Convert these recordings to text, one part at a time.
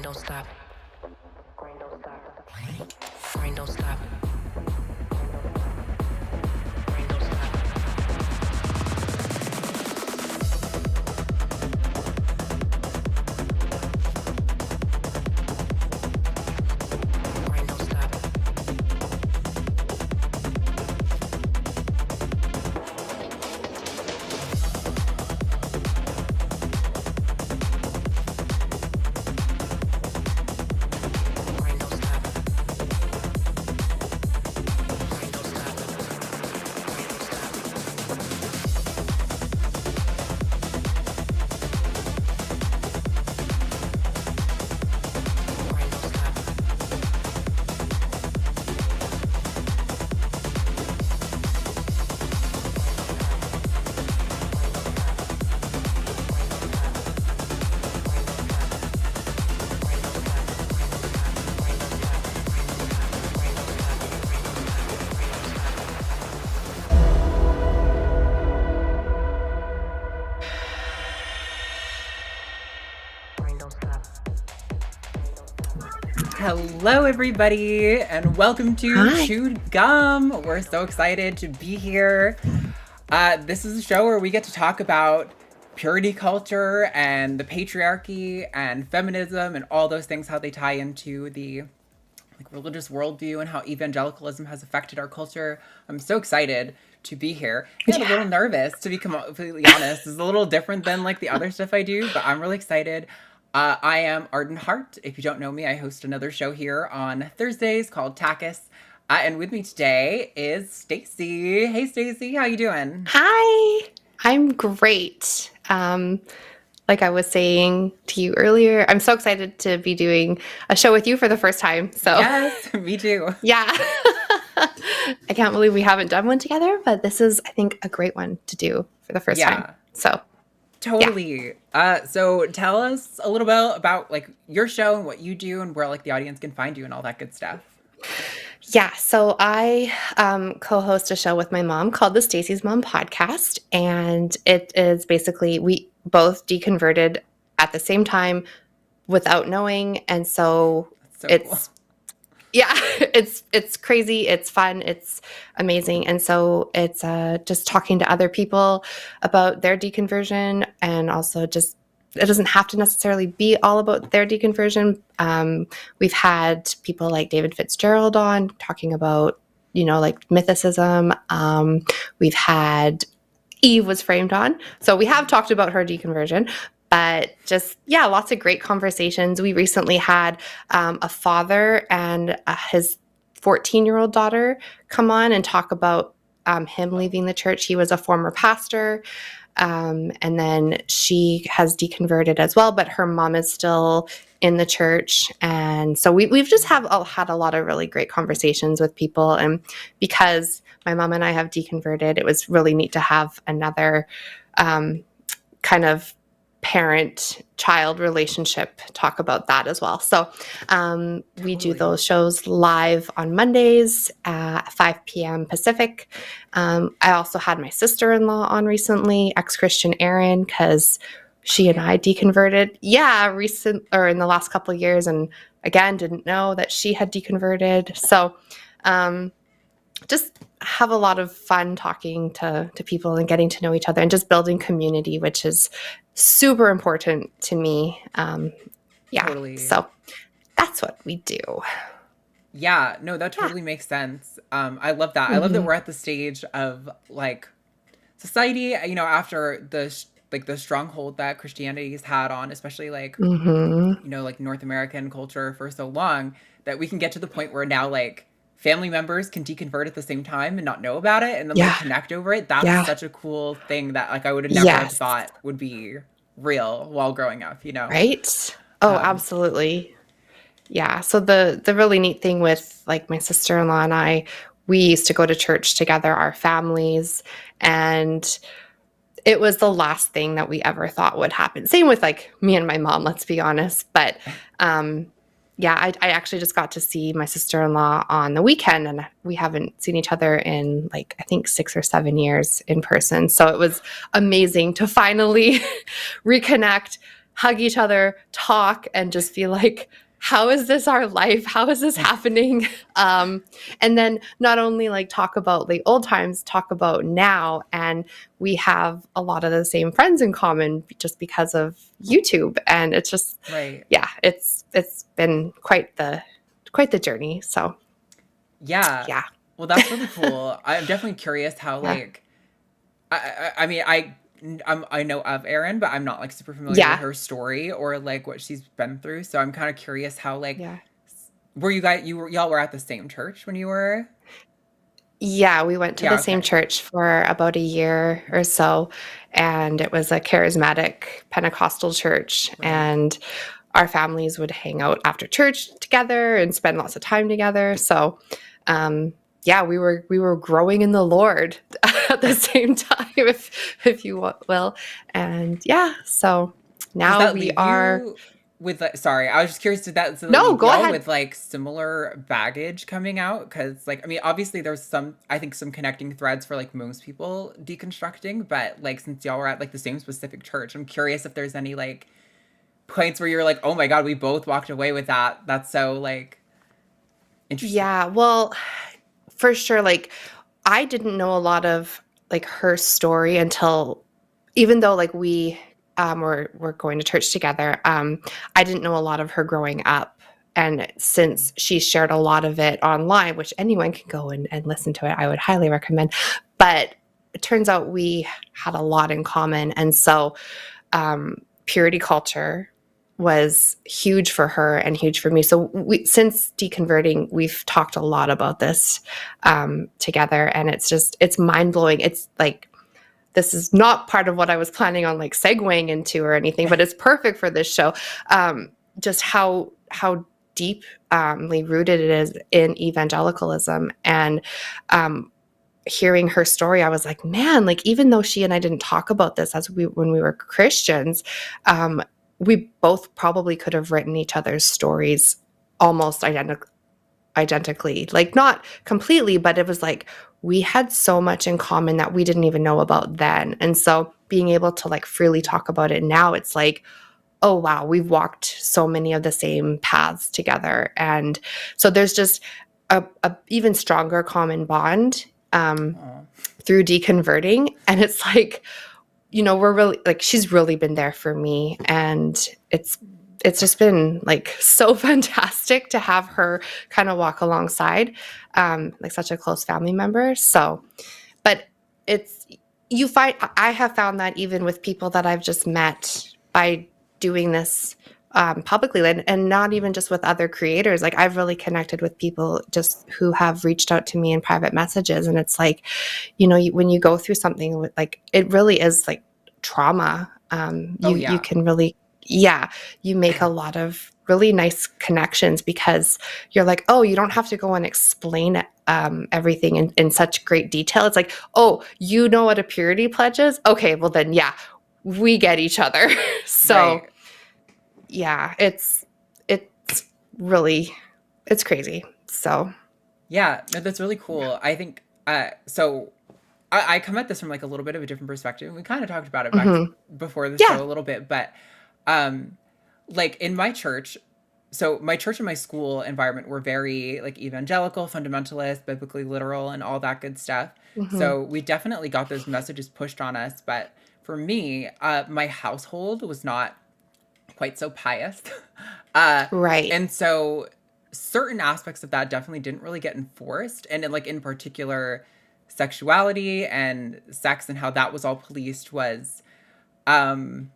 Grind don't stop. Grind don't stop. Grind don't stop. Grind don't stop. Grind don't stop. Hello, everybody, and welcome to Chewed Gum. We're so excited to be here. This is a show where we get to talk about purity culture and the patriarchy and feminism and all those things, how they tie into the religious worldview and how evangelicalism has affected our culture. I'm so excited to be here. I'm a little nervous, to be completely honest. It's a little different than the other stuff I do, but I'm really excited. I am Arden Hart. If you don't know me, I host another show here on Thursdays called Takis. And with me today is Stacie. Hey, Stacie, how you doing? Hi, I'm great. Like I was saying to you earlier, I'm so excited to be doing a show with you for the first time. So yes, me too. Yeah. I can't believe we haven't done one together, but this is, I think, a great one to do for the first time. So totally. Yeah. So tell us a little bit about your show and what you do and where the audience can find you and all that good stuff. Yeah, so I co-host a show with my mom called the Stacie's Mom Podcast, and it is basically we both deconverted at the same time without knowing, and so it's cool. Yeah, it's crazy, it's fun, it's amazing, and so it's just talking to other people about their deconversion, and also just it doesn't have to necessarily be all about their deconversion. We've had people like David Fitzgerald on talking about, mythicism. We've had Eve was framed on. So we have talked about her deconversion, but just, lots of great conversations. We recently had a father and his 14-year-old daughter come on and talk about him leaving the church. He was a former pastor. And then she has deconverted as well, but her mom is still in the church. And so we've just had a lot of really great conversations with people. And because my mom and I have deconverted, it was really neat to have another kind of parent-child relationship talk about that as well. So we do those shows live on Mondays at 5 p.m. Pacific. I also had my sister-in-law on recently, ex-Christian Aron, because she and I deconverted. In the last couple of years, and again, didn't know that she had deconverted. So just have a lot of fun talking to people and getting to know each other and just building community, which is super important to me. Totally. So that's what we do. Yeah, no, that totally makes sense. I love that. Mm-hmm. I love that we're at the stage of society, after the stronghold that Christianity has had on, especially North American culture for so long, that we can get to the point where now family members can deconvert at the same time and not know about it and then connect over it. That's such a cool thing that I would have never have thought would be real while growing up, Right? Oh, absolutely. Yeah. So the really neat thing with my sister-in-law and I, we used to go to church together, our families, and it was the last thing that we ever thought would happen. Same with me and my mom, let's be honest. But I actually just got to see my sister-in-law on the weekend, and we haven't seen each other in I think 6 or 7 years in person. So it was amazing to finally reconnect, hug each other, talk, and just be like, how is this our life? How is this happening? And then not only like talk about the old times, talk about now. And we have a lot of the same friends in common just because of YouTube. And it's just, Right. yeah, it's been quite the journey. So Yeah. yeah. Well, that's really cool. I'm definitely curious how Yeah. like I mean I know of Erin, but I'm not like super familiar with Yeah. her story or like what she's been through. So I'm kind of curious how like Yeah. were you guys y'all were at the same church when you were? Yeah, we went to Yeah, the same okay. church for about a year or so, and it was a charismatic Pentecostal church, Right. and our families would hang out after church together and spend lots of time together. So, yeah, we were growing in the Lord at the same time, if you will, and yeah, so Does now that we leave are. you with like sorry, I was just curious, does that No, leave go y'all ahead. with like similar baggage coming out? Because like I mean obviously there's some I think some connecting threads for like most people deconstructing, but like since y'all were at like the same specific church, I'm curious if there's any like points where you're like, oh my God, we both walked away with that. That's so like interesting. Yeah, well, for sure. Like, I didn't know a lot of like her story until, even though like we were going to church together, I didn't know a lot of her growing up. And since she shared a lot of it online, which anyone can go and listen to it, I would highly recommend. But it turns out we had a lot in common. And so purity culture was huge for her and huge for me. So since deconverting, we've talked a lot about this together, and it's mind blowing. It's like, this is not part of what I was planning on like segueing into or anything, but it's perfect for this show. Just how deeply rooted it is in evangelicalism, and hearing her story, I was like, man, like even though she and I didn't talk about this when we were Christians, we both probably could have written each other's stories almost identically, like not completely, but it was like we had so much in common that we didn't even know about then. And so being able to like freely talk about it now, it's like, oh wow, we've walked so many of the same paths together. And so there's just a even stronger common bond Oh, through deconverting. And it's like, we're really like, she's really been there for me, and it's just been like so fantastic to have her kind of walk alongside, like such a close family member. So, but it's, I have found that even with people that I've just met by doing this publicly, and not even just with other creators, like I've really connected with people just who have reached out to me in private messages. And it's like, when you go through something with like, it really is like trauma, oh you yeah. can really, yeah, you make a lot of really nice connections, because you're like, oh, you don't have to go and explain everything in such great detail. It's like, oh, you know what a purity pledge is? Okay, well then, yeah, we get each other. So Right. yeah, it's really, it's crazy. So Yeah, no, that's really cool. I think so I come at this from like a little bit of a different perspective. We kind of talked about it back mhm. before the Yeah. show a little bit, but um like in my church, so my church and my school environment were very like evangelical, fundamentalist, biblically literal, and all that good stuff. Mhm. So we definitely got those messages pushed on us. But for me, my household was not quite so pious. uh, Right. and so certain aspects of that definitely didn't really get enforced. And in, like in particular, sexuality and sex and how that was all policed was um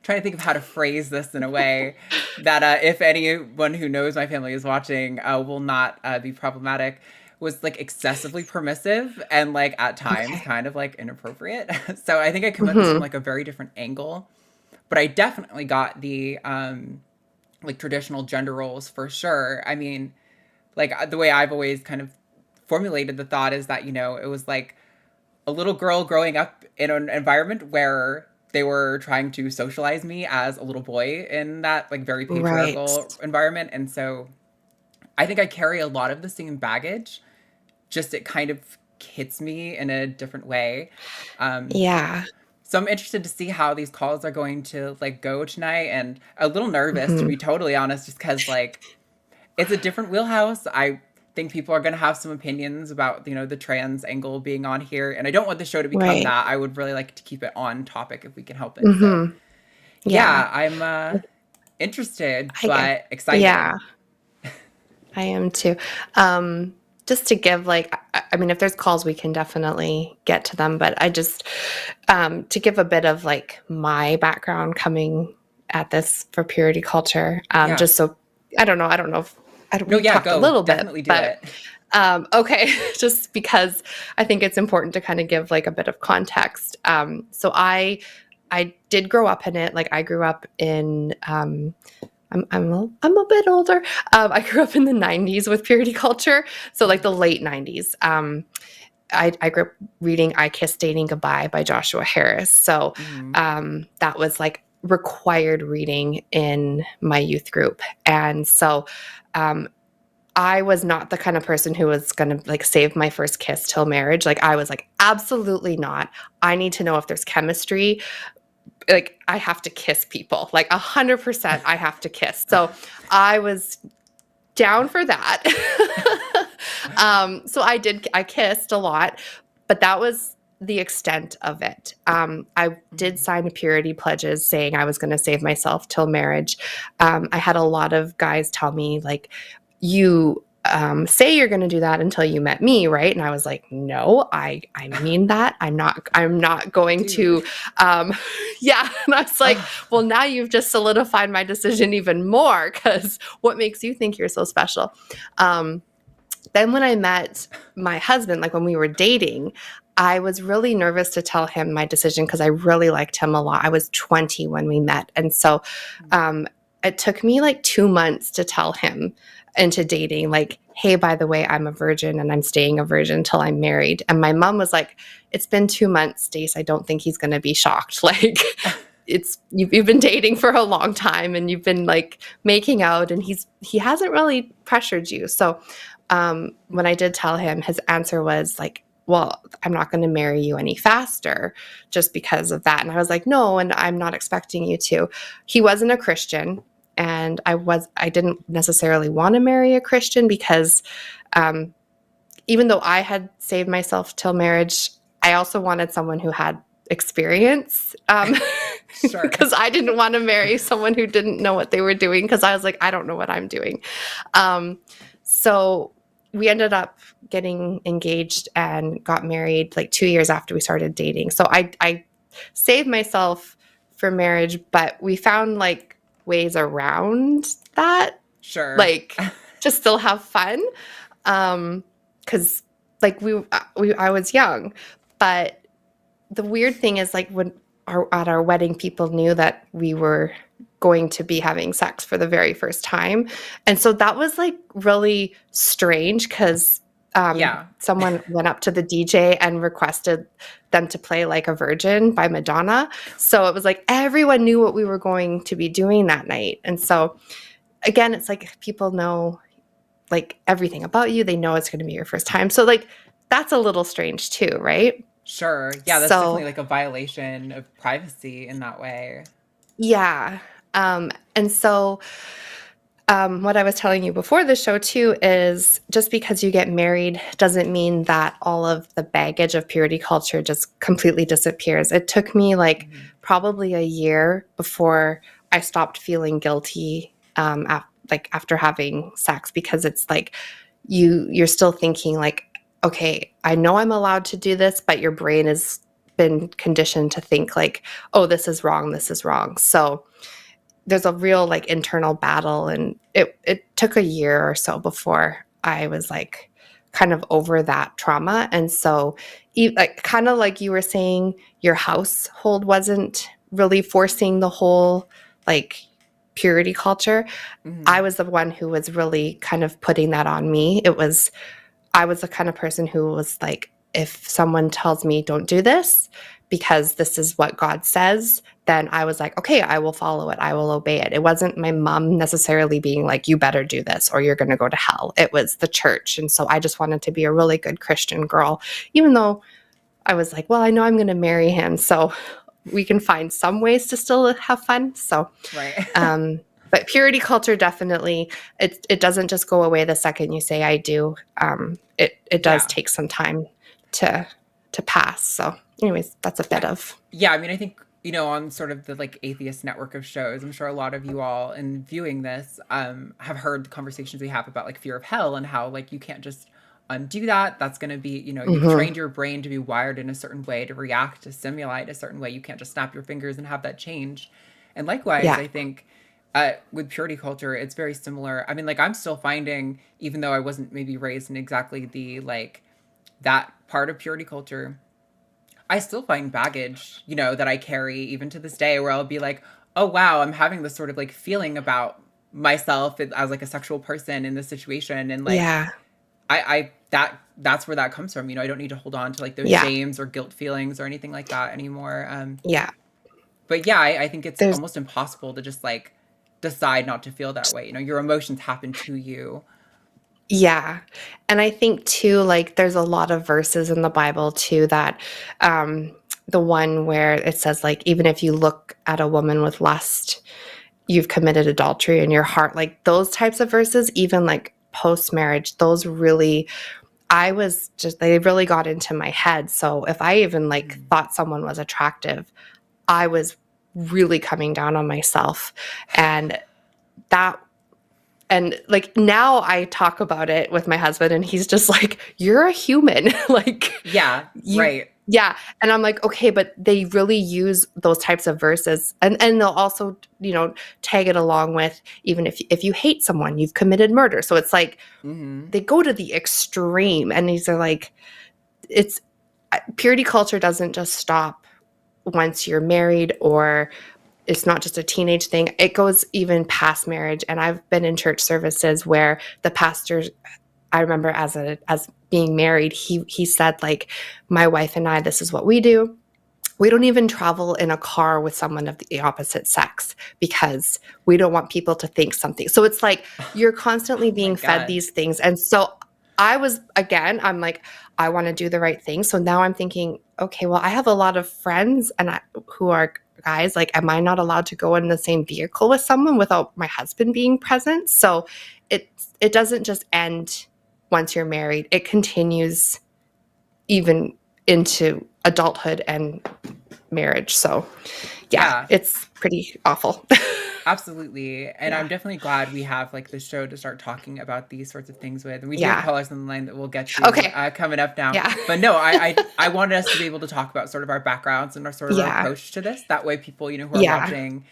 trying to think of how to phrase this in a way that if anyone who knows my family is watching will not be problematic, was like excessively permissive and like at times Okay. kind of like inappropriate. So I think I come at this from Mhm. like a very different angle, but I definitely got the like traditional gender roles for sure. I mean, like the way I've always kind of formulated the thought is that, it was like a little girl growing up in an environment where they were trying to socialize me as a little boy in that like very Right. patriarchal environment. And so I think I carry a lot of the same baggage, just it kind of hits me in a different way. Um, Yeah. So I'm interested to see how these calls are going to like go tonight, and a little nervous to be totally honest, just because like it's a different wheelhouse. I think people are going to have some opinions about, you know, the trans angle being on here, and I don't want the show to become Right. that. I would really like to keep it on topic if we can help it. So Mm-hmm. Yeah. yeah, I'm interested I get. but excited. Yeah, I am too. Just to give like, I mean, if there's calls, we can definitely get to them. But I just to give a bit of like my background coming at this for purity culture. Yeah. Just so I don't know if No, we yeah, talked go. a little Definitely bit, do but it. okay, just because I think it's important to kind of give like a bit of context. So I did grow up in it. Like I grew up in I'm a bit older. I grew up in the 90s with purity culture. So like the late 90s. I grew up reading I Kissed Dating Goodbye by Joshua Harris. So that was like required reading in my youth group. And so I was not the kind of person who was going to like save my first kiss till marriage. Like I was like, absolutely not. I need to know if there's chemistry. Like I have to kiss people, like 100% I have to kiss. So I was down for that. So I kissed a lot, but that was the extent of it. I did sign purity pledges saying I was going to save myself till marriage. I had a lot of guys tell me like, you say you're going to do that until you met me, right? And I was like, no, I mean that. I'm not going to, yeah. And I was like, well, now you've just solidified my decision even more, because what makes you think you're so special? Then when I met my husband, like when we were dating, I was really nervous to tell him my decision because I really liked him a lot. I was 20 when we met. And so it took me like 2 months to tell him into dating, like, hey, by the way, I'm a virgin and I'm staying a virgin until I'm married. And my mom was like, it's been 2 months, Stace. I don't think he's going to be shocked. Like, you've been dating for a long time and you've been like making out, and he hasn't really pressured you. So when I did tell him, his answer was like, well, I'm not going to marry you any faster just because of that. And I was like, no, and I'm not expecting you to. He wasn't a Christian, and I didn't necessarily want to marry a Christian because even though I had saved myself till marriage, I also wanted someone who had experience, Sure. because I didn't want to marry someone who didn't know what they were doing, because I was like, I don't know what I'm doing. So we ended up getting engaged and got married like 2 years after we started dating. So I saved myself for marriage, but we found like ways around that. Sure. Like to still have fun. Cause like I was young, but the weird thing is like when at our wedding, people knew that we were going to be having sex for the very first time. And so that was like really strange because someone went up to the DJ and requested them to play Like a Virgin by Madonna. So it was like everyone knew what we were going to be doing that night. And so again, it's like people know like everything about you. They know it's going to be your first time. So like that's a little strange too, right? Sure. Yeah, that's definitely like a violation of privacy in that way. Yeah. And so what I was telling you before the show too is just because you get married doesn't mean that all of the baggage of purity culture just completely disappears. It took me like probably a year before I stopped feeling guilty after having sex, because it's like you're still thinking like, okay, I know I'm allowed to do this, but your brain has been conditioned to think like, oh, this is wrong, this is wrong. So there's a real like internal battle, and it took a year or so before I was like kind of over that trauma. And so like kind of like you were saying, your household wasn't really forcing the whole like purity culture. I was the one who was really kind of putting that on me. I was the kind of person who was like, if someone tells me don't do this because this is what God says, then I was like, okay, I will follow it. I will obey it. It wasn't my mom necessarily being like, you better do this or you're going to go to hell. It was the church. And so I just wanted to be a really good Christian girl, even though I was like, well, I know I'm going to marry him. So we can find some ways to still have fun. So, Right. but purity culture, definitely, it doesn't just go away the second you say I do. It does Yeah. take some time to pass. So anyways, that's a bit of. Yeah, I mean, I think, you know, on sort of the like atheist network of shows, I'm sure a lot of you all in viewing this have heard the conversations we have about like fear of hell and how like you can't just undo that. That's going to be, you know, you've trained your brain to be wired in a certain way, to react to stimuli a certain way. You can't just snap your fingers and have that change. And likewise, Yeah. I think with purity culture, it's very similar. I mean, like I'm still finding, even though I wasn't maybe raised in exactly the like that part of purity culture, I still find baggage, you know, that I carry even to this day where I'll be like, oh, wow, I'm having this sort of like feeling about myself as like a sexual person in this situation. And like, Yeah. that's where that comes from. You know, I don't need to hold on to like those Yeah. shames or guilt feelings or anything like that anymore. Yeah. But yeah, I think it's There's almost impossible to just like decide not to feel that way. You know, your emotions happen to you. Yeah. And I think too, like there's a lot of verses in the Bible too that the one where it says like even if you look at a woman with lust, you've committed adultery in your heart. Like those types of verses, even like post marriage, those really they really got into my head. So if I even like thought someone was attractive, I was really coming down on myself. And like now I talk about it with my husband and he's just like, you're a human. Like, Yeah, right. yeah. And I'm like, okay, but they really use those types of verses and they'll also, you know, tag it along with even if you hate someone, you've committed murder. So it's like they go to the extreme and these are like, it's purity culture doesn't just stop once you're married or it's not just a teenage thing. It goes even past marriage. And I've been in church services where the pastor, I remember as being married, he said like, my wife and I, this is what we do. We don't even travel in a car with someone of the opposite sex because we don't want people to think something. So it's like you're constantly being fed these things. And so I'm like, I want to do the right thing. So now I'm thinking, okay, well, I have a lot of friends who are guys. Like, am I not allowed to go in the same vehicle with someone without my husband being present? So it doesn't just end once you're married. It continues even into adulthood and marriage. So yeah. It's pretty awful. Absolutely. And I'm definitely glad we have like this show to start talking about these sorts of things with. And we do have callers on the line that we'll get to coming up now. Yeah. But no, I wanted us to be able to talk about sort of our backgrounds and our sort of our approach to this. That way people, you know, who are watching,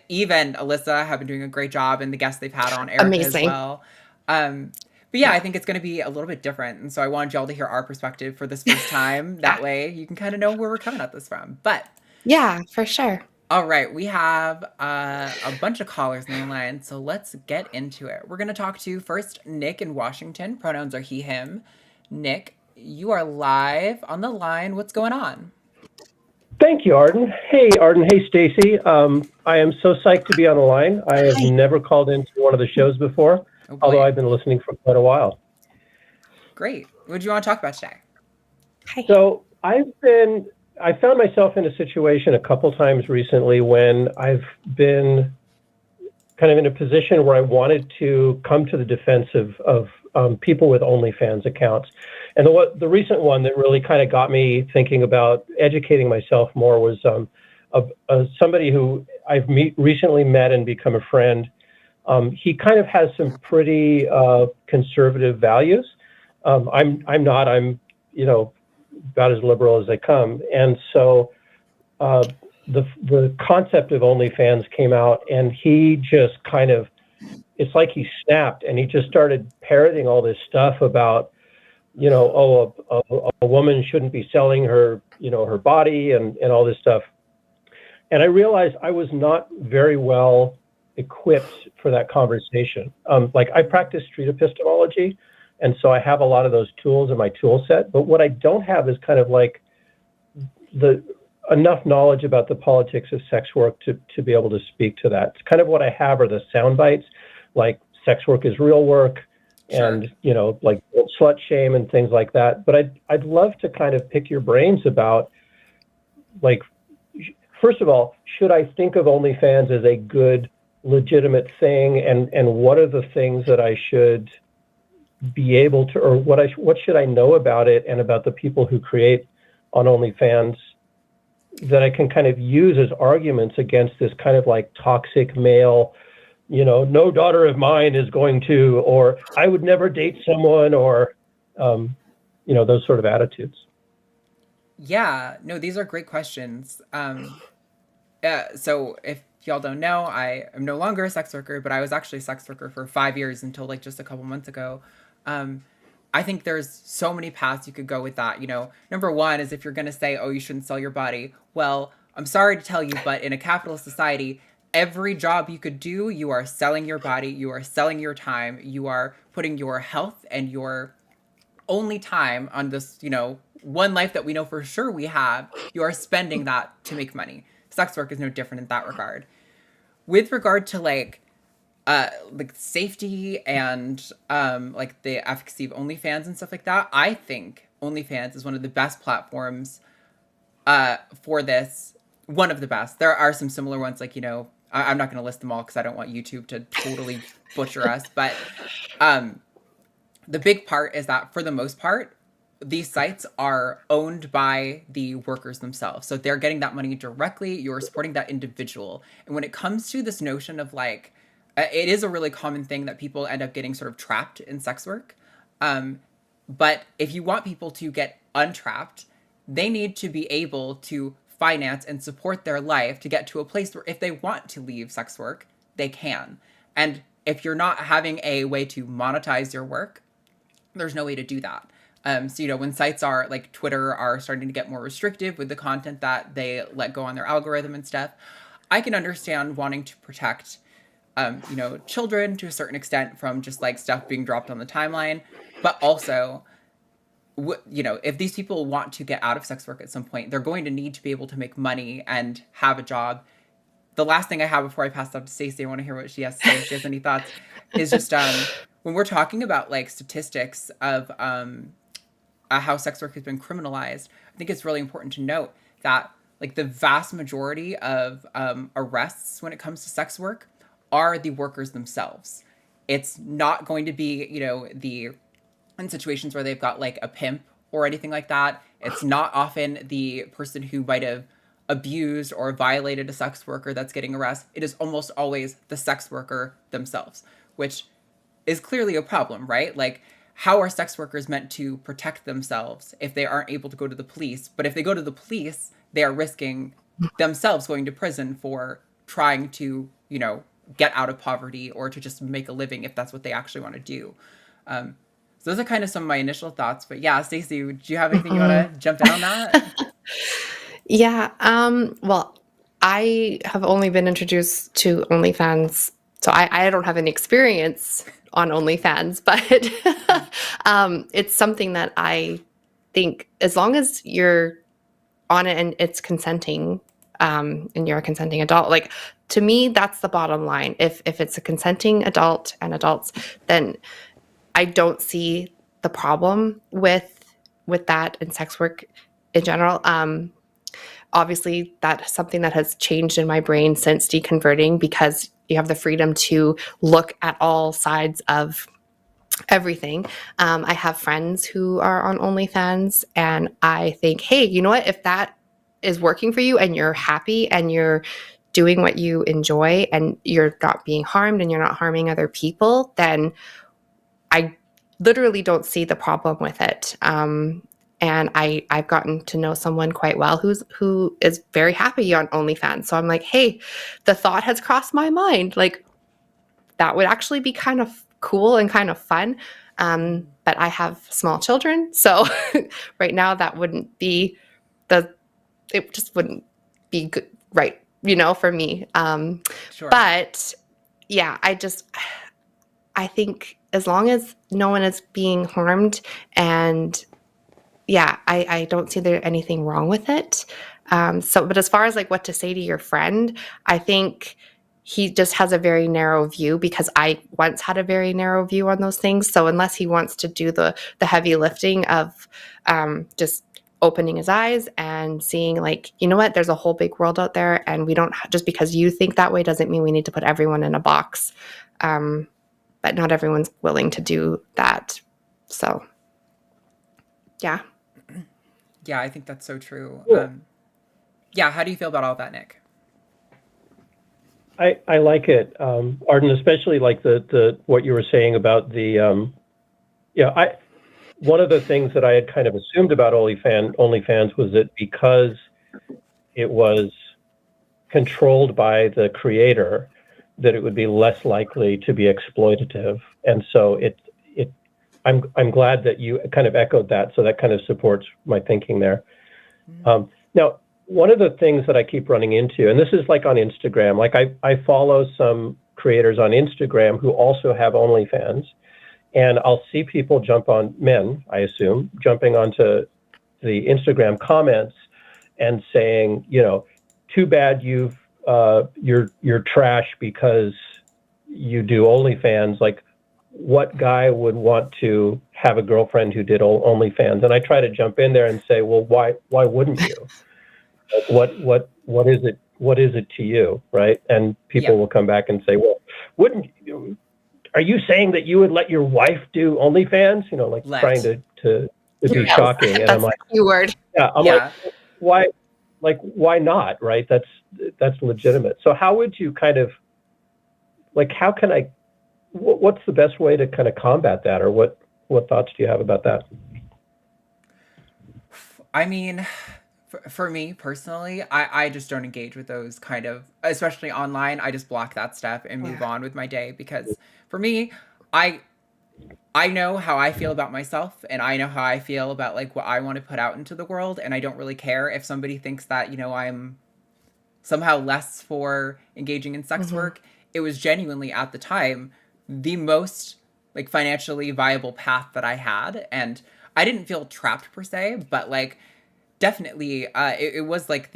even Alyssa have been doing a great job and the guests they've had on Erika as well. But yeah, I think it's going to be a little bit different. And so I wanted y'all to hear our perspective for this first time. That way you can kind of know where we're coming at this from. But yeah, for sure. All right, we have a bunch of callers on the line, so let's get into it. We're going to talk to first Nick in Washington. Pronouns are he, him. Nick, you are live on the line. What's going on? Thank you, Arden. Hey, Arden. Hey, Stacie. I am so psyched to be on the line. I have never called into one of the shows before, although I've been listening for quite a while. Great. What do you want to talk about today? Hi. So I found myself in a situation a couple times recently when I've been kind of in a position where I wanted to come to the defense of people with OnlyFans accounts. And the recent one that really kind of got me thinking about educating myself more was somebody who I've recently met and become a friend. He kind of has some pretty conservative values. I'm not. I'm, you know, about as liberal as they come. And so the concept of OnlyFans came out and he just kind of, it's like he snapped and he just started parroting all this stuff about, you know, a woman shouldn't be selling her, you know, her body and all this stuff. And I realized I was not very well equipped for that conversation. Like I practice street epistemology, and so I have a lot of those tools in my tool set. But what I don't have is kind of like enough knowledge about the politics of sex work to be able to speak to that. It's kind of what I have are the sound bites, like sex work is real work, and you know, like slut shame and things like that. But I'd love to kind of pick your brains about, like, first of all, should I think of OnlyFans as a good, legitimate thing? And what are the things that I should be able to, or what should I know about it and about the people who create on OnlyFans that I can kind of use as arguments against this kind of like toxic male, no daughter of mine is going to, or I would never date someone, or, those sort of attitudes. Yeah, no, these are great questions. So if y'all don't know, I am no longer a sex worker, but I was actually a sex worker for 5 years until like just a couple months ago. I think there's so many paths you could go with that. Number one is if you're going to say, oh, you shouldn't sell your body. Well, I'm sorry to tell you, but in a capitalist society, every job you could do, you are selling your body, you are selling your time, you are putting your health and your only time on this, one life that we know for sure we have, you are spending that to make money. Sex work is no different in that regard. With regard to like safety and like the efficacy of OnlyFans and stuff like that, I think OnlyFans is one of the best platforms for this. One of the best. There are some similar ones, like, I'm not going to list them all because I don't want YouTube to totally butcher us. But the big part is that for the most part, these sites are owned by the workers themselves. So they're getting that money directly. You're supporting that individual. And when it comes to this notion of like, it is a really common thing that people end up getting sort of trapped in sex work. But if you want people to get untrapped, they need to be able to finance and support their life to get to a place where if they want to leave sex work, they can. And if you're not having a way to monetize your work, there's no way to do that. So, when sites are like Twitter are starting to get more restrictive with the content that they let go on their algorithm and stuff, I can understand wanting to protect, children to a certain extent from just like stuff being dropped on the timeline. But also, if these people want to get out of sex work at some point, they're going to need to be able to make money and have a job. The last thing I have before I pass it up to Stacie, I want to hear what she has to say, if she has any thoughts, is just when we're talking about like statistics of how sex work has been criminalized, I think it's really important to note that like the vast majority of arrests when it comes to sex work are the workers themselves. It's not going to be, in situations where they've got like a pimp or anything like that. It's not often the person who might have abused or violated a sex worker that's getting arrested. It is almost always the sex worker themselves, which is clearly a problem, right? Like, how are sex workers meant to protect themselves if they aren't able to go to the police? But if they go to the police, they are risking themselves going to prison for trying to, get out of poverty or to just make a living if that's what they actually want to do. So those are kind of some of my initial thoughts. But yeah, Stacie, do you have anything you want to jump in on that? Yeah. Well, I have only been introduced to OnlyFans, so I don't have any experience on OnlyFans, but it's something that I think as long as you're on it and it's consenting, and you're a consenting adult, like, to me, that's the bottom line. If it's a consenting adult and adults, then I don't see the problem with that in sex work in general. Obviously, that's something that has changed in my brain since deconverting, because you have the freedom to look at all sides of everything. I have friends who are on OnlyFans, and I think, hey, you know what? If that is working for you and you're happy and you're doing what you enjoy and you're not being harmed and you're not harming other people, then I literally don't see the problem with it. And I've gotten to know someone quite well who is very happy on OnlyFans. So I'm like, hey, the thought has crossed my mind. Like, that would actually be kind of cool and kind of fun. But I have small children, so right now that wouldn't be it just wouldn't be good, right? For me. Sure. But yeah, I think as long as no one is being harmed, and yeah, I don't see there anything wrong with it. But as far as like what to say to your friend, I think he just has a very narrow view, because I once had a very narrow view on those things. So unless he wants to do the heavy lifting of just opening his eyes and seeing like, you know what, there's a whole big world out there, and we don't, just because you think that way doesn't mean we need to put everyone in a box. But not everyone's willing to do that. So, yeah. Yeah, I think that's so true. Cool. Yeah, how do you feel about all that, Nick? I like it, Arden, especially like the what you were saying about the one of the things that I had kind of assumed about OnlyFans was that because it was controlled by the creator, that it would be less likely to be exploitative. And so I'm glad that you kind of echoed that. So that kind of supports my thinking there. Now, one of the things that I keep running into, and this is like on Instagram, like I follow some creators on Instagram who also have OnlyFans, and I'll see people jump on, men, I assume, jumping onto the Instagram comments and saying, you know, too bad you're trash because you do OnlyFans. Like, what guy would want to have a girlfriend who did OnlyFans? And I try to jump in there and say, well, why wouldn't you? Like, what is it to you, right? And people will come back and say, well, wouldn't you? Are you saying that you would let your wife do OnlyFans? You know, like trying to be shocking. And I'm like, keyword. Yeah, I'm like, why not? Right? That's legitimate. So how would you kind of like, what's the best way to kind of combat that, or what thoughts do you have about that? I mean, for me personally, I just don't engage with those kind of, especially online. I just block that stuff and move on with my day, because for me, I know how I feel about myself, and I know how I feel about like what I want to put out into the world, and I don't really care if somebody thinks that, you know, I'm somehow less for engaging in sex work. It was genuinely at the time the most like financially viable path that I had, and I didn't feel trapped per se, but like definitely it was like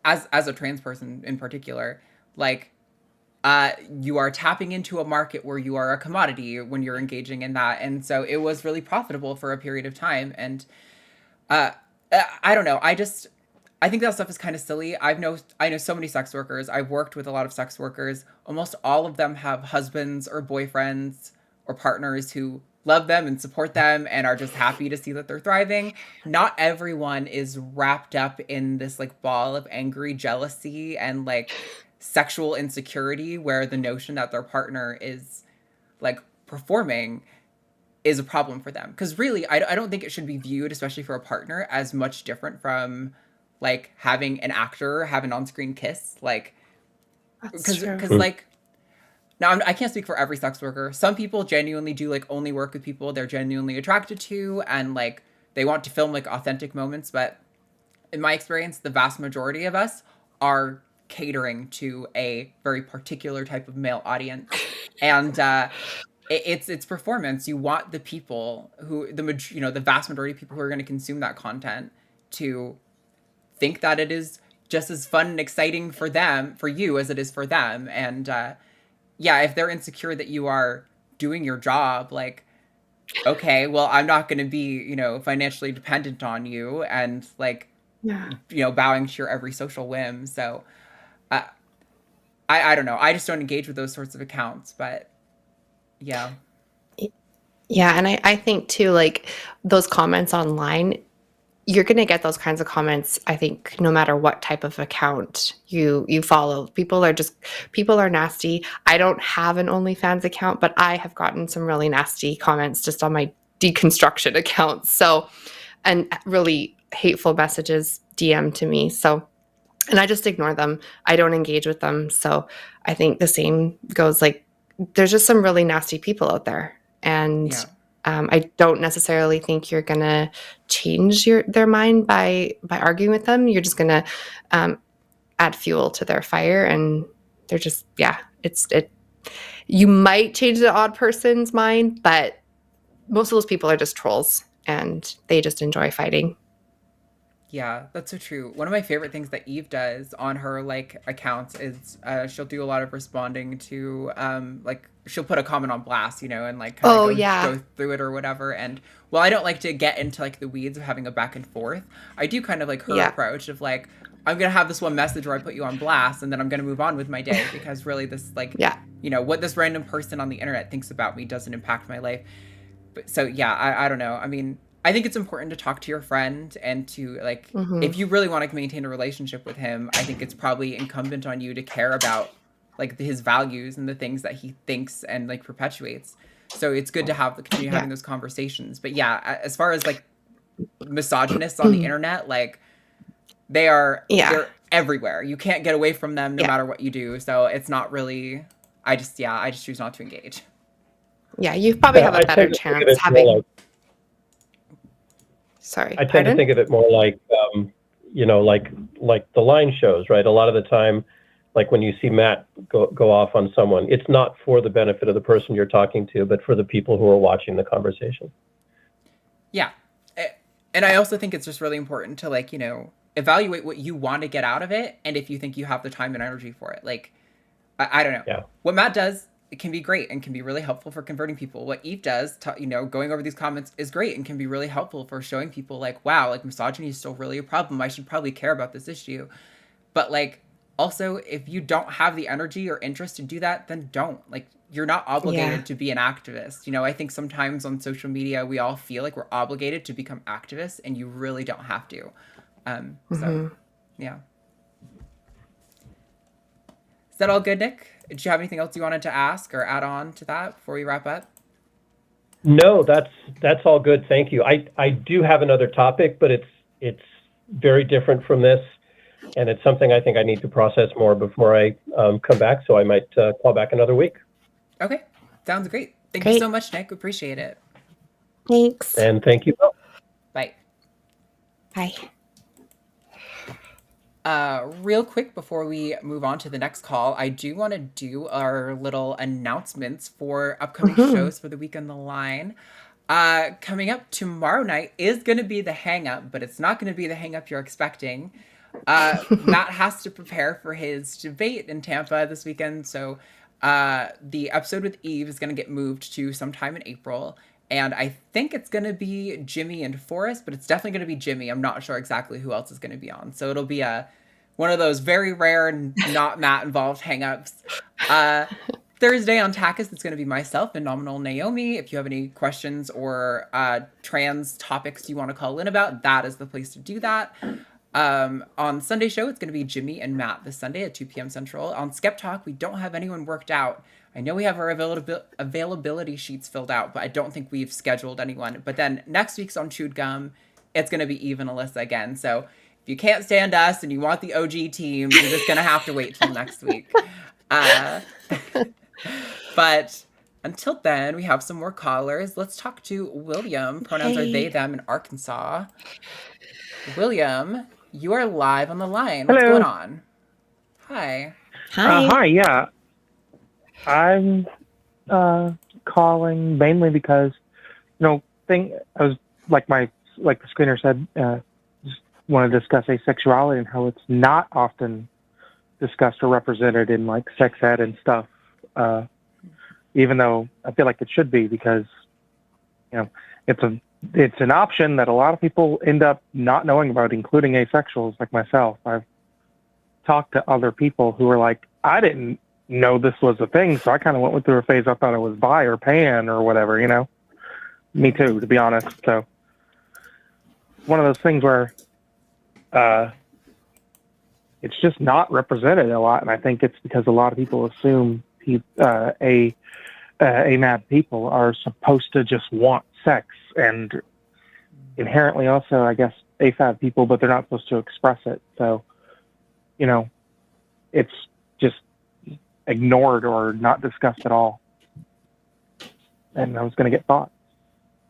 as a trans person in particular, like you are tapping into a market where you are a commodity when you're engaging in that. And so it was really profitable for a period of time. And I don't know. I think that stuff is kind of silly. I know so many sex workers. I've worked with a lot of sex workers. Almost all of them have husbands or boyfriends or partners who love them and support them and are just happy to see that they're thriving. Not everyone is wrapped up in this like ball of angry jealousy and like sexual insecurity, where the notion that their partner is like performing is a problem for them. Because really, I don't think it should be viewed, especially for a partner, as much different from like having an actor have an on-screen kiss. Like, because like, now I can't speak for every sex worker. Some people genuinely do like only work with people they're genuinely attracted to, and like they want to film like authentic moments. But in my experience, the vast majority of us are catering to a very particular type of male audience, and it's performance. You want the people who the vast majority of people who are going to consume that content to think that it is just as fun and exciting for you as it is for them. And if they're insecure that you are doing your job, like, okay, well, I'm not going to be financially dependent on you and like bowing to your every social whim. So I don't know. I just don't engage with those sorts of accounts, but yeah. Yeah. And I think too, like those comments online, you're going to get those kinds of comments, I think, no matter what type of account you follow. People are nasty. I don't have an OnlyFans account, but I have gotten some really nasty comments just on my deconstruction account. So, and really hateful messages DM to me. So, and I just ignore them. I don't engage with them. So I think the same goes, like, there's just some really nasty people out there. And I don't necessarily think you're going to change their mind by arguing with them. You're just going to add fuel to their fire. And they're just, you might change the odd person's mind, but most of those people are just trolls and they just enjoy fighting. Yeah, that's so true. One of my favorite things that Eve does on her like accounts is she'll do a lot of responding to like she'll put a comment on blast, and like kind of Oh, go yeah. through it or whatever. And well, I don't like to get into like the weeds of having a back and forth. I do kind of like her Yeah. approach of like I'm gonna have this one message where I put you on blast, and then I'm gonna move on with my day because really this like Yeah. what this random person on the internet thinks about me doesn't impact my life. But so yeah, I don't know. I mean, I think it's important to talk to your friend and to like Hmm. if you really want to maintain a relationship with him, I think it's probably incumbent on you to care about like his values and the things that he thinks and like perpetuates. So it's good to continue Yeah. having those conversations. But yeah, as far as like misogynists on the internet, like Yeah. they're everywhere. You can't get away from them no Yeah. matter what you do. So it's not really I just choose not to engage. Yeah. You probably have a I better tend to think of chance it more having. like Sorry, I tend to pardon? think of it more like like the line shows, right? A lot of the time, like when you see Matt go off on someone, it's not for the benefit of the person you're talking to, but for the people who are watching the conversation. Yeah. And I also think it's just really important to like, evaluate what you want to get out of it and if you think you have the time and energy for it. Like, I don't know. Yeah. What Matt does, it can be great and can be really helpful for converting people. What Eve does, going over these comments is great and can be really helpful for showing people like, wow, like misogyny is still really a problem. I should probably care about this issue. But like, also, if you don't have the energy or interest to do that, then don't. Like, you're not obligated Yeah. to be an activist. I think sometimes on social media, we all feel like we're obligated to become activists, and you really don't have to. So, yeah. Is that all good, Nick? Did you have anything else you wanted to ask or add on to that before we wrap up? No, that's all good. Thank you. I do have another topic, but it's very different from this, and it's something I think I need to process more before I come back. So I might call back another week. Okay, sounds great. Thank you Great. so much, Nick. Appreciate it. Thanks. And thank you both. Bye. Bye. Real quick before we move on to the next call, I do want to do our little announcements for upcoming shows for the week on the line. Coming up tomorrow night is going to be the hang up, but it's not going to be the hang up you're expecting. Matt has to prepare for his debate in Tampa this weekend, so the episode with Eve is going to get moved to sometime in April. And I think it's going to be Jimmy and Forrest, but it's definitely going to be Jimmy. I'm not sure exactly who else is going to be on. So it'll be one of those very rare, not Matt involved hangups. Thursday on Takis, it's going to be myself and Nominal Naomi. If you have any questions or trans topics you want to call in about, that is the place to do that. On Sunday show, it's going to be Jimmy and Matt this Sunday at 2 p.m. Central. On Skep Talk, we don't have anyone worked out. I know we have our availability sheets filled out, but I don't think we've scheduled anyone. But then next week's on Chewed Gum, it's going to be Eve and Alyssa again. So if you can't stand us and you want the OG team, you're just going to have to wait till next week. But until then, we have some more callers. Let's talk to William. Pronouns are they, them in Arkansas. William, you are live on the line. What's Hello. going on? Hi. Hi. Hi, yeah. I'm calling mainly because, I was like the screener said, just want to discuss asexuality and how it's not often discussed or represented in like sex ed and stuff. Even though I feel like it should be because, it's an option that a lot of people end up not knowing about, including asexuals like myself. I've talked to other people who are like, I didn't know this was a thing, so I kind of went through a phase I thought I was bi or pan or whatever, Me too, to be honest. So one of those things where it's just not represented a lot, and I think it's because a lot of people assume amab people are supposed to just want sex, and inherently also, I guess, afab people, but they're not supposed to express it. So, it's just ignored or not discussed at all. And I was going to get thoughts,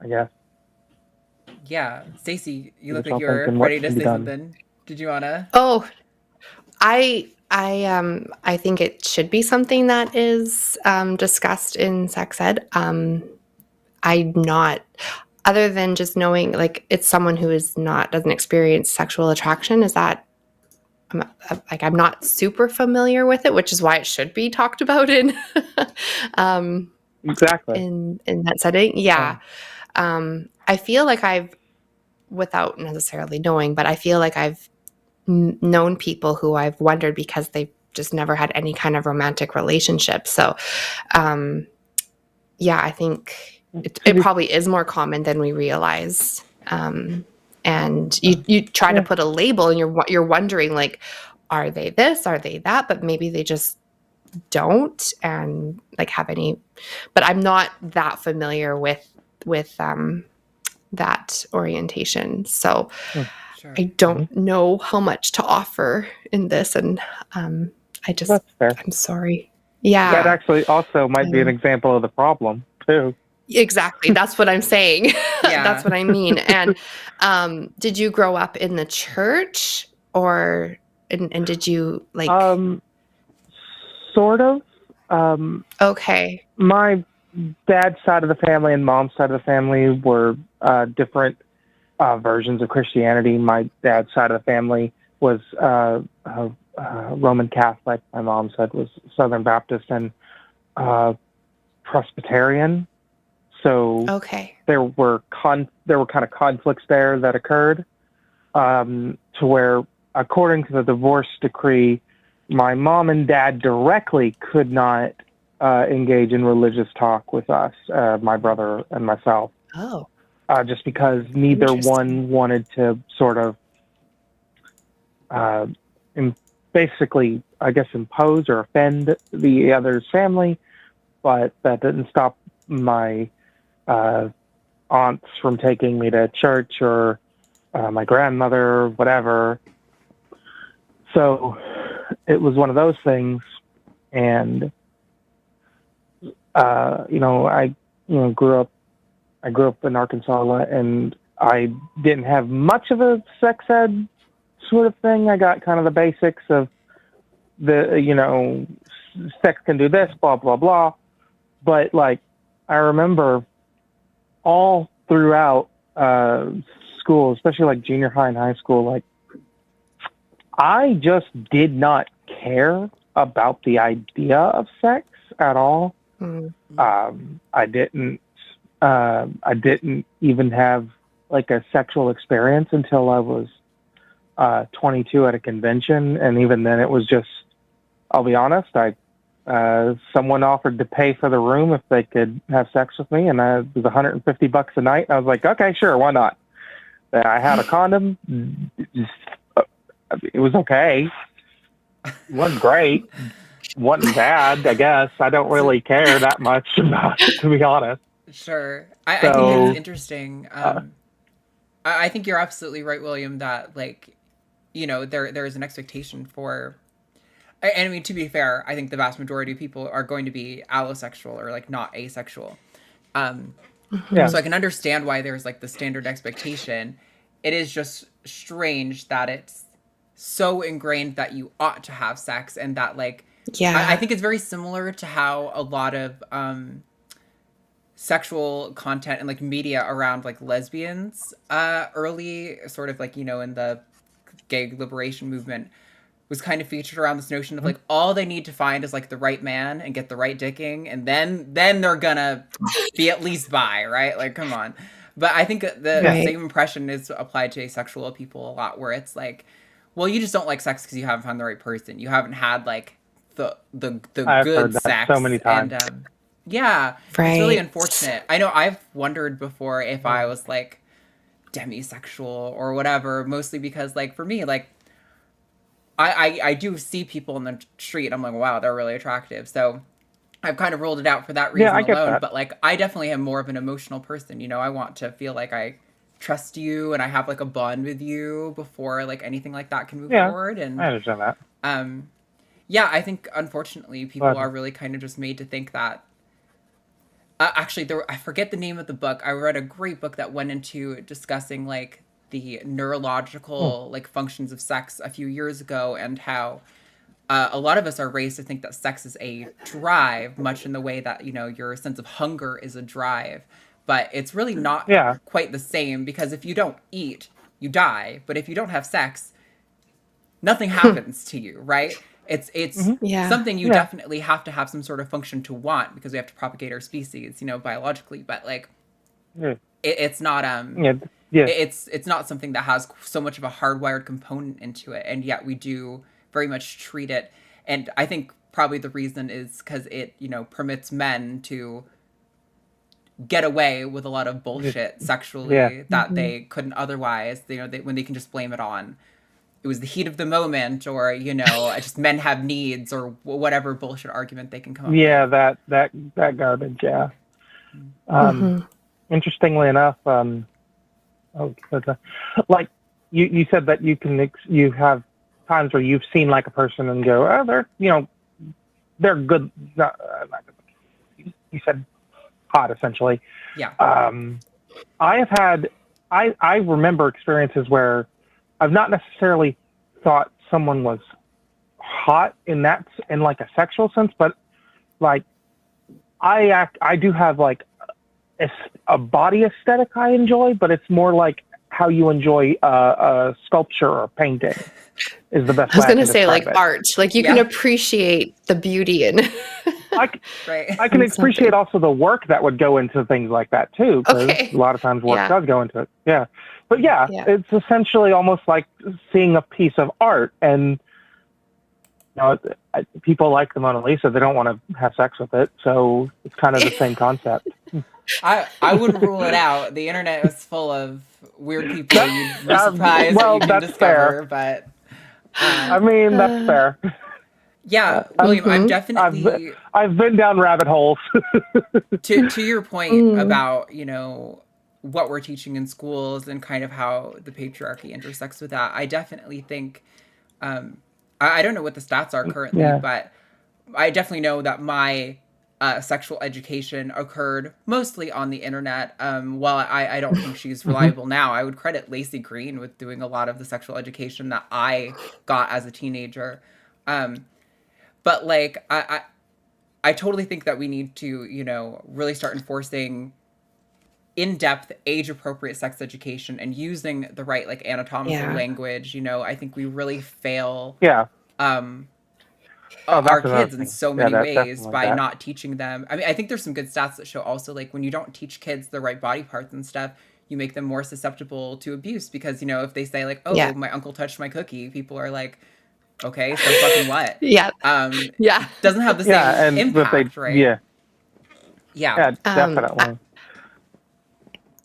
I guess. Yeah. Stacie, you look It's like all you're thinking what ready to can be say done. something. Did you want to? Oh, I think it should be something that is discussed in sex ed. other than just knowing, like, it's someone who doesn't experience sexual attraction, is that, I'm not super familiar with it, which is why it should be talked about um, Exactly. in that setting. Yeah. I feel like without necessarily knowing, but I feel like I've known people who I've wondered because they've just never had any kind of romantic relationship. So, yeah, I think it probably is more common than we realize. And you try to put a label, and you're wondering, like, are they this? Are they that? But maybe they just don't, and like have any. But I'm not that familiar with that orientation, so Sure. I don't know how much to offer in this, and That's fair. I'm sorry. Yeah, That actually also might be an example of the problem too. exactly. That's what I'm saying. Yeah. That's what I mean. And did you grow up in the church, or and did you like? Sort of. Okay. My dad's side of the family and mom's side of the family were different versions of Christianity. My dad's side of the family was Roman Catholic. My mom's side was Southern Baptist and Presbyterian. So Okay. there were kind of conflicts there that occurred to where, according to the divorce decree, my mom and dad directly could not engage in religious talk with us, my brother and myself. Oh. Just because neither one wanted to sort of basically, I guess, impose or offend the other's family, but that didn't stop my aunts from taking me to church, or my grandmother, whatever. So it was one of those things, and I grew up in Arkansas, and I didn't have much of a sex ed sort of thing. I got kind of the basics of sex can do this, blah, blah, blah. But like, I remember all throughout school, especially like junior high and high school, like, I just did not care about the idea of sex at all. I didn't even have like a sexual experience until I was 22 at a convention, and even then it was just, I'll be honest, someone offered to pay for the room if they could have sex with me, and it was $150 a night. I was like, okay, sure, why not? I had a condom. It was okay. It wasn't great. Wasn't bad, I guess. I don't really care that much about it, to be honest. Sure. I think it's interesting. I think you're absolutely right, William, that like, there is an expectation for, and I mean, to be fair, I think the vast majority of people are going to be allosexual or like not asexual. So I can understand why there's like the standard expectation. It is just strange that it's so ingrained that you ought to have sex, and that like, I think it's very similar to how a lot of sexual content and like media around like lesbians early sort of like, in the gay liberation movement was kind of featured around this notion of like, all they need to find is like the right man and get the right dicking, and then they're gonna be at least bi, right? Like, come on. But I think the same impression is applied to asexual people a lot, where it's like, well, you just don't like sex because you haven't found the right person. You haven't had like the I've good heard that sex so many times. And it's really unfortunate. I know I've wondered before if I was like demisexual or whatever, mostly because like for me, like I do see people in the street, I'm like, wow, they're really attractive. So I've kind of ruled it out for that reason alone. But like, I definitely am more of an emotional person. I want to feel like I trust you and I have like a bond with you before like anything like that can move forward. And I understand that. I think unfortunately people are really kind of just made to think that. Actually, I forget the name of the book. I read a great book that went into discussing like the neurological like functions of sex a few years ago, and how a lot of us are raised to think that sex is a drive, much in the way that your sense of hunger is a drive. but it's really not quite the same, because if you don't eat, you die. But if you don't have sex, nothing happens to you, right? It's something you definitely have to have some sort of function to want, because we have to propagate our species, biologically. But like, it's not it's not something that has so much of a hardwired component into it, and yet we do very much treat it. And I think probably the reason is because it permits men to get away with a lot of bullshit sexually that they couldn't otherwise. When they can just blame it on, it was the heat of the moment, or just men have needs, or whatever bullshit argument they can come up with. Yeah, that garbage. Yeah. Interestingly enough, like you said that you have times where you've seen like a person and go, oh, they're good. Not good. You said hot, essentially. Yeah. I remember experiences where I've not necessarily thought someone was hot in like a sexual sense, but like I do have like a body aesthetic I enjoy, but it's more like how you enjoy a sculpture or painting is the best way I can describe it. I was going to say like art, like you can appreciate the beauty in I can appreciate also the work that would go into things like that too, because a lot of times work does go into it. Yeah. But it's essentially almost like seeing a piece of art, and people like the Mona Lisa. They don't want to have sex with it, so it's kind of the same concept. I wouldn't rule it out. The internet is full of weird people. You'd be surprised that you can discover. Fair. But I mean, that's fair. Yeah, William, I'm definitely. I've been down rabbit holes. to your point about what we're teaching in schools and kind of how the patriarchy intersects with that, I definitely think. I don't know what the stats are currently, but I definitely know that my sexual education occurred mostly on the internet. While I don't think she's reliable now, I would credit Lacey Green with doing a lot of the sexual education that I got as a teenager. But like, I totally think that we need to, really start enforcing in-depth, age-appropriate sex education and using the right, like, anatomical language. I think we really fail our kids in so many ways by not teaching them. I mean, I think there's some good stats that show also, like, when you don't teach kids the right body parts and stuff, you make them more susceptible to abuse, because, if they say, like, oh, my uncle touched my cookie, people are like, okay, so fucking what? Doesn't have the same impact, right? Yeah, definitely.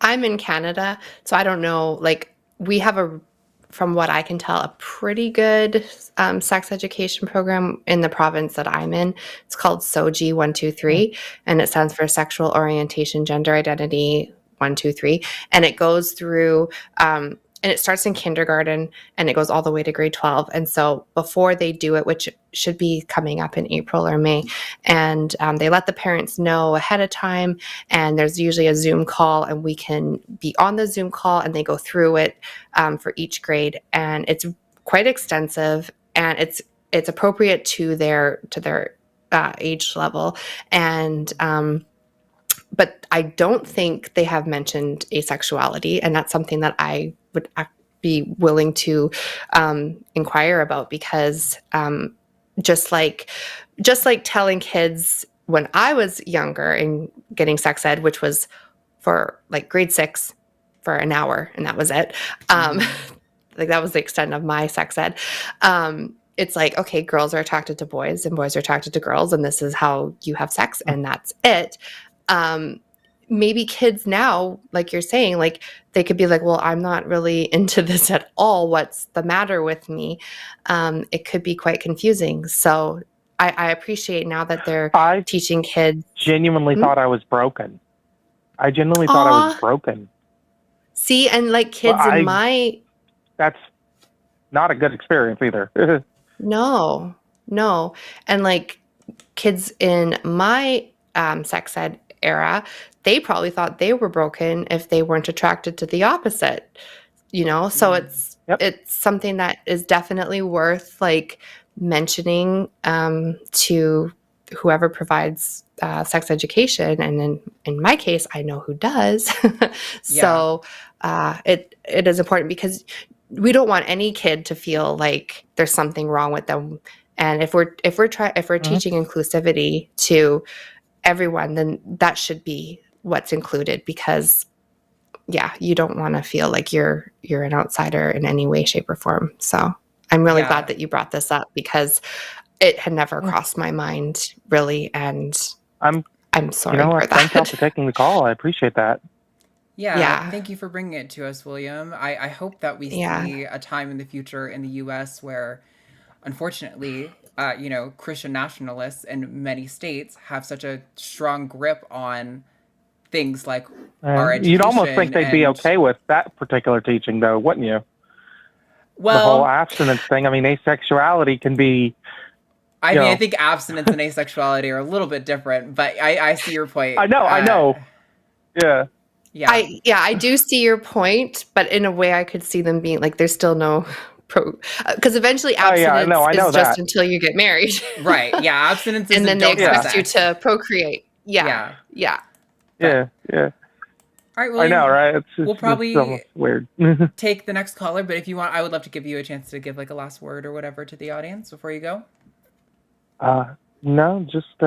I'm in Canada, so I don't know, like, we have from what I can tell, a pretty good sex education program in the province that I'm in. It's called SOGI 123, and it stands for Sexual Orientation, Gender Identity 123, and it goes through and it starts in kindergarten and it goes all the way to grade 12. And so before they do it, which should be coming up in April or May, and they let the parents know ahead of time, and there's usually a Zoom call, and we can be on the Zoom call, and they go through it for each grade, and it's quite extensive, and it's appropriate to their age level, and but I don't think they have mentioned asexuality, and that's something that I would be willing to inquire about, because just like telling kids when I was younger and getting sex ed, which was for like grade 6 for an hour, and that was it. Like that was the extent of my sex ed. It's like, okay, girls are attracted to boys and boys are attracted to girls, and this is how you have sex, and that's it. Maybe kids now, like you're saying, like they could be like, well, I'm not really into this at all. What's the matter with me? It could be quite confusing. So I appreciate now that they're teaching kids. Genuinely thought I was broken. I genuinely thought I was broken. See, and like kids that's not a good experience either. No. And like kids in my sex ed era, they probably thought they were broken if they weren't attracted to the opposite, so it's something that is definitely worth like mentioning to whoever provides sex education, and in my case, I know who does. So it is important because we don't want any kid to feel like there's something wrong with them. And if we're teaching inclusivity to everyone, then that should be what's included, because you don't want to feel like you're an outsider in any way, shape, or form. So I'm really glad that you brought this up, because it had never crossed my mind, really, and I'm sorry for that. Thank y'all for taking the call. I appreciate that. Yeah, thank you for bringing it to us, William. I hope that we see a time in the future in the U.S. where, unfortunately, Christian nationalists in many states have such a strong grip on things like our education. You'd almost think they'd be okay with that particular teaching, though, wouldn't you? Well, the whole abstinence thing. I mean, asexuality can be... I think abstinence and asexuality are a little bit different, but I see your point. I know. Yeah. Yeah. I do see your point, but in a way I could see them being like, there's still no because eventually abstinence is just until you get married. Right. Yeah. Abstinence is and then they expect you to procreate. Yeah. Yeah. All right. Well, I know, right? We'll probably it's weird. take the next caller, but if you want, I would love to give you a chance to give like a last word or whatever to the audience before you go. No, just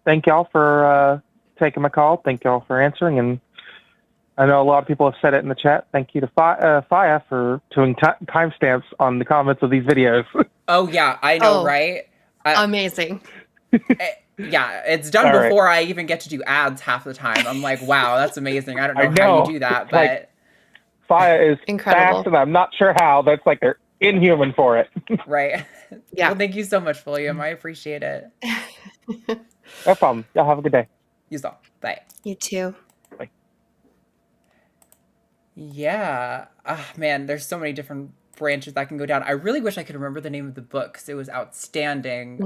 thank y'all for taking my call. Thank y'all for answering, and I know a lot of people have said it in the chat. Thank you to Faya for doing timestamps on the comments of these videos. Oh yeah, I know, right? Amazing. It's done before I even get to do ads half the time. I'm like, wow, that's amazing. I don't know how you do that, but Faya is incredible, fast, and I'm not sure how. That's like they're inhuman for it. Right. Yeah. Well, thank you so much, William. I appreciate it. No problem. Y'all have a good day. You all. Bye. You too. Bye. Yeah. Man, there's so many different branches that can go down. I really wish I could remember the name of the book because it was outstanding.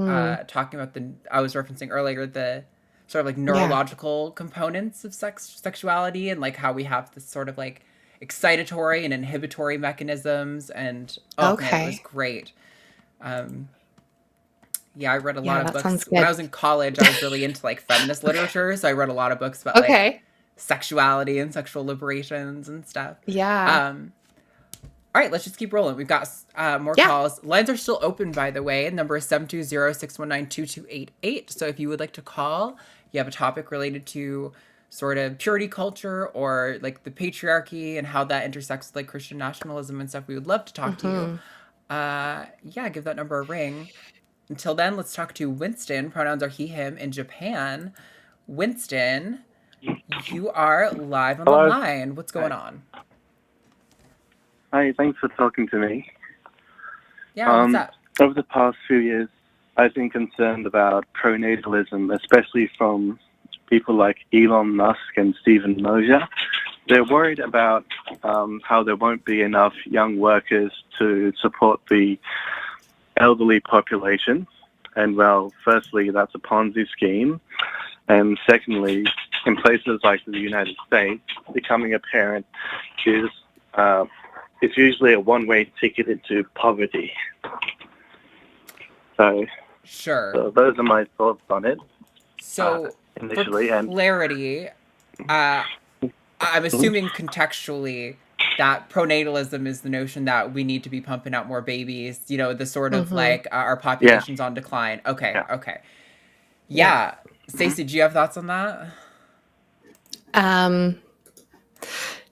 Talking about I was referencing earlier, the sort of like neurological components of sexuality, and like how we have this sort of like excitatory and inhibitory mechanisms, and man, it was great. I read a lot of books when I was in college. I was really into like feminist literature, so I read a lot of books about like sexuality and sexual liberations and stuff. All right, let's just keep rolling. We've got more calls. Lines are still open, by the way. Number is 720-619-2288. So if you would like to call, you have a topic related to sort of purity culture or like the patriarchy and how that intersects with like Christian nationalism and stuff, we would love to talk to you. Give that number a ring. Until then, let's talk to Winston. Pronouns are he, him in Japan. Winston, you are live on the line. What's going on? Hi, thanks for talking to me. Yeah, what's up? Over the past few years, I've been concerned about pronatalism, especially from people like Elon Musk and Stephen Mosier. They're worried about how there won't be enough young workers to support the elderly population. And well, firstly, that's a Ponzi scheme. And secondly, in places like the United States, becoming a parent is it's usually a one-way ticket into poverty. So those are my thoughts on it. So initially, for clarity, I'm assuming contextually that pronatalism is the notion that we need to be pumping out more babies, the sort of like our population's on decline. Okay. Yeah. Stacie, do you have thoughts on that?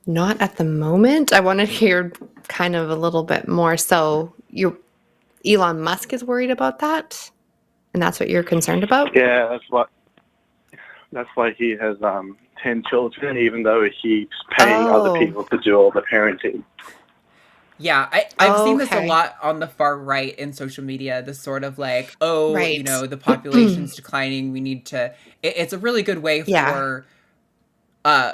Not at the moment. I want to hear kind of a little bit more. So Elon Musk is worried about that? And that's what you're concerned about? Yeah, that's why he has 10 children, even though he keeps paying other people to do all the parenting. Yeah, I've seen this a lot on the far right in social media, this sort of like, the population's declining, we need to... It's a really good way for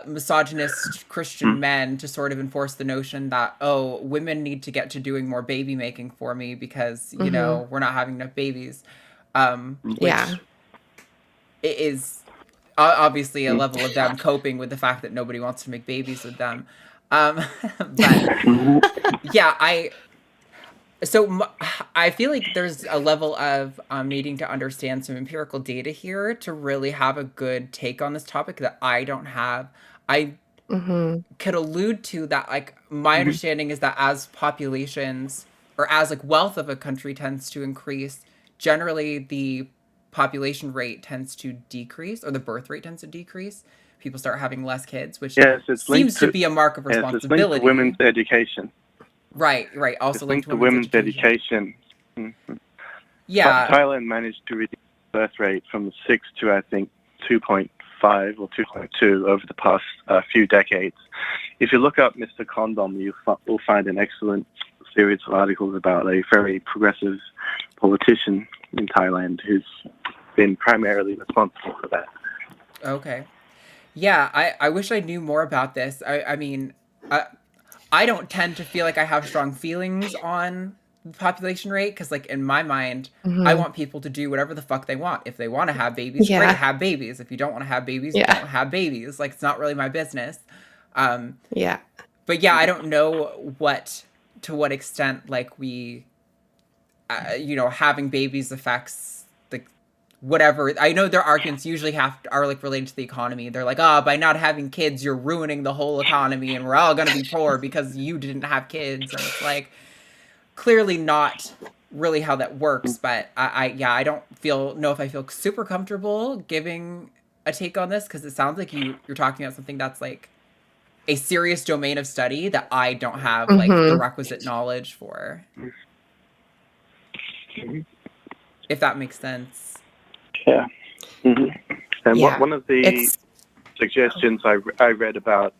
misogynist Christian men to sort of enforce the notion that, women need to get to doing more baby making for me because, we're not having enough babies. Which it is obviously a level of them coping with the fact that nobody wants to make babies with them. But I feel like there's a level of needing to understand some empirical data here to really have a good take on this topic that I don't have. I could allude to that, like, my understanding is that as populations or as like wealth of a country tends to increase, generally the population rate tends to decrease, or the birth rate tends to decrease. People start having less kids, which seems to be a mark of responsibility. It's linked to women's education. Right. Also it's linked to women's education. Yeah. Thailand managed to reduce the birth rate from 6 to, I think, 2.5 or 2.2 over the past few decades. If you look up Mr. Condom, you'll find an excellent series of articles about a very progressive politician in Thailand who's been primarily responsible for that. Okay. Yeah, I wish I knew more about this. I mean, I don't tend to feel like I have strong feelings on the population rate because, like, in my mind, I want people to do whatever the fuck they want. If they want to have babies, great, have babies. If you don't want to have babies, don't have babies. Like, it's not really my business. But yeah, I don't know to what extent, like, we, having babies affects whatever. I know their arguments usually are like related to the economy. They're like, by not having kids, you're ruining the whole economy and we're all going to be poor because you didn't have kids. And it's like, clearly not really how that works. But I don't know if I feel super comfortable giving a take on this, because it sounds like you're talking about something that's like a serious domain of study that I don't have like the requisite knowledge for. If that makes sense. Yeah. And one of the suggestions I read about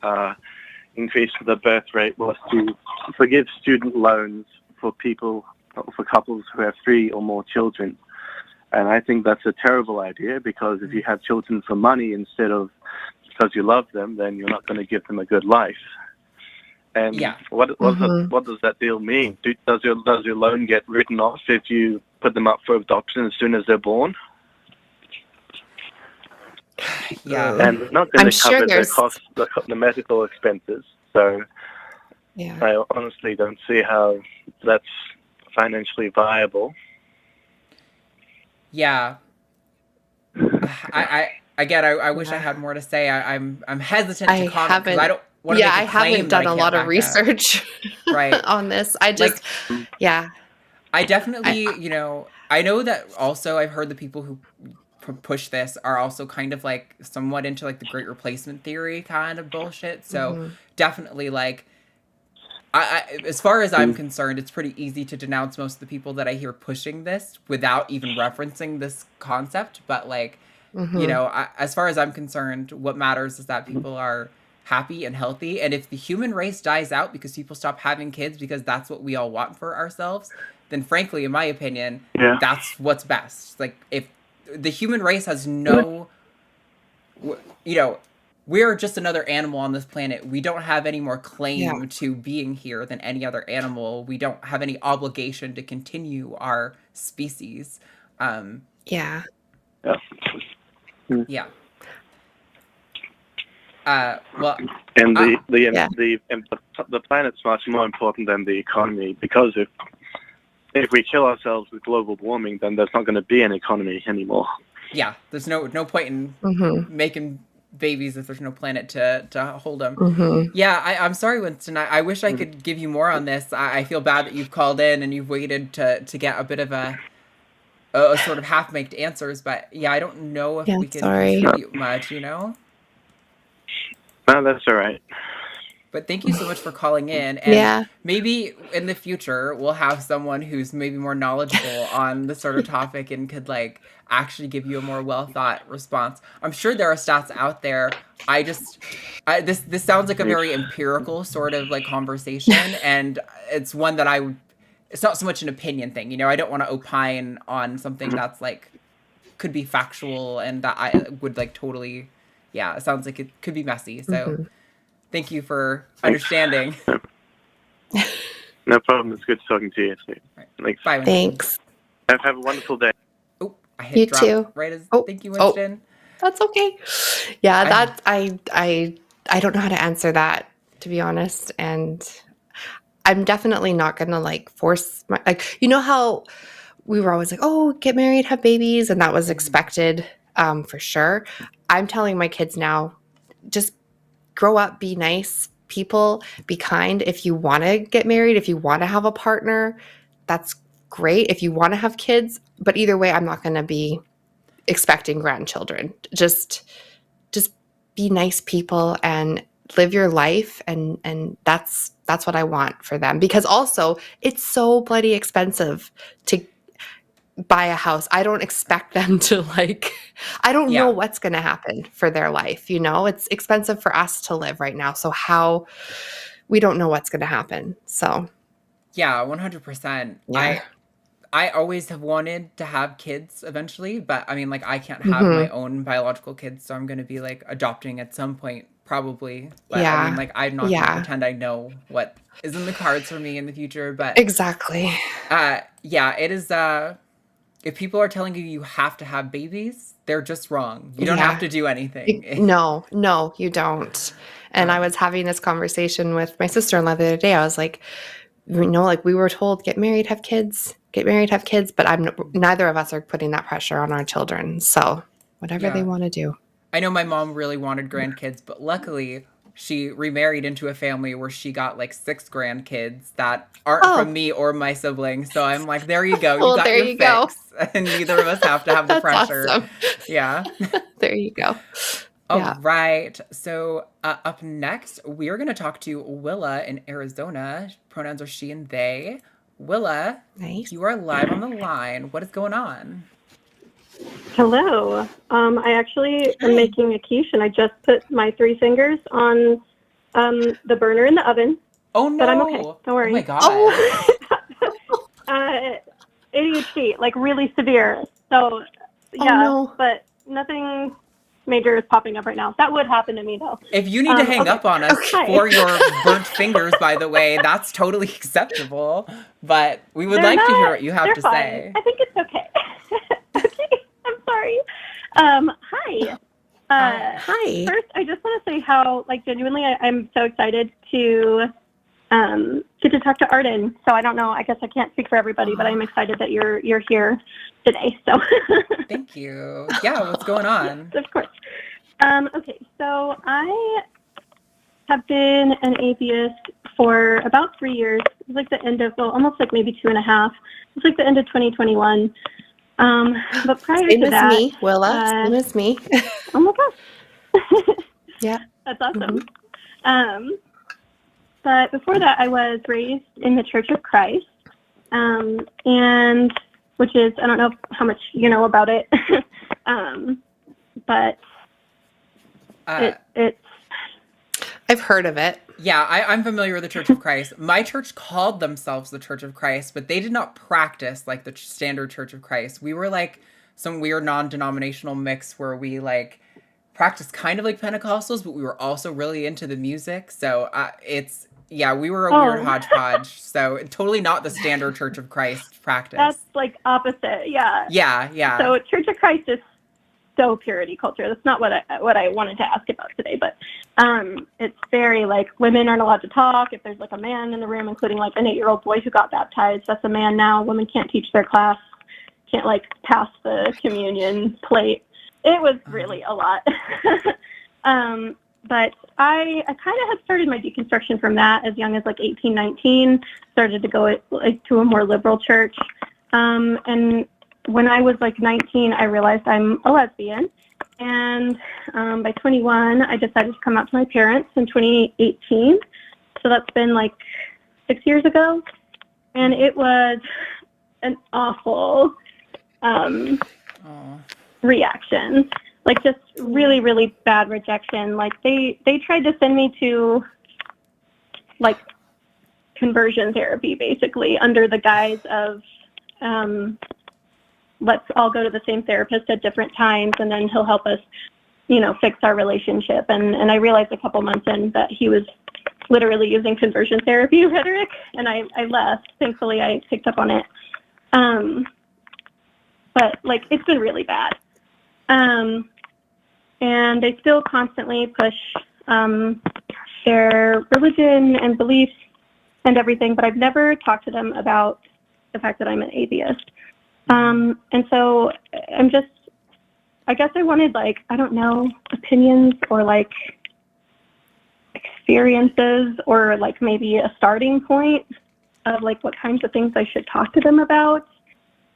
increasing the birth rate was to forgive student loans for couples who have 3 or more children. And I think that's a terrible idea, because if you have children for money instead of because you love them, then you're not going to give them a good life. And what does that deal mean? Does your loan get written off if you put them up for adoption as soon as they're born? Yeah, and we're not going to cover the medical expenses. So I honestly don't see how that's financially viable. Yeah, I wish I had more to say. I'm hesitant to comment because I don't want to make a claim. I haven't done a lot of research on this. I just I definitely I know that also I've heard the people who push this are also kind of like somewhat into like the great replacement theory kind of bullshit. So definitely, like, I as far as I'm concerned, it's pretty easy to denounce most of the people that I hear pushing this without even referencing this concept. But like, as far as I'm concerned, what matters is that people are happy and healthy. And if the human race dies out because people stop having kids because that's what we all want for ourselves, then frankly, in my opinion, that's what's best. Like, if the human race has we're just another animal on this planet. We don't have any more claim to being here than any other animal. We don't have any obligation to continue our species. Yeah. Well, and the planet's much more important than the economy, because if we kill ourselves with global warming, then there's not going to be an economy anymore. Yeah, there's no point in making babies if there's no planet to hold them. Yeah, I'm sorry, Winston. I wish I could give you more on this. I feel bad that you've called in and you've waited to get a bit of a sort of half-baked answers, but I don't know if we can contribute much, No, that's all right. But thank you so much for calling in. And maybe in the future, we'll have someone who's maybe more knowledgeable on the sort of topic and could like actually give you a more well-thought response. I'm sure there are stats out there. This sounds like a very empirical sort of like conversation. And it's one that it's not so much an opinion thing. I don't want to opine on something that's like, could be factual and that I would like totally, it sounds like it could be messy. So thank you for understanding. No problem. It's good talking to you. Right. Bye, Winston. Thanks. Have a wonderful day. Oh, I hit you drop too. Right as thank you, Winston. That's okay. Yeah, I don't know how to answer that, to be honest. And I'm definitely not going to like force my, like, you know how we were always like, oh, get married, have babies. And that was expected for sure. I'm telling my kids now, just grow up, be nice people, be kind. If you want to get married, if you want to have a partner, that's great. If you want to have kids, but either way, I'm not going to be expecting grandchildren. Just be nice people and live your life, and that's what I want for them. Because also, it's so bloody expensive to buy a house. I don't expect them to like, I don't know what's going to happen for their life. You know, it's expensive for us to live right now. So how, we don't know what's going to happen. So. Yeah, 100%. Yeah. I always have wanted to have kids eventually, but I mean, like, I can't have my own biological kids, so I'm going to be like adopting at some point, probably. But I mean, like, I'm not going to pretend I know what is in the cards for me in the future. But exactly. Yeah, it is. If people are telling you have to have babies, they're just wrong. You don't have to do anything. No, you don't. And I was having this conversation with my sister-in-law the other day. I was like, you know, like we were told, get married, have kids, but neither of us are putting that pressure on our children. So whatever they want to do. I know my mom really wanted grandkids, but luckily she remarried into a family where she got like 6 grandkids that aren't from me or my siblings. So I'm like, there you go. You got your fix. And neither of us have to have the pressure. Awesome. Yeah. There you go. All right. So up next, we're going to talk to Willa in Arizona. Pronouns are she and they. Willa, nice. You are live on the line. What is going on? Hello. I actually am making a quiche, and I just put my 3 fingers on the burner in the oven. Oh, no. But I'm okay. Don't worry. Oh, my God. ADHD, like really severe. So, but nothing major is popping up right now. That would happen to me, though. If you need to hang up on us for your burnt fingers, by the way, that's totally acceptable. But we would like to hear what you have to say. I think it's okay. Okay. I'm sorry. Hi. Hi. First, I just want to say how, like, genuinely, I'm so excited to get to talk to Arden. So I don't know. I guess I can't speak for everybody, but I'm excited that you're here today. So thank you. Yeah, what's going on? Yes, of course. Okay, so I have been an atheist for about 3 years. It was like the end of, almost like maybe 2.5. It was like the end of 2021. But prior same to that, me, Willa. Same as me. Oh my gosh. Yeah, that's awesome. But before that, I was raised in the Church of Christ, and which is, I don't know how much you know about it, but it's. I've heard of it. Yeah, I'm familiar with the Church of Christ. My church called themselves the Church of Christ, but they did not practice like the standard Church of Christ. We were like some weird non-denominational mix where we like practiced kind of like Pentecostals, but we were also really into the music. So we were a weird hodgepodge. So totally not the standard Church of Christ practice. That's like opposite. Yeah. Yeah. So Church of Christ is so purity culture. That's not what I wanted to ask about today, but it's very like women aren't allowed to talk. If there's like a man in the room, including like an 8-year-old boy who got baptized, that's a man now. Women can't teach their class, can't like pass the communion plate. It was really a lot. But I kind of had started my deconstruction from that as young as like 18, 19, started to go like to a more liberal church. And when I was like 19, I realized I'm a lesbian. And by 21, I decided to come out to my parents in 2018. So that's been like 6 years ago. And it was an awful reaction. Like just really, really bad rejection. Like they tried to send me to like conversion therapy, basically, under the guise of let's all go to the same therapist at different times, and then he'll help us, fix our relationship. And I realized a couple months in that he was literally using conversion therapy rhetoric, and I left. Thankfully, I picked up on it. But like it's been really bad. And they still constantly push their religion and beliefs and everything, but I've never talked to them about the fact that I'm an atheist. And so I guess I wanted, like, I don't know, opinions or, like, experiences or, like, maybe a starting point of, like, what kinds of things I should talk to them about.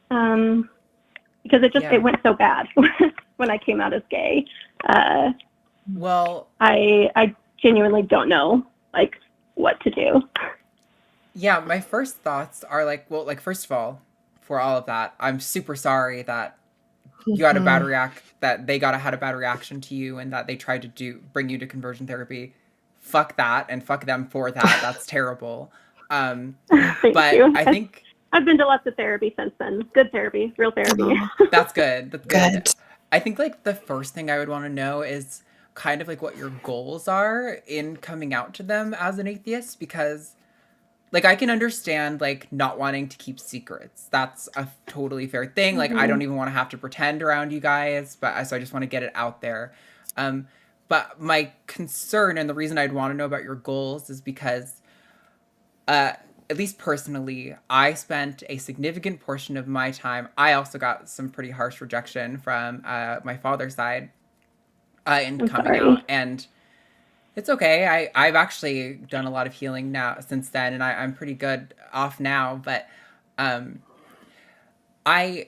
Because it went so bad when I came out as gay. Well, I genuinely don't know, like, what to do. yeah, my first thoughts are like, well, like, first of all, for all of that, I'm super sorry that you had a bad that they had a bad reaction to you and that they tried to bring you to conversion therapy. Fuck that and fuck them for that. That's terrible. Thank but you. I think I've been to lots of therapy since then. Good therapy, real therapy. that's good. That's good. I think, like, the first thing I would want to know is kind of like what your goals are in coming out to them as an atheist, because, like, I can understand, like, not wanting to keep secrets. That's a totally fair thing. Like, I don't even want to have to pretend around you guys, but so I just want to get it out there. But my concern and the reason I'd want to know about your goals is because, at least personally, I spent a significant portion of my time. I also got some pretty harsh rejection from my father's side in coming out, and it's okay. I've actually done a lot of healing now since then, and I'm pretty good off now. But I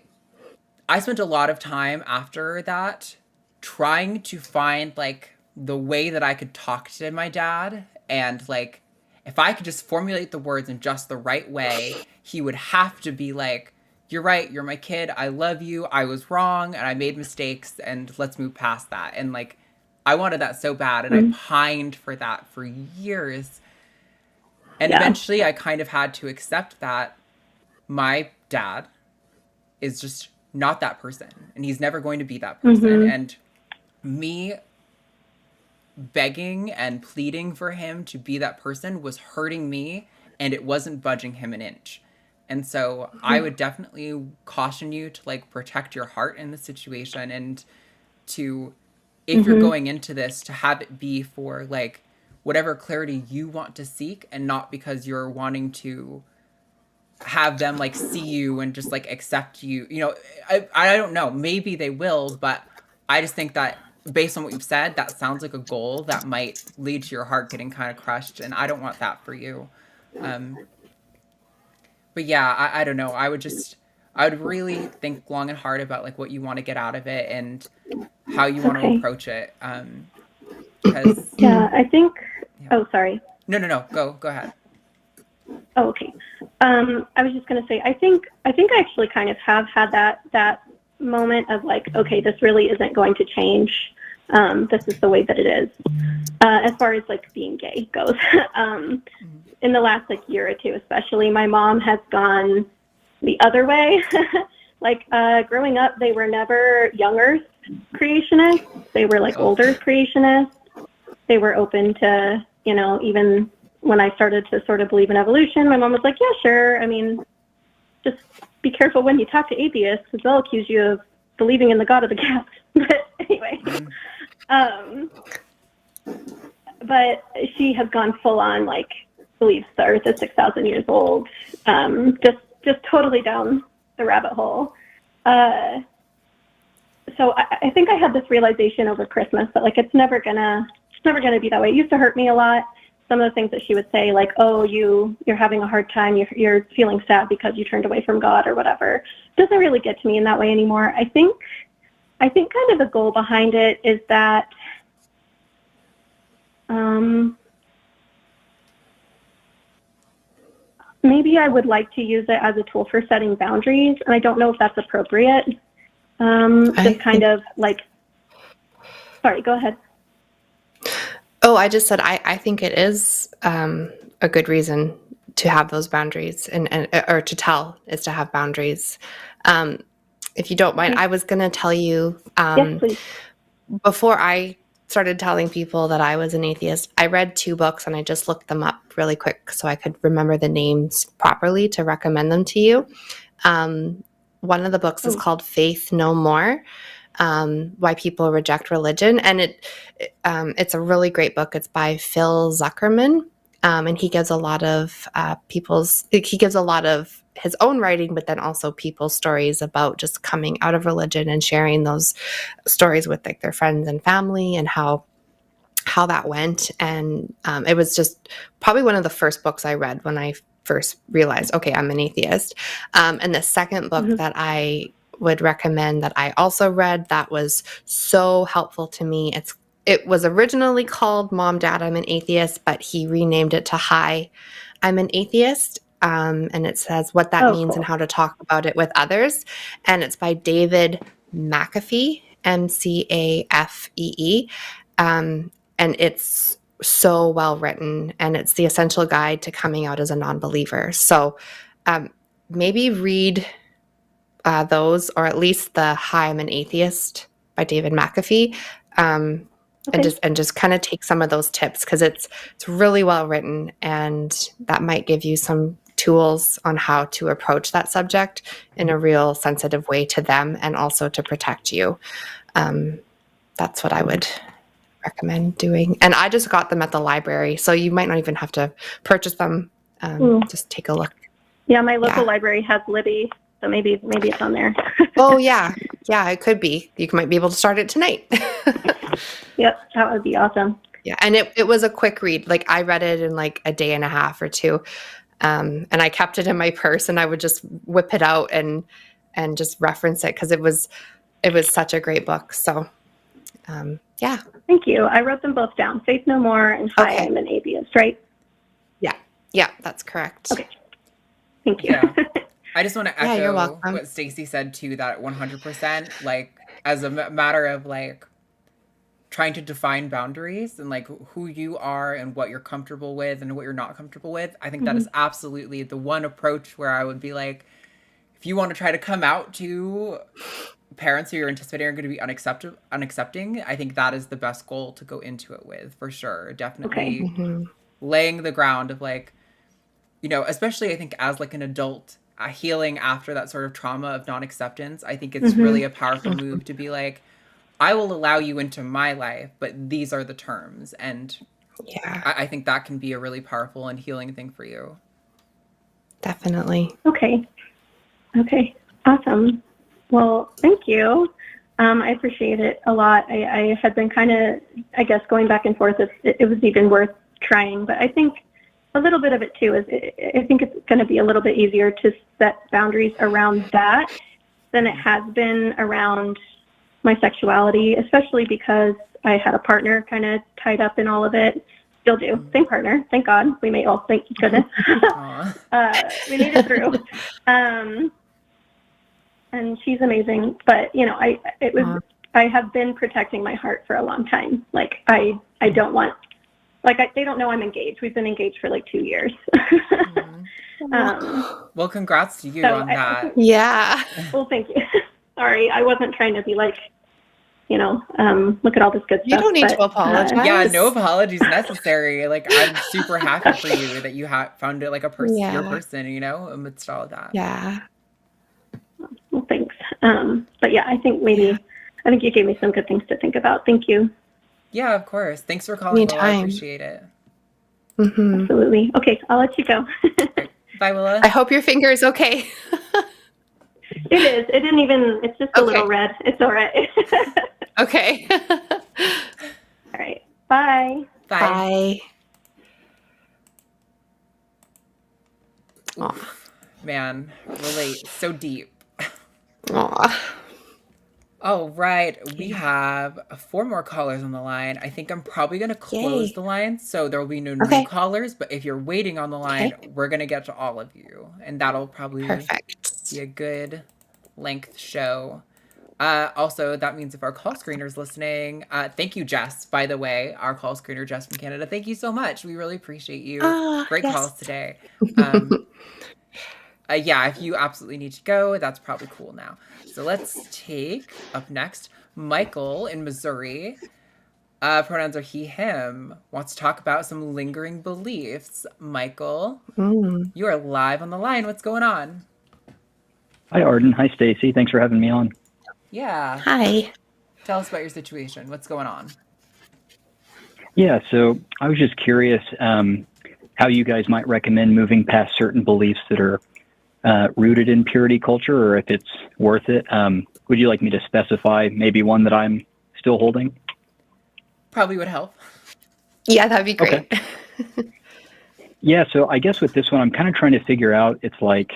spent a lot of time after that trying to find, like, the way that I could talk to my dad, and, like, if I could just formulate the words in just the right way, he would have to be like, you're right, you're my kid, I love you, I was wrong, and I made mistakes, and let's move past that. And, like, I wanted that so bad, and I pined for that for years. And eventually I kind of had to accept that my dad is just not that person, and he's never going to be that person. And me begging and pleading for him to be that person was hurting me, and it wasn't budging him an inch. And so I would definitely caution you to, like, protect your heart in the situation, and to, if you're going into this, to have it be for, like, whatever clarity you want to seek, and not because you're wanting to have them, like, see you and just, like, accept you. You know, I don't know, maybe they will, but I just think that based on what you've said, that sounds like a goal that might lead to your heart getting kind of crushed, and I don't want that for you. But yeah, I don't know. I would really think long and hard about, like, what you want to get out of it and how you want to approach it. Because I think. Yeah. Oh, sorry. No. Go ahead. Oh, okay. I was just gonna say, I think I actually kind of have had that moment of, like, okay, this really isn't going to change. This is the way that it is. As far as, like, being gay goes, in the last, like, year or two, especially, my mom has gone the other way. Like, growing up, they were never younger creationists. They were, like, older creationists. They were open to, you know, even when I started to sort of believe in evolution, my mom was like, yeah, sure. I mean, just be careful when you talk to atheists, because they'll accuse you of believing in the God of the cats. But anyway, but she has gone full on, like, believes the Earth is 6,000 years old. Just totally down the rabbit hole. So I think I had this realization over Christmas that, like, it's never gonna be that way. It used to hurt me a lot. Some of the things that she would say, like, oh, you're having a hard time, you're feeling sad because you turned away from God or whatever, doesn't really get to me in that way anymore. I think kind of the goal behind it is that maybe I would like to use it as a tool for setting boundaries, and I don't know if that's appropriate. Just kind of like, sorry, go ahead. Oh, I just said I think it is a good reason to have those boundaries and or to tell is to have boundaries. If you don't mind, I was going to tell you Yes, please. Before I started telling people that I was an atheist, I read 2 books and I just looked them up really quick so I could remember the names properly to recommend them to you. One of the books is called Faith No More. Why People Reject Religion, and it's a really great book. It's by Phil Zuckerman, And he gives a lot of he gives a lot of his own writing, but then also people's stories about just coming out of religion and sharing those stories with like their friends and family and how that went. And it was just probably one of the first books I read when I first realized, okay, I'm an atheist. And the second book that I would recommend that I also read that was so helpful to me, it was originally called Mom, Dad, I'm an Atheist, but he renamed it to Hi, I'm an Atheist. And it says what that means and how to talk about it with others. And it's by David McAfee, Mcafee. And it's so well written, and it's the essential guide to coming out as a non-believer. So maybe read those, or at least the Hi, I'm an Atheist by David McAfee. And just kind of take some of those tips, because it's really well written, and that might give you some tools on how to approach that subject in a real sensitive way to them and also to protect you. That's what I would recommend doing. And I just got them at the library, so you might not even have to purchase them. Just take a look. Yeah, my local library has Libby, so maybe it's on there. Oh yeah, it could be. You might be able to start it tonight. Yep, that would be awesome. Yeah, and it was a quick read. Like I read it in like a day and a half or two, and I kept it in my purse, and I would just whip it out and just reference it, because it was such a great book. So yeah. Thank you. I wrote them both down. Faith No More and Hi, I'm an Atheist, right? Yeah, that's correct. Okay. Thank you. Yeah. I just want to Yeah, you're echo welcome. what Stacie said too, that 100%, like, as a matter of like trying to define boundaries and like who you are and what you're comfortable with and what you're not comfortable with. I think that is absolutely the one approach where I would be like, if you want to try to come out to parents who you're anticipating are going to be unaccepting, I think that is the best goal to go into it with, for sure. Definitely laying the ground of like, you know, especially I think as like an adult, healing after that sort of trauma of non-acceptance, I think it's really a powerful move to be like, I will allow you into my life, but these are the terms. And I think that can be a really powerful and healing thing for you. Definitely. Okay. Awesome. Well, thank you. I appreciate it a lot. I had been kind of, I guess, going back and forth if it was even worth trying, but I think a little bit of it too is I think it's going to be a little bit easier to set boundaries around that than it has been around my sexuality, especially because I had a partner kind of tied up in all of it. Still do. Same partner. Thank God. We made, thank goodness. We made it through. And she's amazing. But, you know, I have been protecting my heart for a long time. Like, I don't want, like, they don't know I'm engaged. We've been engaged for like 2 years. Well, congrats to you on that. Yeah. Well, thank you. Sorry, I wasn't trying to be like, you know, look at all this good stuff. You don't need to apologize. Yeah, no apologies necessary. Like, I'm super happy for you that you found it like a person, your person, you know, amidst all of that. Yeah. Well, thanks. But yeah, I think you gave me some good things to think about. Thank you. Yeah, of course. Thanks for calling, Willa. I appreciate it. Absolutely. Okay, I'll let you go. Bye, Willa. I hope your finger is okay. It is. It didn't even, it's just a little red. It's all right. Okay. All right. Bye. Bye. Man, relate so deep. Aw. All right, we have 4 more callers on the line. I think I'm probably going to close the line, so there will be no new callers. But if you're waiting on the line, we're going to get to all of you, and that'll probably be a good length show. Also, that means if our call screener's listening, thank you, Jess, by the way, our call screener, Jess from Canada. Thank you so much. We really appreciate you. Great calls today. Yeah, if you absolutely need to go, that's probably cool now. So let's take up next Michael in Missouri. Pronouns are he, him. Wants to talk about some lingering beliefs. Michael, you are live on the line. What's going on? Hi, Arden. Hi, Stacie. Thanks for having me on. Yeah. Hi. Tell us about your situation. What's going on? Yeah, so I was just curious. how you guys might recommend moving past certain beliefs that are rooted in purity culture, or if it's worth it. Would you like me to specify maybe one that I'm still holding? Probably would help. Yeah, that'd be great. Okay. Yeah, so I guess with this one, I'm kind of trying to figure out, it's like,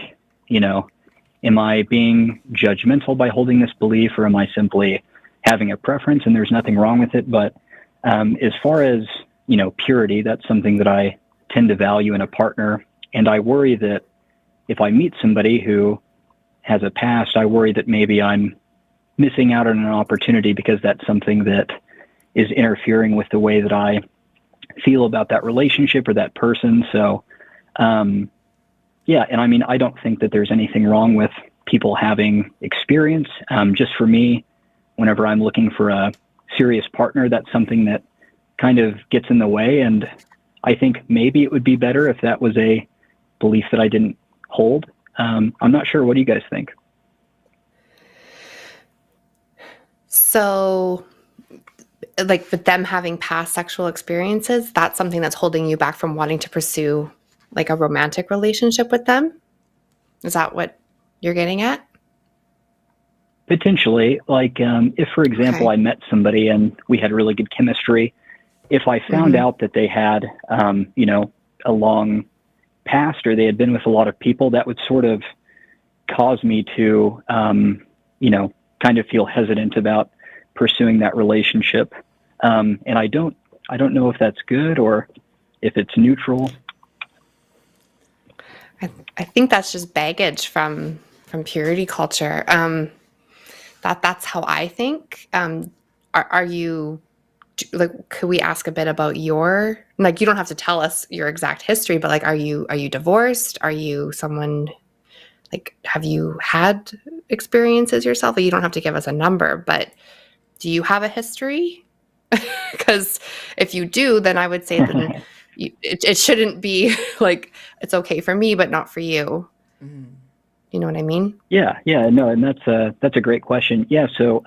am I being judgmental by holding this belief, or am I simply having a preference? And there's nothing wrong with it. But as far as, purity, that's something that I tend to value in a partner. And I worry that if I meet somebody who has a past, I worry that maybe I'm missing out on an opportunity because that's something that is interfering with the way that I feel about that relationship or that person. So, yeah, and I mean, I don't think that there's anything wrong with people having experience. Just for me, whenever I'm looking for a serious partner, that's something that kind of gets in the way. And I think maybe it would be better if that was a belief that I didn't hold. I'm not sure. What do you guys think? So, like with them having past sexual experiences, that's something that's holding you back from wanting to pursue like a romantic relationship with them? Is that what you're getting at? Potentially. Like, if, for example, I met somebody and we had really good chemistry, if I found out that they had, a long past, or they had been with a lot of people, that would sort of cause me to, kind of feel hesitant about pursuing that relationship. And I don't know if that's good or if it's neutral. I think that's just baggage from purity culture. That's how I think. Are you, like, could we ask a bit about your, like, you don't have to tell us your exact history, but like, are you divorced? Are you someone, like, have you had experiences yourself? Like, you don't have to give us a number, but do you have a history? Because if you do, then I would say that it shouldn't be like, it's okay for me, but not for you. Mm. You know what I mean? Yeah, no, and that's a great question. Yeah, so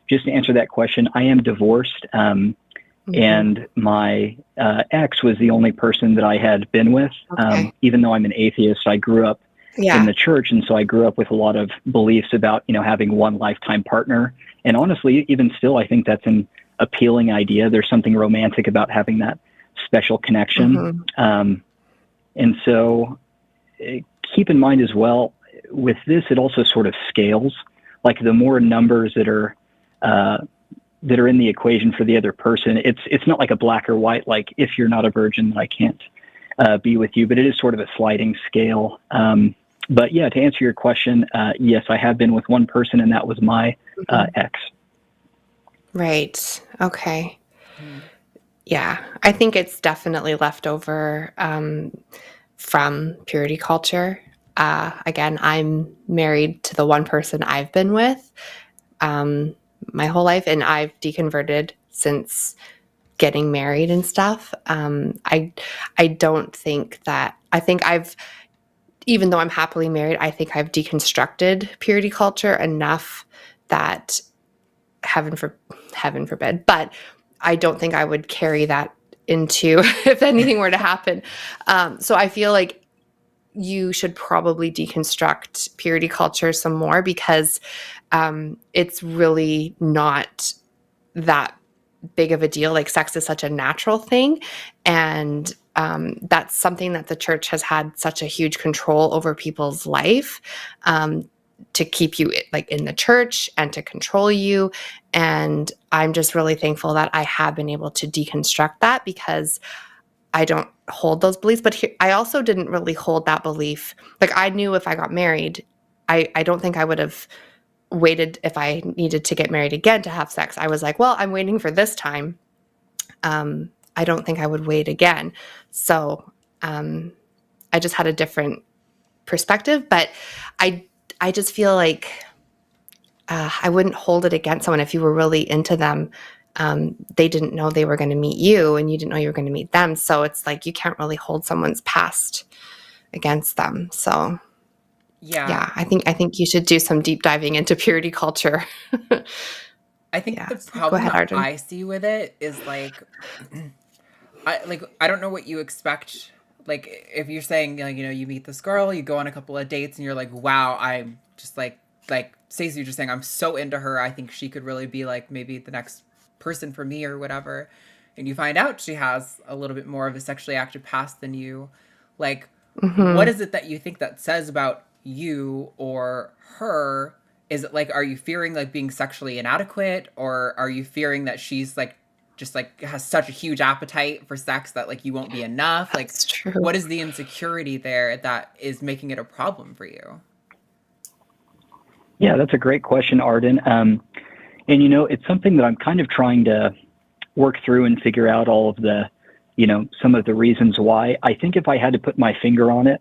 just to answer that question, I am divorced, and my ex was the only person that I had been with. Okay. Even though I'm an atheist, I grew up in the church, and so I grew up with a lot of beliefs about having one lifetime partner. And honestly, even still, I think that's an appealing idea. There's something romantic about having that special connection. And so keep in mind as well, with this, it also sort of scales. Like, the more numbers that are in the equation for the other person, it's not like a black or white, like, if you're not a virgin, then I can't be with you, but it is sort of a sliding scale. But yeah, to answer your question, yes, I have been with one person, and that was my ex. Right. Okay. Yeah, I think it's definitely left over from purity culture. Again, I'm married to the one person I've been with my whole life, and I've deconverted since getting married and stuff. I don't think that, I think I've, even though I'm happily married, I think I've deconstructed purity culture enough that heaven forbid, but I don't think I would carry that into if anything were to happen. So I feel like you should probably deconstruct purity culture some more, because it's really not that big of a deal. Like, sex is such a natural thing, and that's something that the church has had such a huge control over people's life, to keep you like in the church and to control you. And I'm just really thankful that I have been able to deconstruct that, because I don't hold those beliefs. But I also didn't really hold that belief. Like, I knew if I got married, I don't think I would have waited if I needed to get married again to have sex. I was like, well, I'm waiting for this time. I don't think I would wait again. So I just had a different perspective, but I just feel like I wouldn't hold it against someone if you were really into them. They didn't know they were going to meet you, and you didn't know you were going to meet them. So it's like, you can't really hold someone's past against them. So yeah, I think you should do some deep diving into purity culture. I think the Go problem ahead, that Arden. I see with it is like, I don't know what you expect like if you're saying, like, you meet this girl, you go on a couple of dates and you're like, wow, I'm just like Stacie, you're just saying, I'm so into her. I think she could really be like maybe the next person for me or whatever. And you find out she has a little bit more of a sexually active past than you. Like, what is it that you think that says about you or her? Is it like, are you fearing like being sexually inadequate, or are you fearing that she's like, just like has such a huge appetite for sex that like you won't be enough? Like, That's true. what is the insecurity there that is making it a problem for you? Yeah, that's a great question, Arden. And, it's something that I'm kind of trying to work through and figure out all of the, some of the reasons why. I think if I had to put my finger on it,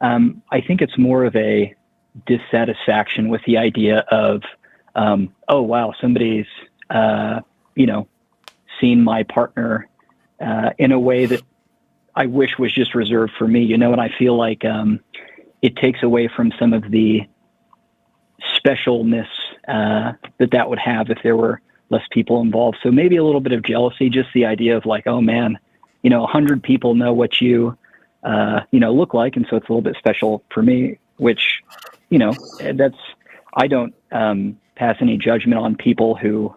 I think it's more of a dissatisfaction with the idea of, oh, wow, somebody's, seen my partner in a way that I wish was just reserved for me, and I feel like it takes away from some of the specialness that would have if there were less people involved. So maybe a little bit of jealousy, just the idea of like, oh man, 100 people know what you, look like. And so it's a little bit special for me, which, I don't pass any judgment on people who,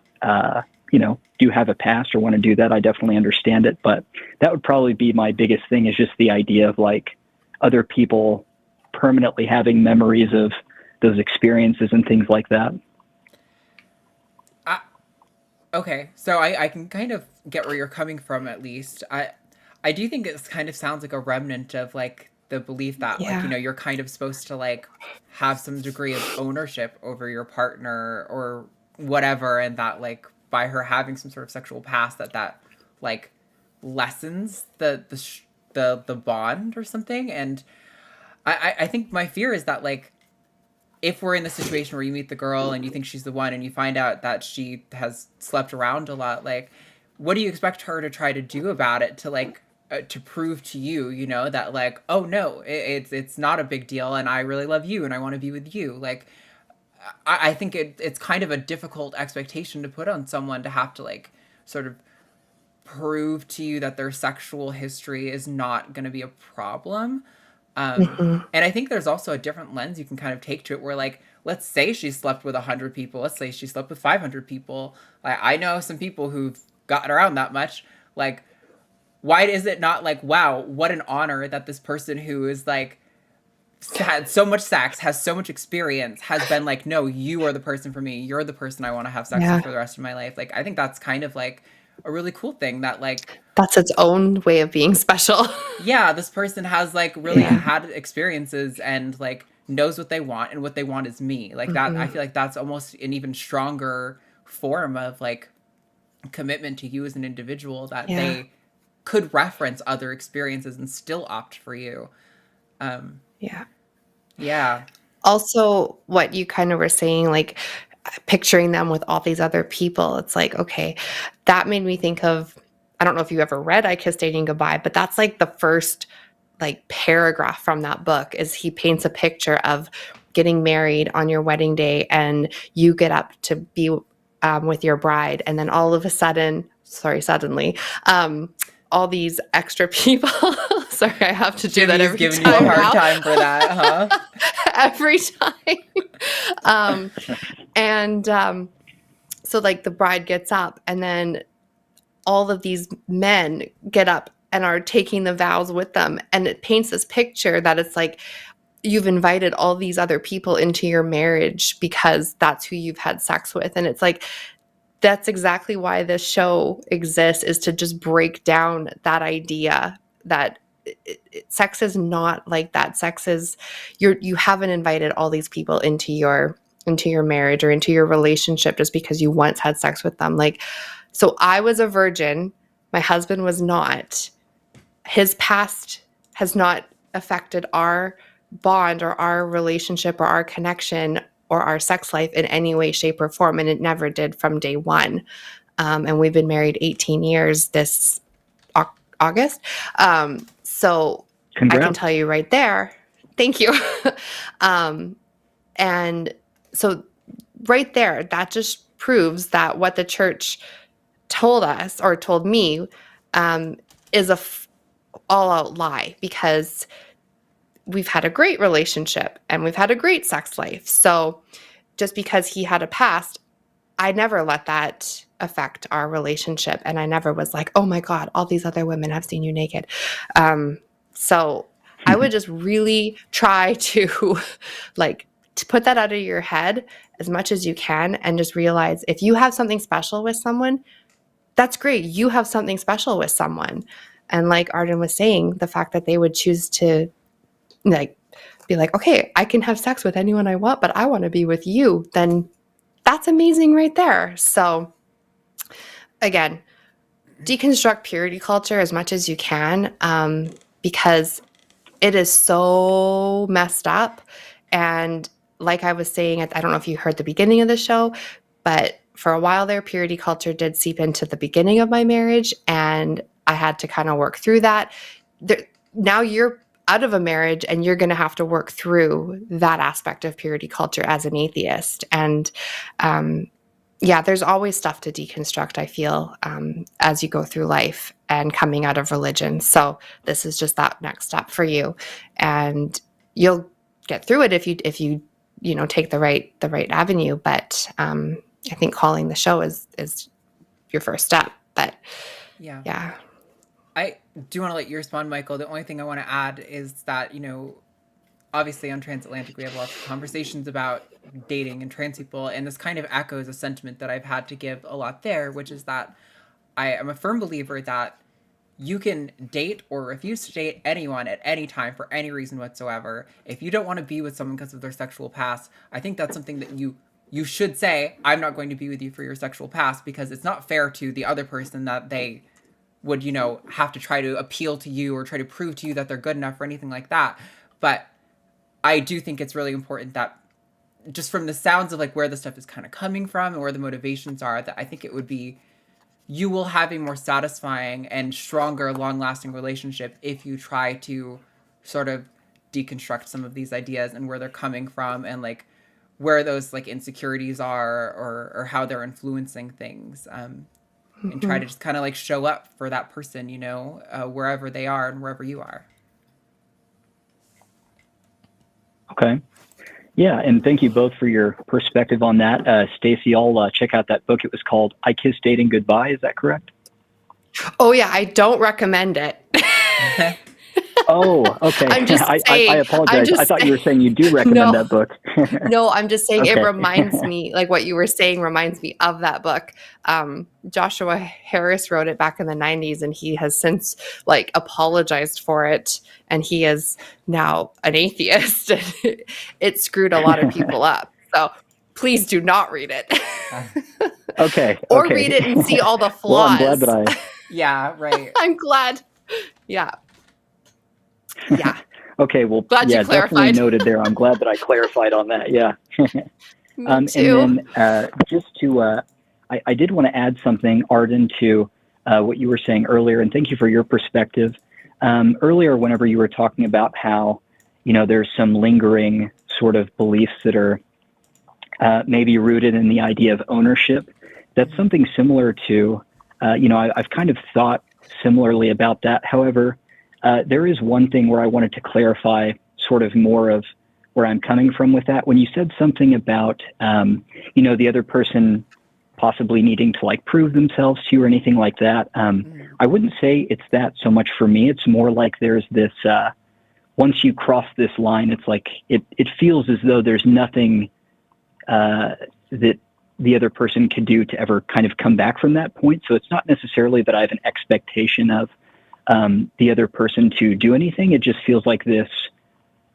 do have a past or want to do that. I definitely understand it, but that would probably be my biggest thing, is just the idea of like other people permanently having memories of those experiences and things like that. Okay, so I can kind of get where you're coming from, at least. I do think it kind of sounds like a remnant of like the belief that like, you're kind of supposed to like have some degree of ownership over your partner or whatever, and that like by her having some sort of sexual past that like lessens the bond or something. And I think my fear is that like, if we're in the situation where you meet the girl and you think she's the one and you find out that she has slept around a lot, like, what do you expect her to try to do about it to like, to prove to you, that like, oh no, it's not a big deal and I really love you and I want to be with you. Like, I think it's kind of a difficult expectation to put on someone to have to like sort of prove to you that their sexual history is not going to be a problem. And I think there's also a different lens you can kind of take to it where like, let's say she slept with 100 people. Let's say she slept with 500 people. I know some people who've gotten around that much. Like, why is it not like, wow, what an honor that this person who is like, had so much sex, has so much experience, has been like, no, you are the person for me. You're the person I want to have sex with for the rest of my life. Like, I think that's kind of like a really cool thing that like, that's its own way of being special. Yeah, this person has like really had experiences and like knows what they want, and what they want is me. Like that, I feel like that's almost an even stronger form of like commitment to you as an individual, that they could reference other experiences and still opt for you. Yeah. Also, what you kind of were saying, like picturing them with all these other people, it's like, okay, that made me think of, I don't know if you ever read I Kissed Dating Goodbye, but that's like the first like paragraph from that book, is he paints a picture of getting married on your wedding day and you get up to be with your bride, and then all of a sudden, suddenly, all these extra people. Sorry, I have to do that every time. Jimmy's giving you a hard time for that, huh? Every time. So like the bride gets up, and then all of these men get up and are taking the vows with them. And it paints this picture that it's like, you've invited all these other people into your marriage because that's who you've had sex with. And it's like, that's exactly why this show exists, is to just break down that idea that sex is not like that. Sex is, you haven't invited all these people into your marriage or into your relationship just because you once had sex with them. Like, so I was a virgin. My husband was not. His past has not affected our bond or our relationship or our connection or our sex life in any way, shape, or form. And it never did from day one. And we've been married 18 years this August. So Congrats. I can tell you right there. Thank you. And so right there, that just proves that what the church told us, or told me, is a all out lie, because we've had a great relationship and we've had a great sex life. So just because he had a past, I never let that affect our relationship. And I never was like, oh my God, all these other women have seen you naked. So I would just really try to to put that out of your head as much as you can, and just realize if you have something special with someone, that's great. You have something special with someone. And like Arden was saying, the fact that they would choose to be like, okay, I can have sex with anyone I want, but I want to be with you, then that's amazing right there. So again, deconstruct purity culture as much as you can, because it is so messed up. And like I was saying, I don't know if you heard the beginning of the show, but for a while there, purity culture did seep into the beginning of my marriage, and I had to kind of work through that. Now you're out of a marriage and you're going to have to work through that aspect of purity culture as an atheist. And there's always stuff to deconstruct, I feel, as you go through life and coming out of religion. So this is just that next step for you, and you'll get through it if you take the right avenue. But I think calling the show is your first step. But yeah. I do want to let you respond, Michael. The only thing I want to add is that, obviously on Transatlantic, we have lots of conversations about dating and trans people, and this kind of echoes a sentiment that I've had to give a lot there, which is that I am a firm believer that you can date or refuse to date anyone at any time for any reason whatsoever. If you don't want to be with someone because of their sexual past, I think that's something that you should say, I'm not going to be with you for your sexual past, because it's not fair to the other person that they would, have to try to appeal to you or try to prove to you that they're good enough or anything like that. But I do think it's really important that, just from the sounds of where the stuff is kind of coming from and where the motivations are, that I think it would be, you will have a more satisfying and stronger, long-lasting relationship if you try to sort of deconstruct some of these ideas and where they're coming from, and where those insecurities are, or how they're influencing things. And try to just kind of show up for that person, wherever they are and wherever you are. Okay. Yeah, and thank you both for your perspective on that. Stacie, I'll check out that book. It was called I Kissed Dating Goodbye. Is that correct? Oh, yeah. I don't recommend it. Oh, okay. I'm just saying. I apologize. I thought you were saying you do recommend that book. No, I'm just saying Okay. It reminds me, what you were saying reminds me of that book. Joshua Harris wrote it back in the 90s, and he has since apologized for it, and he is now an atheist. It screwed a lot of people up. So please do not read it. Okay. Or read it and see all the flaws. Well, I'm glad that I... Yeah, right. I'm glad. Yeah. Yeah. Okay, well, glad you definitely clarified. noted there. I'm glad that I clarified on that. Yeah. Me too. And then just to, I did want to add something, Arden, to what you were saying earlier, and thank you for your perspective. Earlier, whenever you were talking about how, there's some lingering sort of beliefs that are maybe rooted in the idea of ownership, that's something similar to, I've kind of thought similarly about that. However, there is one thing where I wanted to clarify sort of more of where I'm coming from with that. When you said something about, the other person possibly needing to prove themselves to you or anything like that, I wouldn't say it's that so much for me. It's more like there's this, once you cross this line, it's it feels as though there's nothing that the other person could do to ever kind of come back from that point. So it's not necessarily that I have an expectation of the other person to do anything. It just feels like this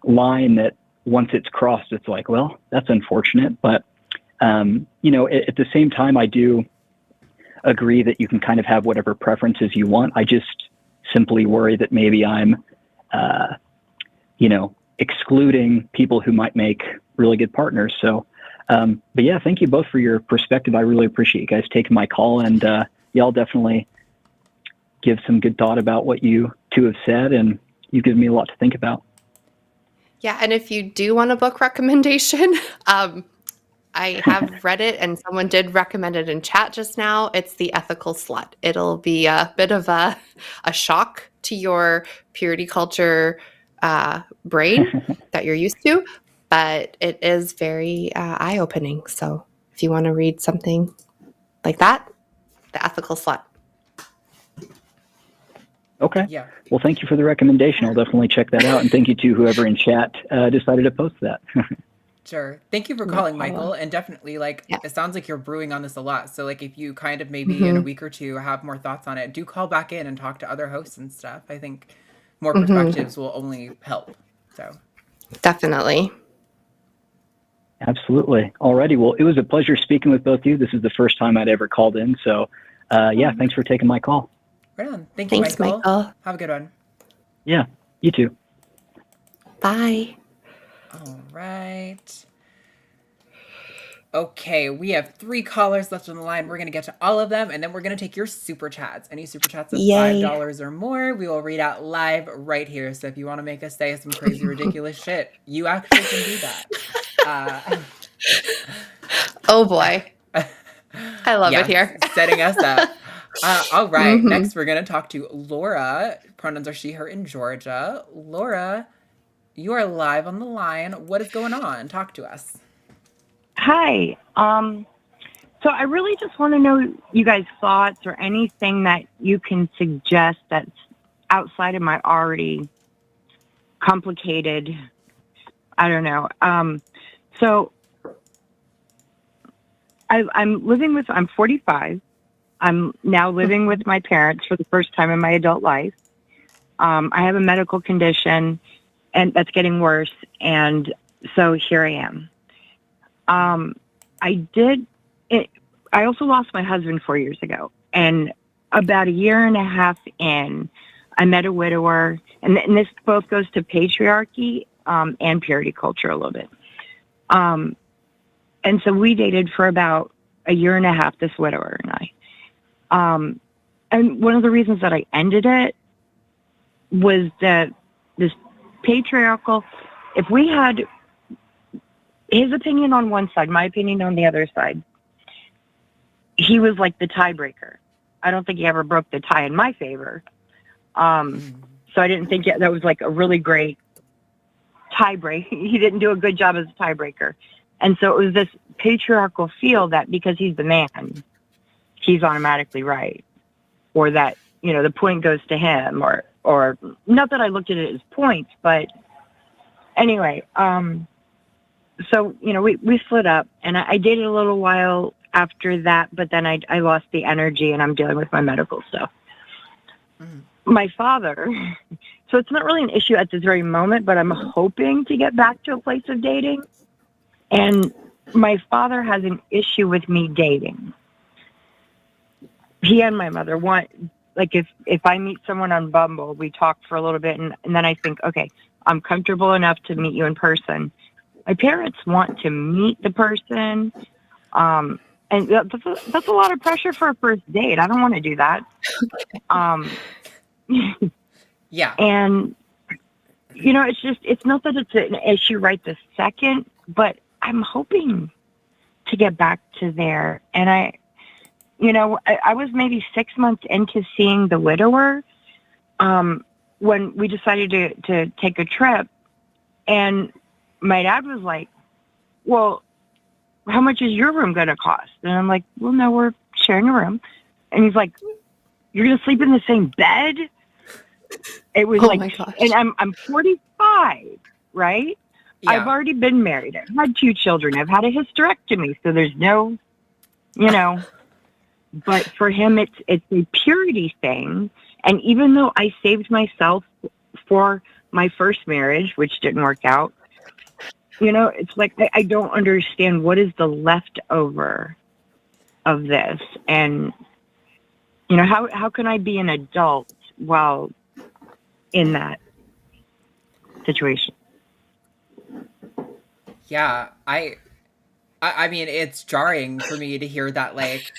line that once it's crossed, it's well, that's unfortunate. But, at the same time, I do agree that you can kind of have whatever preferences you want. I just simply worry that maybe I'm, excluding people who might make really good partners. So, but yeah, thank you both for your perspective. I really appreciate you guys taking my call, and y'all definitely give some good thought about what you two have said, and you give me a lot to think about. Yeah, and if you do want a book recommendation, I I have read it, and someone did recommend it in chat just now. It's The Ethical Slut. It'll be a bit of a shock to your purity culture brain that you're used to, but it is very eye-opening. So if you want to read something like that, The Ethical Slut. Okay. Yeah. Well, thank you for the recommendation. I'll definitely check that out. And thank you to whoever in chat decided to post that. Sure. Thank you for calling, Michael. And definitely, like, it sounds like you're brewing on this a lot. So, like, if you kind of maybe in a week or two have more thoughts on it, do call back in and talk to other hosts and stuff. I think more perspectives will only help. So, definitely. Absolutely. Alrighty. Well, it was a pleasure speaking with both of you. This is the first time I'd ever called in. So, yeah, thanks for taking my call. Right on. Thank you, Michael. Have a good one. Yeah, you too. Bye. All right. Okay, we have 3 callers left on the line. We're going to get to all of them, and then we're going to take your super chats. Any super chats of $5 or more, we will read out live right here. So if you want to make us say some crazy, ridiculous shit, you actually can do that. Oh, boy. I love it here. Setting us up. All right, next we're going to talk to Laura. Pronouns are she, her in Georgia. Laura, you are live on the line. What is going on? Talk to us. Hi. So I really just want to know you guys' thoughts or anything that you can suggest that's outside of my already complicated, I don't know. So I'm 45. I'm now living with my parents for the first time in my adult life. I have a medical condition and that's getting worse. And so here I am. I also lost my husband 4 years ago, and about a year and a half in, I met a widower, and this both goes to patriarchy, and purity culture a little bit. And so we dated for about a year and a half, this widower and I. And one of the reasons that I ended it was that this patriarchal, if we had his opinion on one side, my opinion on the other side, he was like the tiebreaker. I don't think he ever broke the tie in my favor. So I didn't think that was like a really great tiebreak. He didn't do a good job as a tiebreaker. And so it was this patriarchal feel that because he's the man, he's automatically right. Or that, you know, the point goes to him, or not that I looked at it as points, but anyway, so, you know, we split up, and I dated a little while after that, but then I lost the energy, and I'm dealing with my medical stuff. My father, so it's not really an issue at this very moment, but I'm hoping to get back to a place of dating. And my father has an issue with me dating. He and my mother want, like, if I meet someone on Bumble, we talk for a little bit, and then I think, okay, I'm comfortable enough to meet you in person. My parents want to meet the person, and that's a lot of pressure for a first date. I don't want to do that. Yeah. And, you know, it's not that it's an issue right this second, but I'm hoping to get back to there. And I was maybe 6 months into seeing the widower when we decided to take a trip, and my dad was like, well, how much is your room going to cost? And I'm like, well, no, we're sharing a room. And he's like, you're going to sleep in the same bed? It was my gosh. And I'm 45, right? Yeah. I've already been married. I've had 2 children. I've had a hysterectomy. So there's no, you know, but for him, it's a purity thing. And even though I saved myself for my first marriage, which didn't work out, you know, it's like, I don't understand what is the leftover of this. And, you know, how can I be an adult while in that situation? Yeah, I mean, it's jarring for me to hear that, like,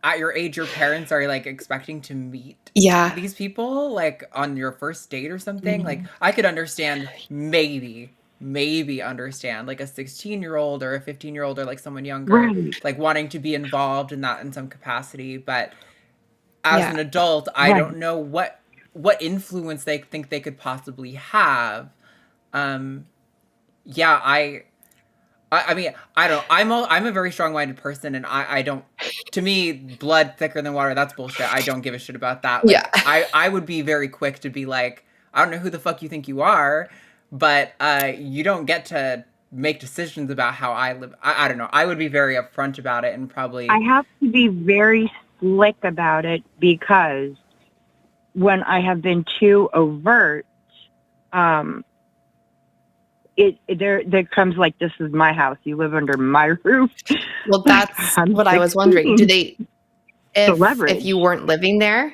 at your age, your parents are, like, expecting to meet these people, like, on your first date or something. Like, I could understand maybe maybe understand, like a 16-year-old or a 15-year-old or like someone younger, like wanting to be involved in that in some capacity. But as an adult, I don't know what influence they think they could possibly have. I mean, I don't. I'm a very strong-minded person, and I don't. To me, blood thicker than water. That's bullshit. I don't give a shit about that. Like, I would be very quick to be like, I don't know who the fuck you think you are, but you don't get to make decisions about how I live. I don't know. I would be very upfront about it, and probably. I have to be very slick about it, because when I have been too overt, there comes like, this is my house, you live under my roof. Well, that's what I was wondering. Do they, if you weren't living there,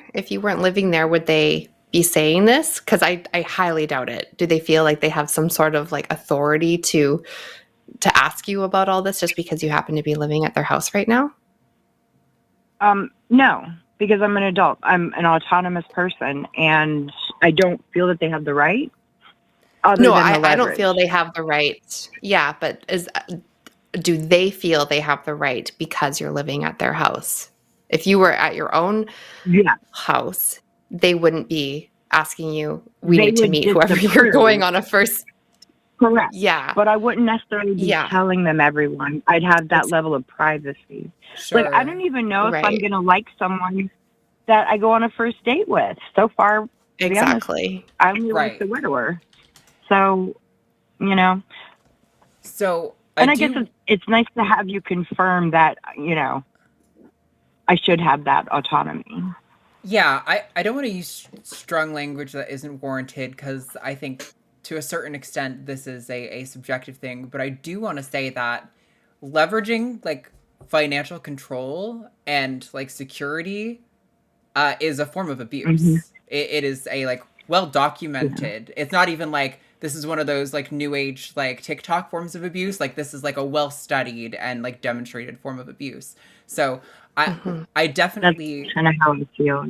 would they be saying this? Because I highly doubt it. Do they feel like they have some sort of like authority to ask you about all this just because you happen to be living at their house right now? No, because I'm an adult. I'm an autonomous person, and I don't feel that they have the right. No, I don't feel they have the right. Yeah, but do they feel they have the right because you're living at their house? If you were at your own house, they wouldn't be asking you, we need to meet whoever you're going on a first. Correct. Yeah. But I wouldn't necessarily be telling them everyone. I'd have that level of privacy. Sure. Like, I don't even know if I'm going to like someone that I go on a first date with. So far, exactly. I only like the widower. So, you know. So, I guess it's nice to have you confirm that, you know, I should have that autonomy. Yeah, I don't want to use strong language that isn't warranted, because I think to a certain extent this is a subjective thing. But I do want to say that leveraging like financial control and like security is a form of abuse. Mm-hmm. It is a like well documented. It's not even like this is one of those like new age like TikTok forms of abuse. Like this is like a well studied and like demonstrated form of abuse. So I definitely that's kind of how I feel.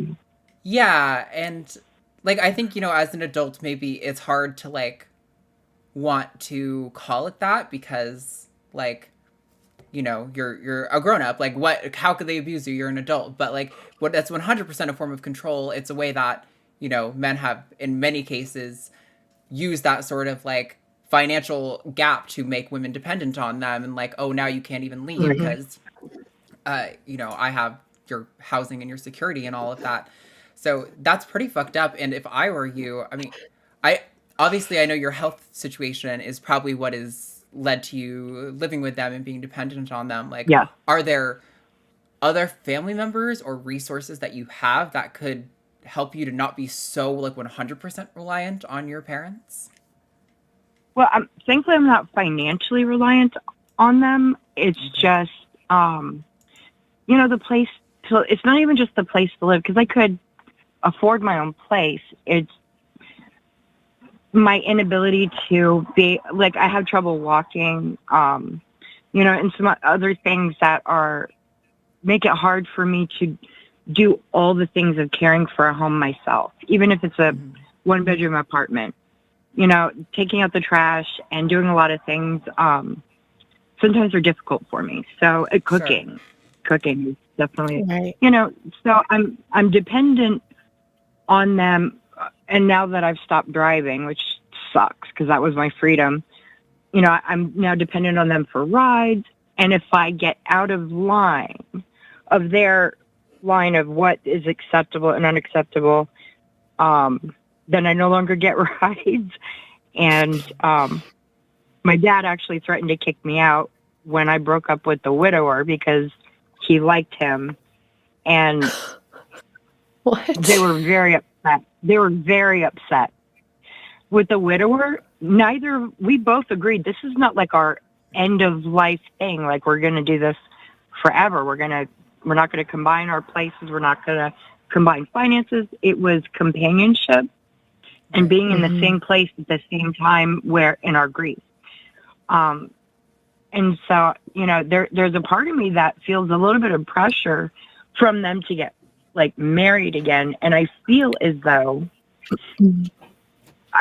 Yeah, and like I think, you know, as an adult maybe it's hard to like want to call it that, because like, you know, you're a grown up. Like how could they abuse you? You're an adult. But like that's 100% a form of control. It's a way that, you know, men have in many cases use that sort of like financial gap to make women dependent on them, and like, oh, now you can't even leave because you know, I have your housing and your security and all of that. So that's pretty fucked up. And if I were you, I mean, I know your health situation is probably what is led to you living with them and being dependent on them. Like, are there other family members or resources that you have that could help you to not be so like 100% reliant on your parents? Well, thankfully I'm not financially reliant on them. It's just, you know, the place to, it's not even just the place to live, because I could afford my own place. It's my inability to be like, I have trouble walking, you know, and some other things that make it hard for me to do all the things of caring for a home myself, even if it's a 1-bedroom apartment. You know, taking out the trash and doing a lot of things sometimes are difficult for me. So cooking is definitely, you know, so I'm dependent on them. And now that I've stopped driving, which sucks because that was my freedom, you know, I'm now dependent on them for rides. And if I get out of line of their line of what is acceptable and unacceptable, then I no longer get rides. And my dad actually threatened to kick me out when I broke up with the widower because he liked him. And they were very upset. They were very upset. With the widower, we both agreed this is not like our end of life thing. Like, we're going to do this forever. We're not going to combine our places. We're not going to combine finances. It was companionship and being in the same place at the same time where in our grief. And so, you know, there's a part of me that feels a little bit of pressure from them to get like married again. And I feel as though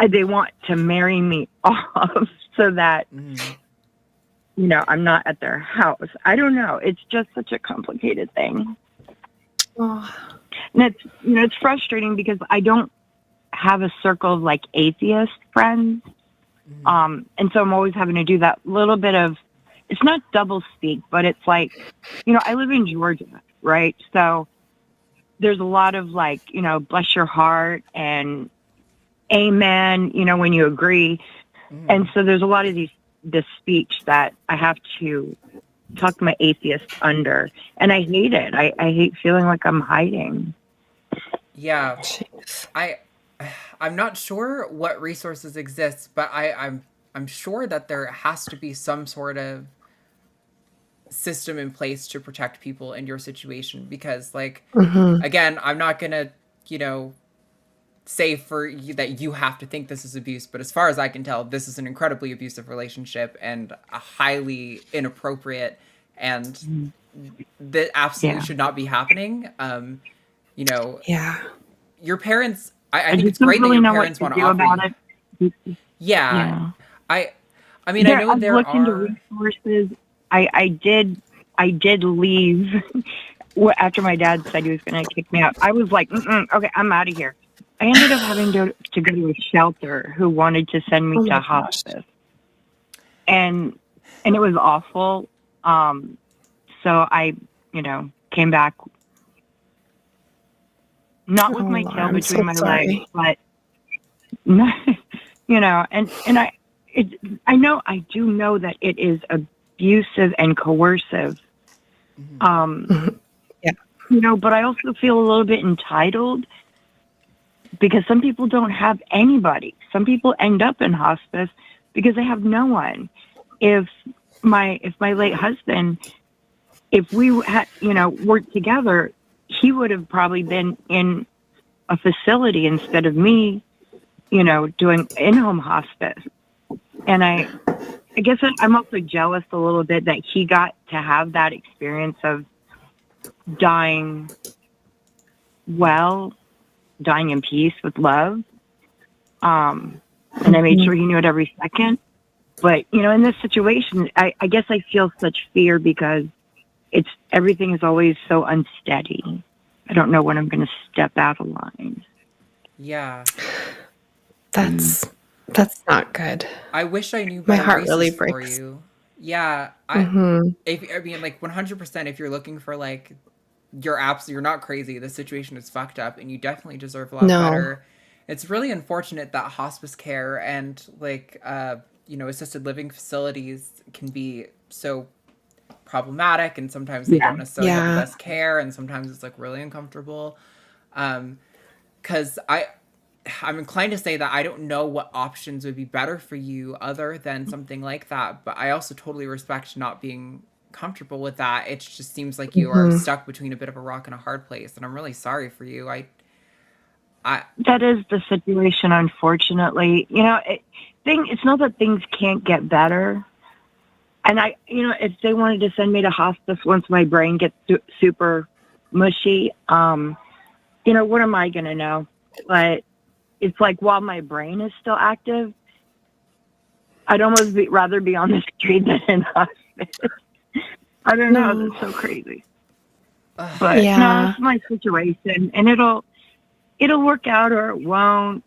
they want to marry me off so that, I'm not at their house. I don't know. It's just such a complicated thing. Oh. And it's frustrating because I don't have a circle of like atheist friends. And so I'm always having to do that little bit of, it's not double speak, but it's like, I live in Georgia, right? So there's a lot of like, bless your heart and amen, when you agree. And so there's a lot of this speech that I have to talk my atheist under. And I hate it. I hate feeling like I'm hiding. Yeah. I'm not sure what resources exist, but I'm sure that there has to be some sort of system in place to protect people in your situation, because like again, I'm not gonna say for you that you have to think this is abuse, but as far as I can tell, this is an incredibly abusive relationship and a highly inappropriate, and that absolutely should not be happening. Your parents, I think it's great really that your parents want to offer you. Yeah. I mean, I know I've looked into resources. I did leave after my dad said he was going to kick me out. I was like, okay, I'm out of here. I ended up having to go to a shelter who wanted to send me to hospice. And it was awful. So I, came back, not with my tail between my legs, but, and I do know that it is abusive and coercive. But I also feel a little bit entitled because some people don't have anybody. Some people end up in hospice because they have no one. If my late husband, if we had, worked together, he would have probably been in a facility instead of me, doing in-home hospice. And I guess I'm also jealous a little bit that he got to have that experience of dying well, dying in peace with love. And I made sure he knew it every second. But, in this situation, I guess I feel such fear because everything is always so unsteady. I don't know when I'm going to step out of line. Yeah. That's not good. I wish I knew My better heart really races for breaks. you. Yeah. Like 100%, if you're looking for like, you're not crazy. The situation is fucked up and you definitely deserve a lot better. It's really unfortunate that hospice care and like, assisted living facilities can be so problematic, and sometimes they don't necessarily have the best care, and sometimes it's like really uncomfortable. Because I'm inclined to say that I don't know what options would be better for you other than something like that, but I also totally respect not being comfortable with that. It just seems like you are stuck between a bit of a rock and a hard place, and I'm really sorry for you. That is the situation, unfortunately. It's not that things can't get better. And if they wanted to send me to hospice once my brain gets super mushy, what am I going to know? But it's like while my brain is still active, I'd almost rather be on the street than in hospice. I don't know. That's so crazy. But no, it's my situation, and it'll work out or it won't.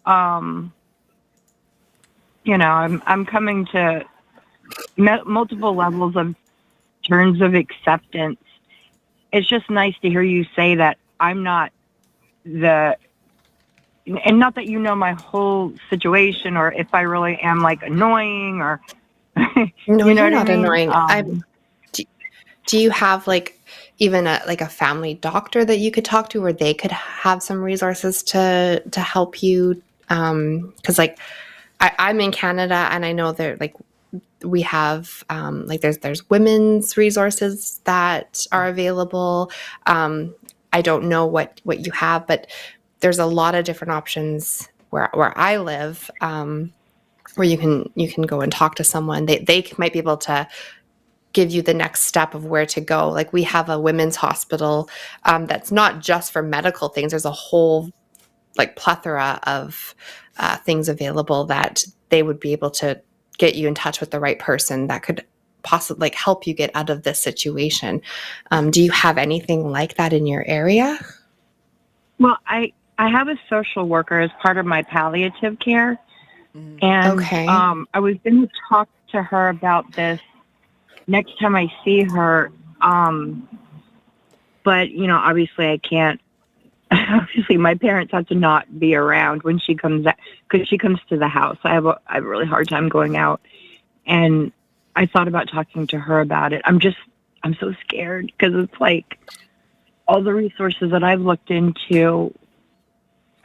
I'm coming to multiple levels of terms of acceptance. It's just nice to hear you say that I'm not and not that my whole situation, or if I really am like annoying or No, you're not annoying. Do you have like even a family doctor that you could talk to, where they could have some resources to help you? Because like I'm in Canada, and I know there like we have there's women's resources that are available. I don't know what you have, but there's a lot of different options where I live, where you can go and talk to someone. They might be able to give you the next step of where to go. Like we have a women's hospital that's not just for medical things. There's a whole like plethora of things available that they would be able to get you in touch with the right person that could possibly like help you get out of this situation. Do you have anything like that in your area? Well, I have a social worker as part of my palliative care. And Okay. I was going to talk to her about this next time I see her. But, you know, obviously I can't. Obviously, my parents have to not be around when she comes out, because she comes to the house. I have a really hard time going out. And I thought about talking to her about it. I'm so scared because it's like all the resources that I've looked into.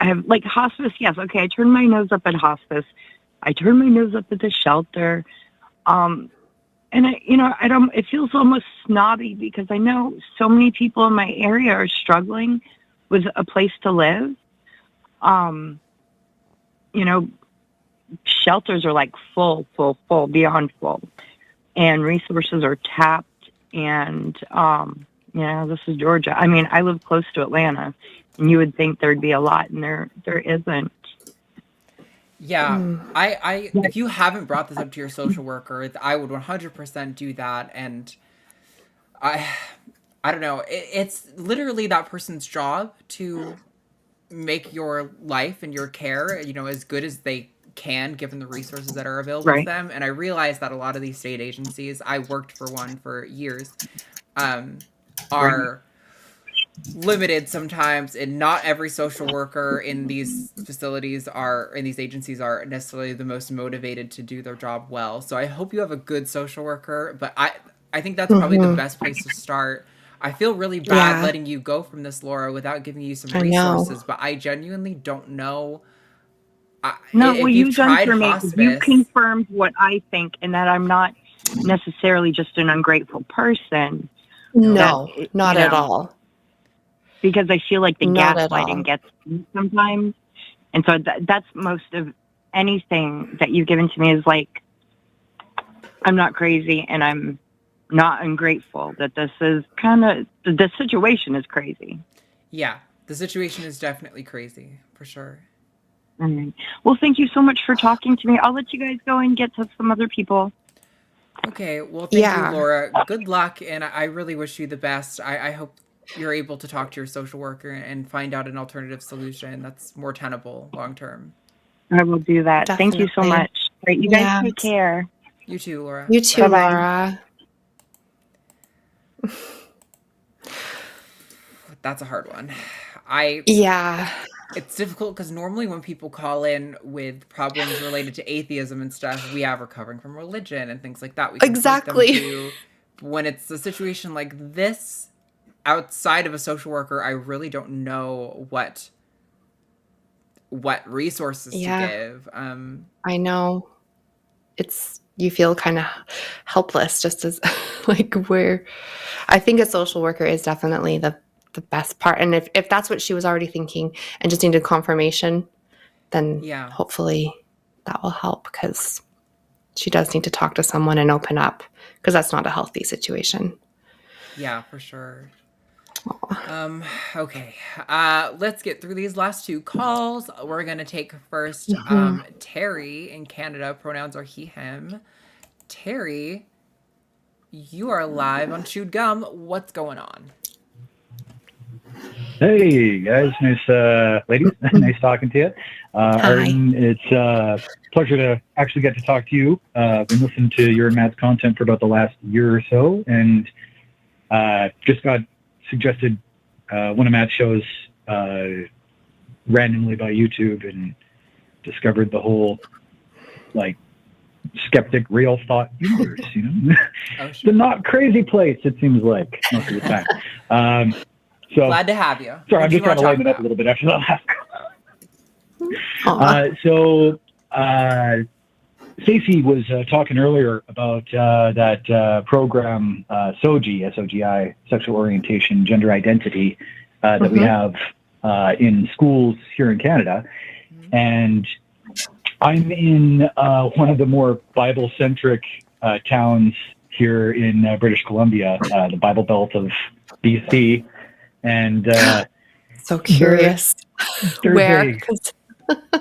I have like hospice. Yes. Okay. I turned my nose up at hospice. I turned my nose up at the shelter. And it feels almost snobby because I know so many people in my area are struggling with a place to live. Shelters are like full, beyond full, and resources are tapped. And, this is Georgia. I mean, I live close to Atlanta, and you would think there'd be a lot, and there isn't. Yeah, I if you haven't brought this up to your social worker, I would 100% do that. And I don't know. It's literally that person's job to make your life and your care, as good as they can, given the resources that are available to them. And I realize that a lot of these state agencies, I worked for one for years, are limited sometimes, and not every social worker in these facilities in these agencies are necessarily the most motivated to do their job well. So I hope you have a good social worker, but I think that's probably the best place to start. I feel really bad letting you go from this, Laura, without giving you some resources, but I genuinely don't know. You've done for me. You confirmed what I think, and that I'm not necessarily just an ungrateful person. No, not at all. Because I feel like the gaslighting gets me sometimes. And so that's most of anything that you've given to me is like, I'm not crazy and I'm not ungrateful, that this is the situation is crazy. Yeah, the situation is definitely crazy, for sure. Right. Well, thank you so much for talking to me. I'll let you guys go and get to some other people. Okay, well, thank you, Laura. Good luck, and I really wish you the best. I hope you're able to talk to your social worker and find out an alternative solution that's more tenable long term. I will do that. Definitely. Thank you so much. Right, you guys take care. You too, Laura. You too, Bye-bye. Laura. That's a hard one. It's difficult because normally when people call in with problems related to atheism and stuff, we have recovering from religion and things like that. We can point them to. When it's a situation like this, outside of a social worker, I really don't know what resources to give. I know. You feel kind of helpless, just as like I think a social worker is definitely the best part. And if that's what she was already thinking and just needed confirmation, then hopefully that will help, because she does need to talk to someone and open up, because that's not a healthy situation. Yeah, for sure. Okay. Let's get through these last two calls. We're going to take first Terry in Canada. Pronouns are he, him. Terry, you are live on Chewed Gum. What's going on? Hey, guys. Nice, ladies. Nice talking to you. Arden, it's a pleasure to actually get to talk to you. I've been listening to your and Matt's content for about the last year or so, and just got suggested one of Matt's shows randomly by YouTube, and discovered the whole skeptic real thought universe. It's a not crazy place, it seems like, most of the time. So glad to have you. Sorry, I'm just trying to lighten it up a little bit after that last. Stacie was talking earlier about that program, SOGI, S-O-G-I, sexual orientation, gender identity, that we have in schools here in Canada. And I'm in one of the more Bible-centric towns here in British Columbia, the Bible Belt of BC. And so curious. Where?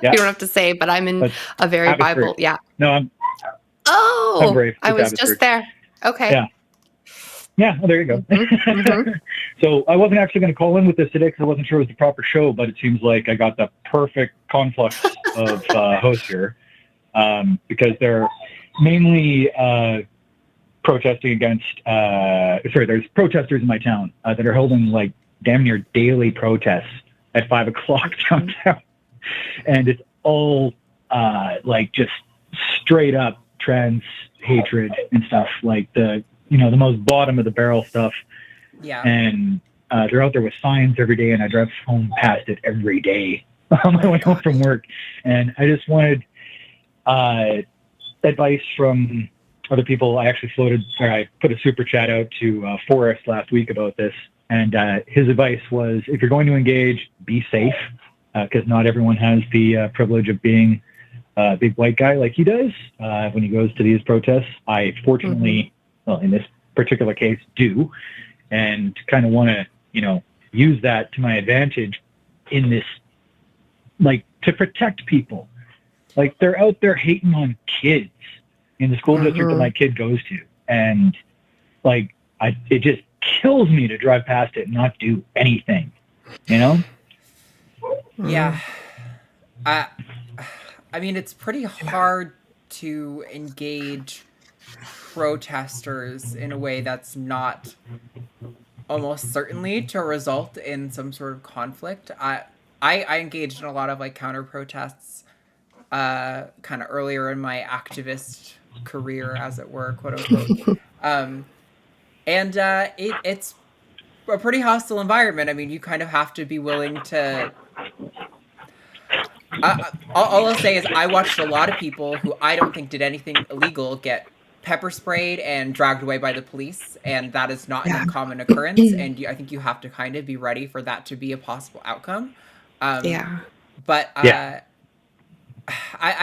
You don't have to say, but I'm in a very Bible. Yeah. No, I'm Oh, brave. I was just there. Okay. Yeah. Yeah, well, there you go. Mm-hmm. So I wasn't actually going to call in with this today because I wasn't sure it was the proper show, but it seems like I got the perfect conflux of hosts here, because they're mainly protesting against, there's protesters in my town that are holding like damn near daily protests at 5 o'clock downtown. And it's all like just straight up trans hatred and stuff, like the most bottom of the barrel stuff. Yeah. And they're out there with signs every day, and I drive home past it every day on my way home from work. And I just wanted advice from other people. I put a super chat out to Forrest last week about this, and his advice was, if you're going to engage, be safe, because not everyone has the privilege of being a big white guy like he does when he goes to these protests. I fortunately, well, in this particular case, do, and kind of want to, use that to my advantage in this, like, to protect people. Like, they're out there hating on kids in the school district that my kid goes to. And, like, it just kills me to drive past it and not do anything, Yeah. I mean, it's pretty hard to engage protesters in a way that's not almost certainly to result in some sort of conflict. I engaged in a lot of like counter protests kind of earlier in my activist career, as it were, quote unquote. It's a pretty hostile environment. I mean, you kind of have to be willing to. All I'll say is I watched a lot of people who I don't think did anything illegal get pepper sprayed and dragged away by the police, and that is not an uncommon occurrence. And I think you have to kind of be ready for that to be a possible outcome. But I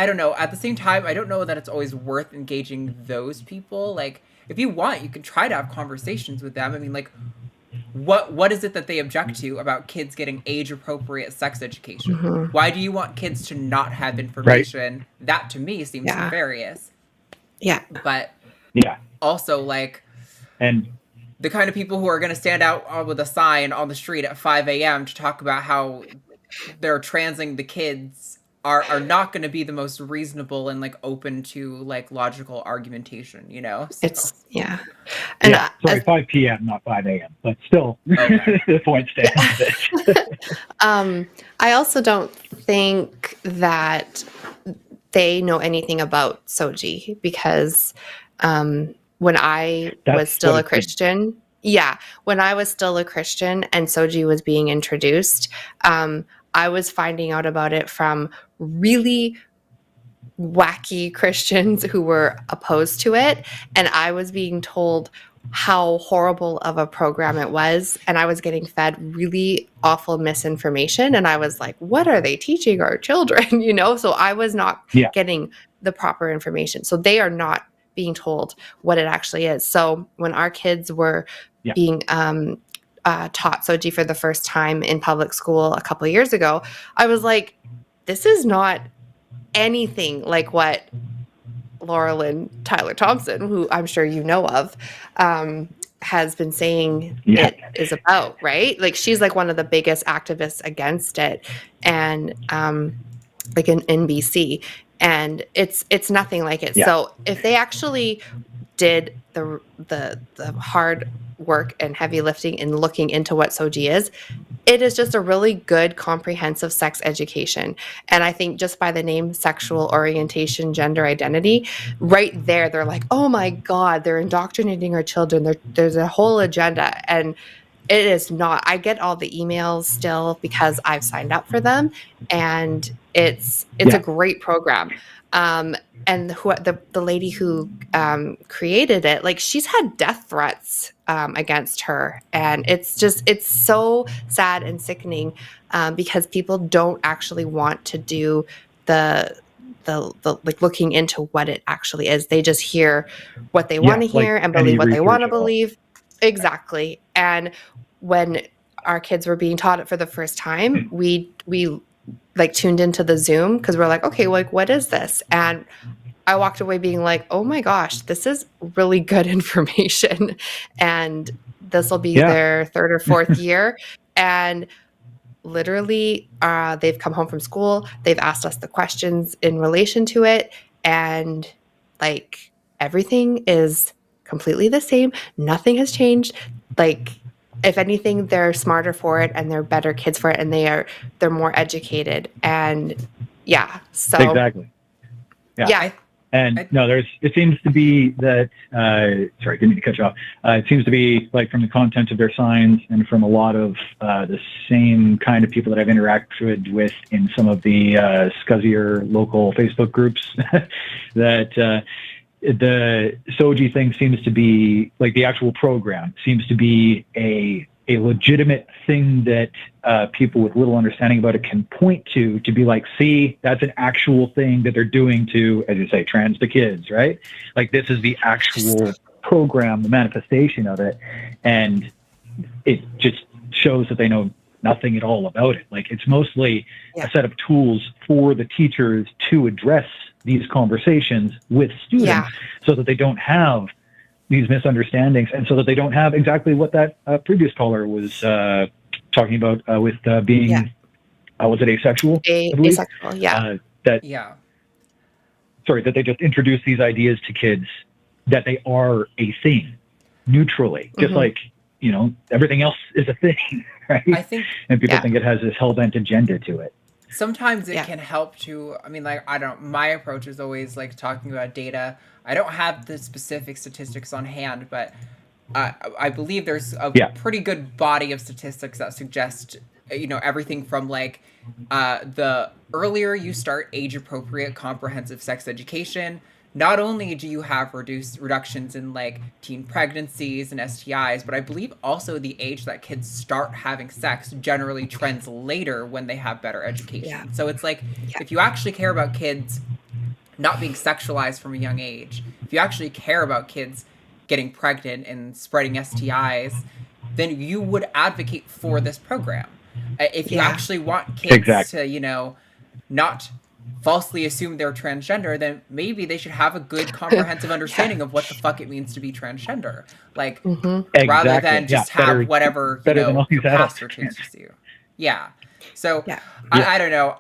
don't know. At the same time, I don't know that it's always worth engaging those people. Like, if you want, you can try to have conversations with them. I mean, like, what is it that they object to about kids getting age-appropriate sex education? Why do you want kids to not have information? Right. That, to me, seems nefarious. Yeah. But also, like, and the kind of people who are going to stand out with a sign on the street at 5 a.m. to talk about how they're transing the kids are not going to be the most reasonable and like open to like logical argumentation, So. It's and sorry, 5 p.m. not 5 a.m. but still the point stands. I also don't think that they know anything about Soji, because when I was still a Christian, when I was still a Christian and Soji was being introduced, I was finding out about it from really wacky Christians who were opposed to it. And I was being told how horrible of a program it was. And I was getting fed really awful misinformation. And I was like, what are they teaching our children? So I was not getting the proper information. So they are not being told what it actually is. So when our kids were being taught Soji for the first time in public school a couple of years ago, I was like, this is not anything like what Laurel and Tyler Thompson, who I'm sure you know of, has been saying it is about, right? Like, she's like one of the biggest activists against it, and like in NBC, and it's nothing like it. So if they actually did the hard work and heavy lifting in looking into what Soji is, it is just a really good comprehensive sex education. And I think just by the name sexual orientation, gender identity, right there, they're like, oh my God, they're indoctrinating our children. There's a whole agenda. And it is not. I get all the emails still because I've signed up for them, and it's a great program. And the lady who created it, like, she's had death threats against her, and it's so sad and sickening because people don't actually want to do the like looking into what it actually is. They just hear what they want to hear and believe what they want to believe. Exactly. And when our kids were being taught it for the first time, we like tuned into the Zoom because we're like, okay, like what is this? And I walked away being like, oh my gosh, this is really good information. And this will be their third or fourth year. And literally, they've come home from school. They've asked us the questions in relation to it. And like everything is completely the same. Nothing has changed. Like, if anything, they're smarter for it and they're better kids for it and they're more educated. And so exactly. Yeah. And it seems to be that, sorry, didn't mean to cut you off. It seems to be like from the content of their signs and from a lot of the same kind of people that I've interacted with in some of the scuzzier local Facebook groups that the Soji thing seems to be like the actual program seems to be a legitimate thing that people with little understanding about it can point to be like, see, that's an actual thing that they're doing to, as you say, trans to kids, right? Like this is the actual program, the manifestation of it. And it just shows that they know nothing at all about it. Like it's mostly a set of tools for the teachers to address these conversations with students so that they don't have these misunderstandings and so that they don't have exactly what that previous caller was talking about with being, was it asexual? Asexual, that they just introduce these ideas to kids that they are a thing neutrally, just like, everything else is a thing, right? I think, and people think it has this hell-bent agenda to it. Sometimes it can help to, my approach is always like talking about data. I don't have the specific statistics on hand, but I believe there's a pretty good body of statistics that suggest, everything from like the earlier you start age-appropriate comprehensive sex education, not only do you have reductions in like teen pregnancies and STIs, but I believe also the age that kids start having sex generally trends later when they have better education. Yeah. So it's like, if you actually care about kids not being sexualized from a young age, if you actually care about kids getting pregnant and spreading STIs, then you would advocate for this program. If you actually want kids to, not falsely assume they're transgender, then maybe they should have a good comprehensive understanding of what the fuck it means to be transgender. Like, rather than just have whatever, your pastor teaches you. Yeah. So, I don't know.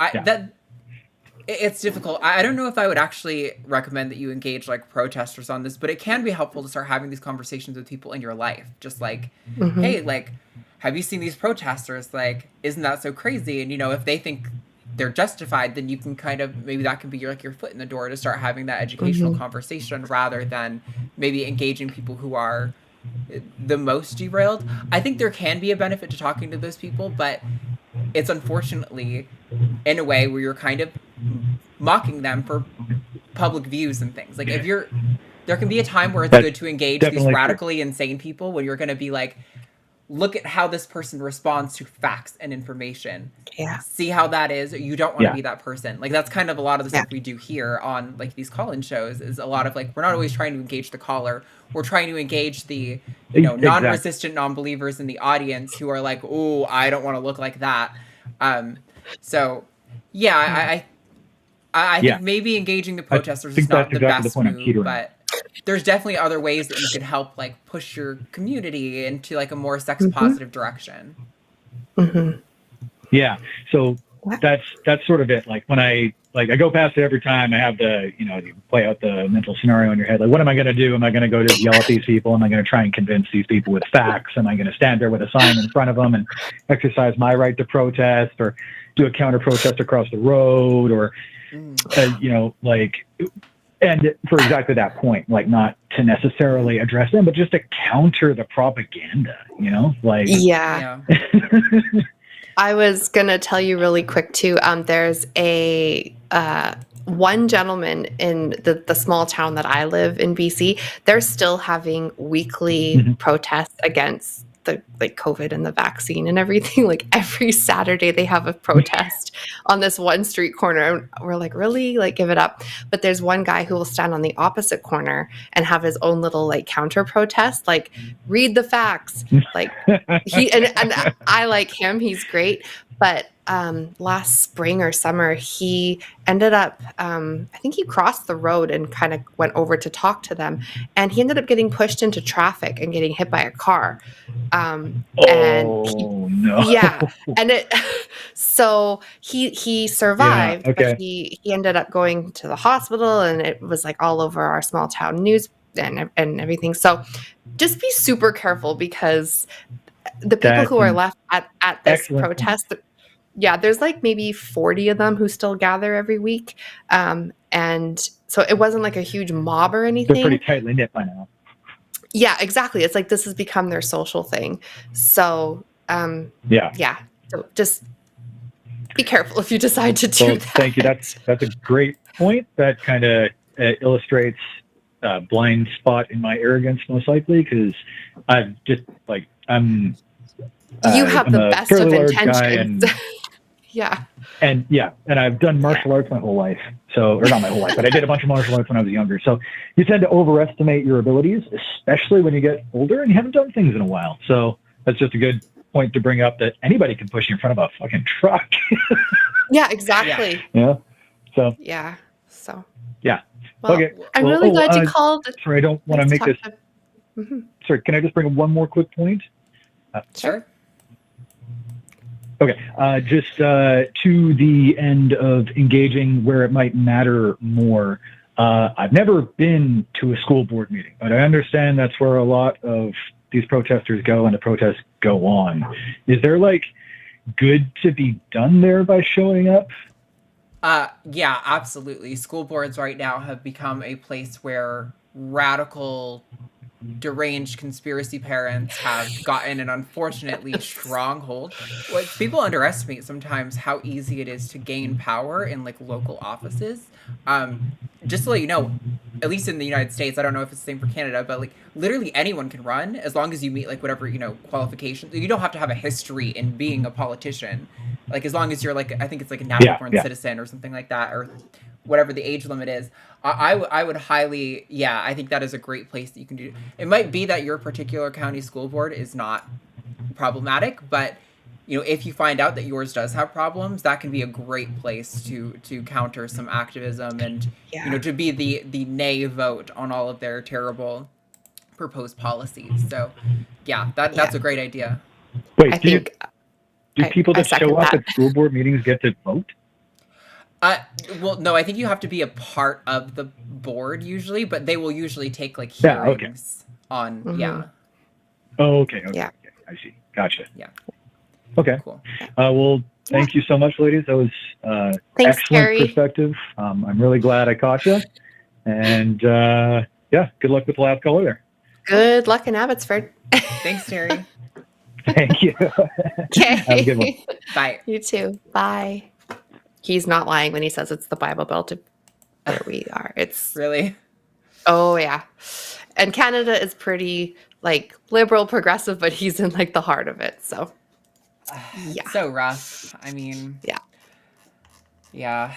It's difficult. I don't know if I would actually recommend that you engage like protesters on this, but it can be helpful to start having these conversations with people in your life. Just like, hey, like, have you seen these protesters? Like, isn't that so crazy? And, if they think they're justified, then you can kind of, maybe that can be your foot in the door to start having that educational conversation rather than maybe engaging people who are the most derailed. I think there can be a benefit to talking to those people, but it's unfortunately in a way where you're kind of mocking them for public views and things. Like there can be a time where it's good to engage these radically insane people when you're going to be like, look at how this person responds to facts and information. Yeah. See how that is. You don't want to be that person. Like that's kind of a lot of the stuff we do here on like these call-in shows is a lot of like, we're not always trying to engage the caller. We're trying to engage the, non-resistant non-believers in the audience who are like, oh, I don't want to look like that. So yeah, I think maybe engaging the protesters is not the best move, but there's definitely other ways that you can help like push your community into like a more sex positive direction. Yeah. So that's sort of it. Like when I go past it every time, I have to, you play out the mental scenario in your head. Like, what am I going to do? Am I going to go to yell at these people? Am I going to try and convince these people with facts? Am I going to stand there with a sign in front of them and exercise my right to protest or do a counter protest across the road or, and for exactly that point, like not to necessarily address them, but just to counter the propaganda, I was going to tell you really quick too. There's a one gentleman in the small town that I live in BC. They're still having weekly protests against the COVID and the vaccine and everything. Like every Saturday they have a protest on this one street corner. We're like, really? Like, give it up. But there's one guy who will stand on the opposite corner and have his own little like counter protest, like read the facts. Like he and I like him. He's great. But last spring or summer, he ended up, I think he crossed the road and kind of went over to talk to them. And he ended up getting pushed into traffic and getting hit by a car. And no. yeah. And so he survived, Yeah, okay. but he ended up going to the hospital, and it was like all over our small town news and everything. So just be super careful, because the people who are left at this protest, there's like maybe 40 of them who still gather every week. And so it wasn't like a huge mob or anything. They're pretty tightly knit by now. Yeah, exactly. It's like this has become their social thing. So, so just be careful if you decide to do that. Thank you. That's a great point. That kind of illustrates a blind spot in my arrogance, most likely, because I'm just like, you have the best of intentions. And I've done martial arts my whole life. So, or not my whole life, but I did a bunch of martial arts when I was younger. So you tend to overestimate your abilities, especially when you get older and you haven't done things in a while. So that's just a good point to bring up, that anybody can push you in front of a fucking truck. Yeah, exactly. Yeah. So. Yeah. So. Yeah. Well, okay. I'm really glad you called. Sorry, I don't want to make this. Sorry, can I just bring one more quick point? Sure. Okay, just to the end of engaging where it might matter more. I've never been to a school board meeting, but I understand that's where a lot of these protesters go and the protests go on. Is there like good to be done there by showing up? Yeah, absolutely. School boards right now have become a place where radical, deranged conspiracy parents have gotten an unfortunately stronghold. What people underestimate sometimes how easy it is to gain power in like local offices. Just to let you know, at least in the United States, I don't know if it's the same for Canada, but like literally anyone can run as long as you meet like whatever, qualifications. You don't have to have a history in being a politician. Like as long as you're like, I think it's like a natural born citizen or something like that, or whatever the age limit is. I would highly, I think that is a great place that you can do. It might be that your particular county school board is not problematic, but if you find out that yours does have problems, that can be a great place to counter some activism and to be the nay vote on all of their terrible proposed policies. So that's a great idea. Wait, do people that show up at school board meetings get to vote? Well, no, I think you have to be a part of the board usually, but they will usually take like hearings on, Oh, okay. Yeah. Okay. I see. Gotcha. Yeah. Okay. Cool. Well, thank you so much, ladies. That was Thanks, excellent Terry. perspective. I'm really glad I caught you. And good luck with the last caller there. Good luck in Abbotsford. Thanks, Terry. Thank you. Okay. Have a good one. Bye. You too. Bye. He's not lying when he says it's the Bible Belt where we are. It's really. Oh yeah, and Canada is pretty like liberal, progressive, but he's in like the heart of it. So so rough. I mean, yeah.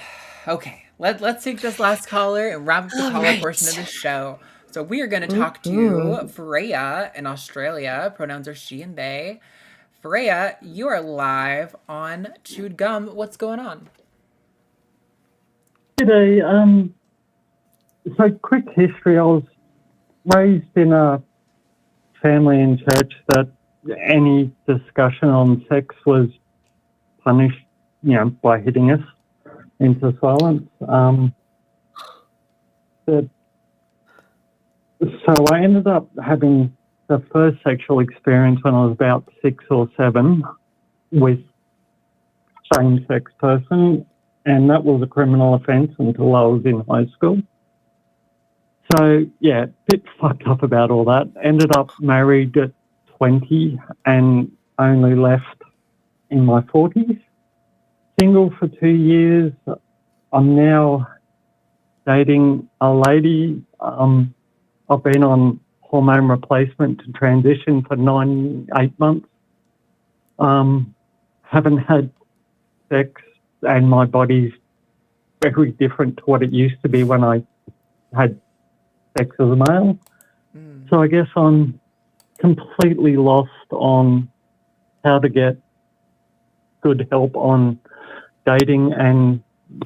Okay, let's take this last caller and wrap up the caller portion of the show. So we are going to talk to Freya in Australia. Pronouns are she and they. Freya, you are live on Chewed Gum. What's going on? G'day. So quick history. I was raised in a family in church that any discussion on sex was punished, by hitting us into silence. So I ended up having the first sexual experience when I was about 6 or 7 with same-sex person, and that was a criminal offence until I was in high school. So, a bit fucked up about all that. Ended up married at 20 and only left in my 40s. Single for 2 years. I'm now dating a lady. I've been on hormone replacement to transition for 8 months. Haven't had sex, and my body's very different to what it used to be when I had sex as a male. So I guess I'm completely lost on how to get good help on dating and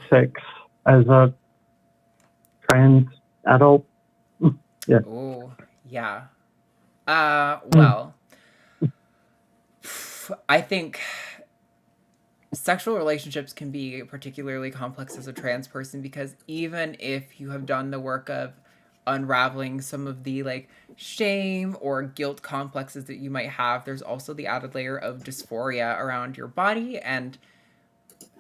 sex as a trans adult. Yeah. Oh, yeah. Well, I think sexual relationships can be particularly complex as a trans person because even if you have done the work of unraveling some of the like shame or guilt complexes that you might have, there's also the added layer of dysphoria around your body. And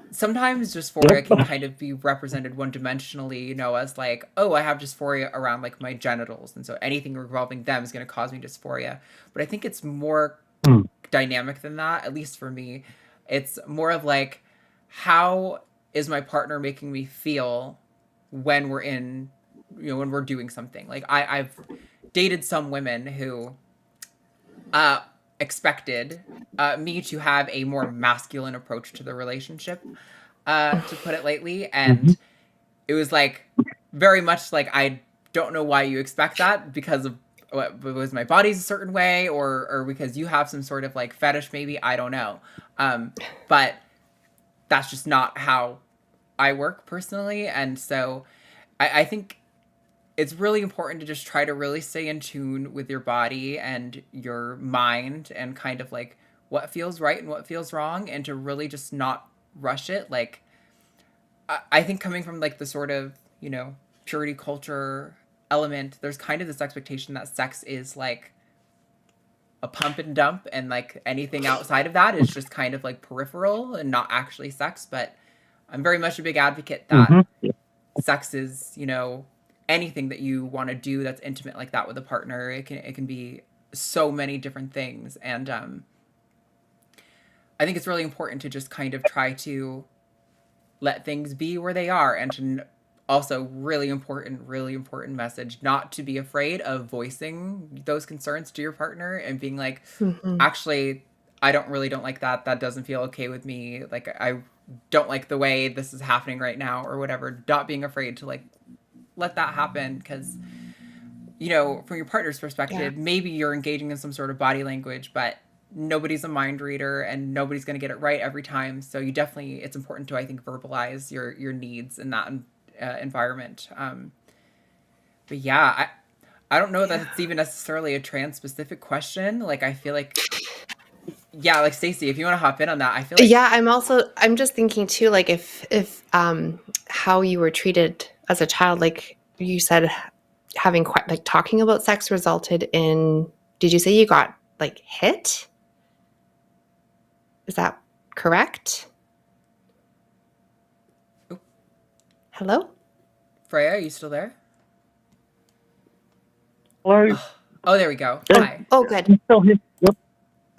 sometimes dysphoria can kind of be represented one-dimensionally, you know, as like, oh, I have dysphoria around like my genitals, and so anything involving them is going to cause me dysphoria. But I think it's more dynamic than that, at least for me. It's more of like, how is my partner making me feel when we're in, you know, when we're doing something. Like I've dated some women who expected me to have a more masculine approach to the relationship, to put it lightly. And it was like very much like, I don't know why you expect that, because of what was my body's a certain way, or because you have some sort of like fetish, maybe, I don't know. But that's just not how I work personally. And so I think it's really important to just try to really stay in tune with your body and your mind and kind of like what feels right and what feels wrong, and to really just not rush it. Like, I think coming from like the sort of, you know, purity culture element, there's kind of this expectation that sex is like a pump and dump, and like anything outside of that is just kind of like peripheral and not actually sex. But I'm very much a big advocate that sex is, you know, anything that you want to do that's intimate like that with a partner. It can be so many different things. And I think it's really important to just kind of try to let things be where they are, and to also really important message, not to be afraid of voicing those concerns to your partner and being like, actually, I don't like that. That doesn't feel okay with me. Like, I don't like the way this is happening right now, or whatever. Not being afraid to like let that happen, because, you know, from your partner's perspective, maybe you're engaging in some sort of body language, but nobody's a mind reader and nobody's going to get it right every time. So you definitely, it's important to, I think, verbalize your needs in that environment. But yeah, I don't know that it's even necessarily a trans specific question. Like, I feel like, yeah, like Stacie, if you want to hop in on that, I feel like, I'm just thinking too, like if how you were treated as a child, like you said, having like talking about sex resulted in, did you say you got like hit? Is that correct? Oop. Hello? Freya, are you still there? Hello. Oh, there we go. Yeah. Hi. Oh, good. I'm still here. Yep.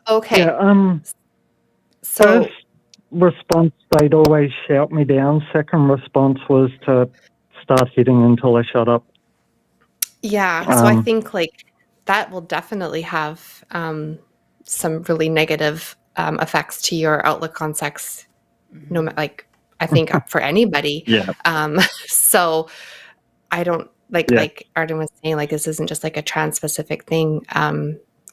Okay. Yeah. So First response, they'd always shout me down. Second response was to start hitting until I shut up. yeah, so I think like that will definitely have some really negative effects to your outlook on sex. No, like I think for anybody. Yeah. So I don't like Arden was saying, like this isn't just like a trans specific thing.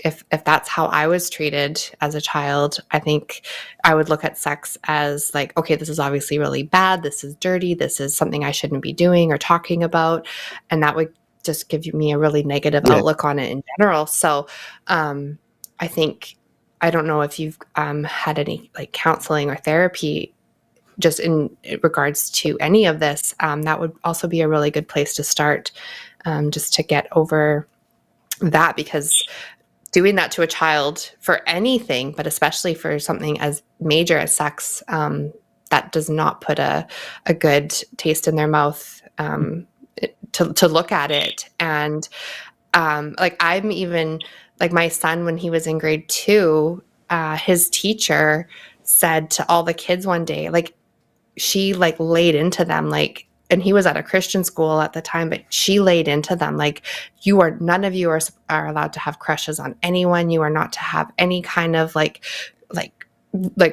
If that's how I was treated as a child, I think I would look at sex as like, okay, this is obviously really bad. This is dirty. This is something I shouldn't be doing or talking about, and that would just give me a really negative outlook on it in general. So, I think, I don't know if you've had any like counseling or therapy just in regards to any of this. That would also be a really good place to start, just to get over that, because doing that to a child for anything, but especially for something as major as sex, that does not put a good taste in their mouth, to look at it. And like I'm even like my son, when he was in grade 2, his teacher said to all the kids one day, like she like laid into them, like, and he was at a Christian school at the time, but she laid into them like, none of you are allowed to have crushes on anyone. You are not to have any kind of like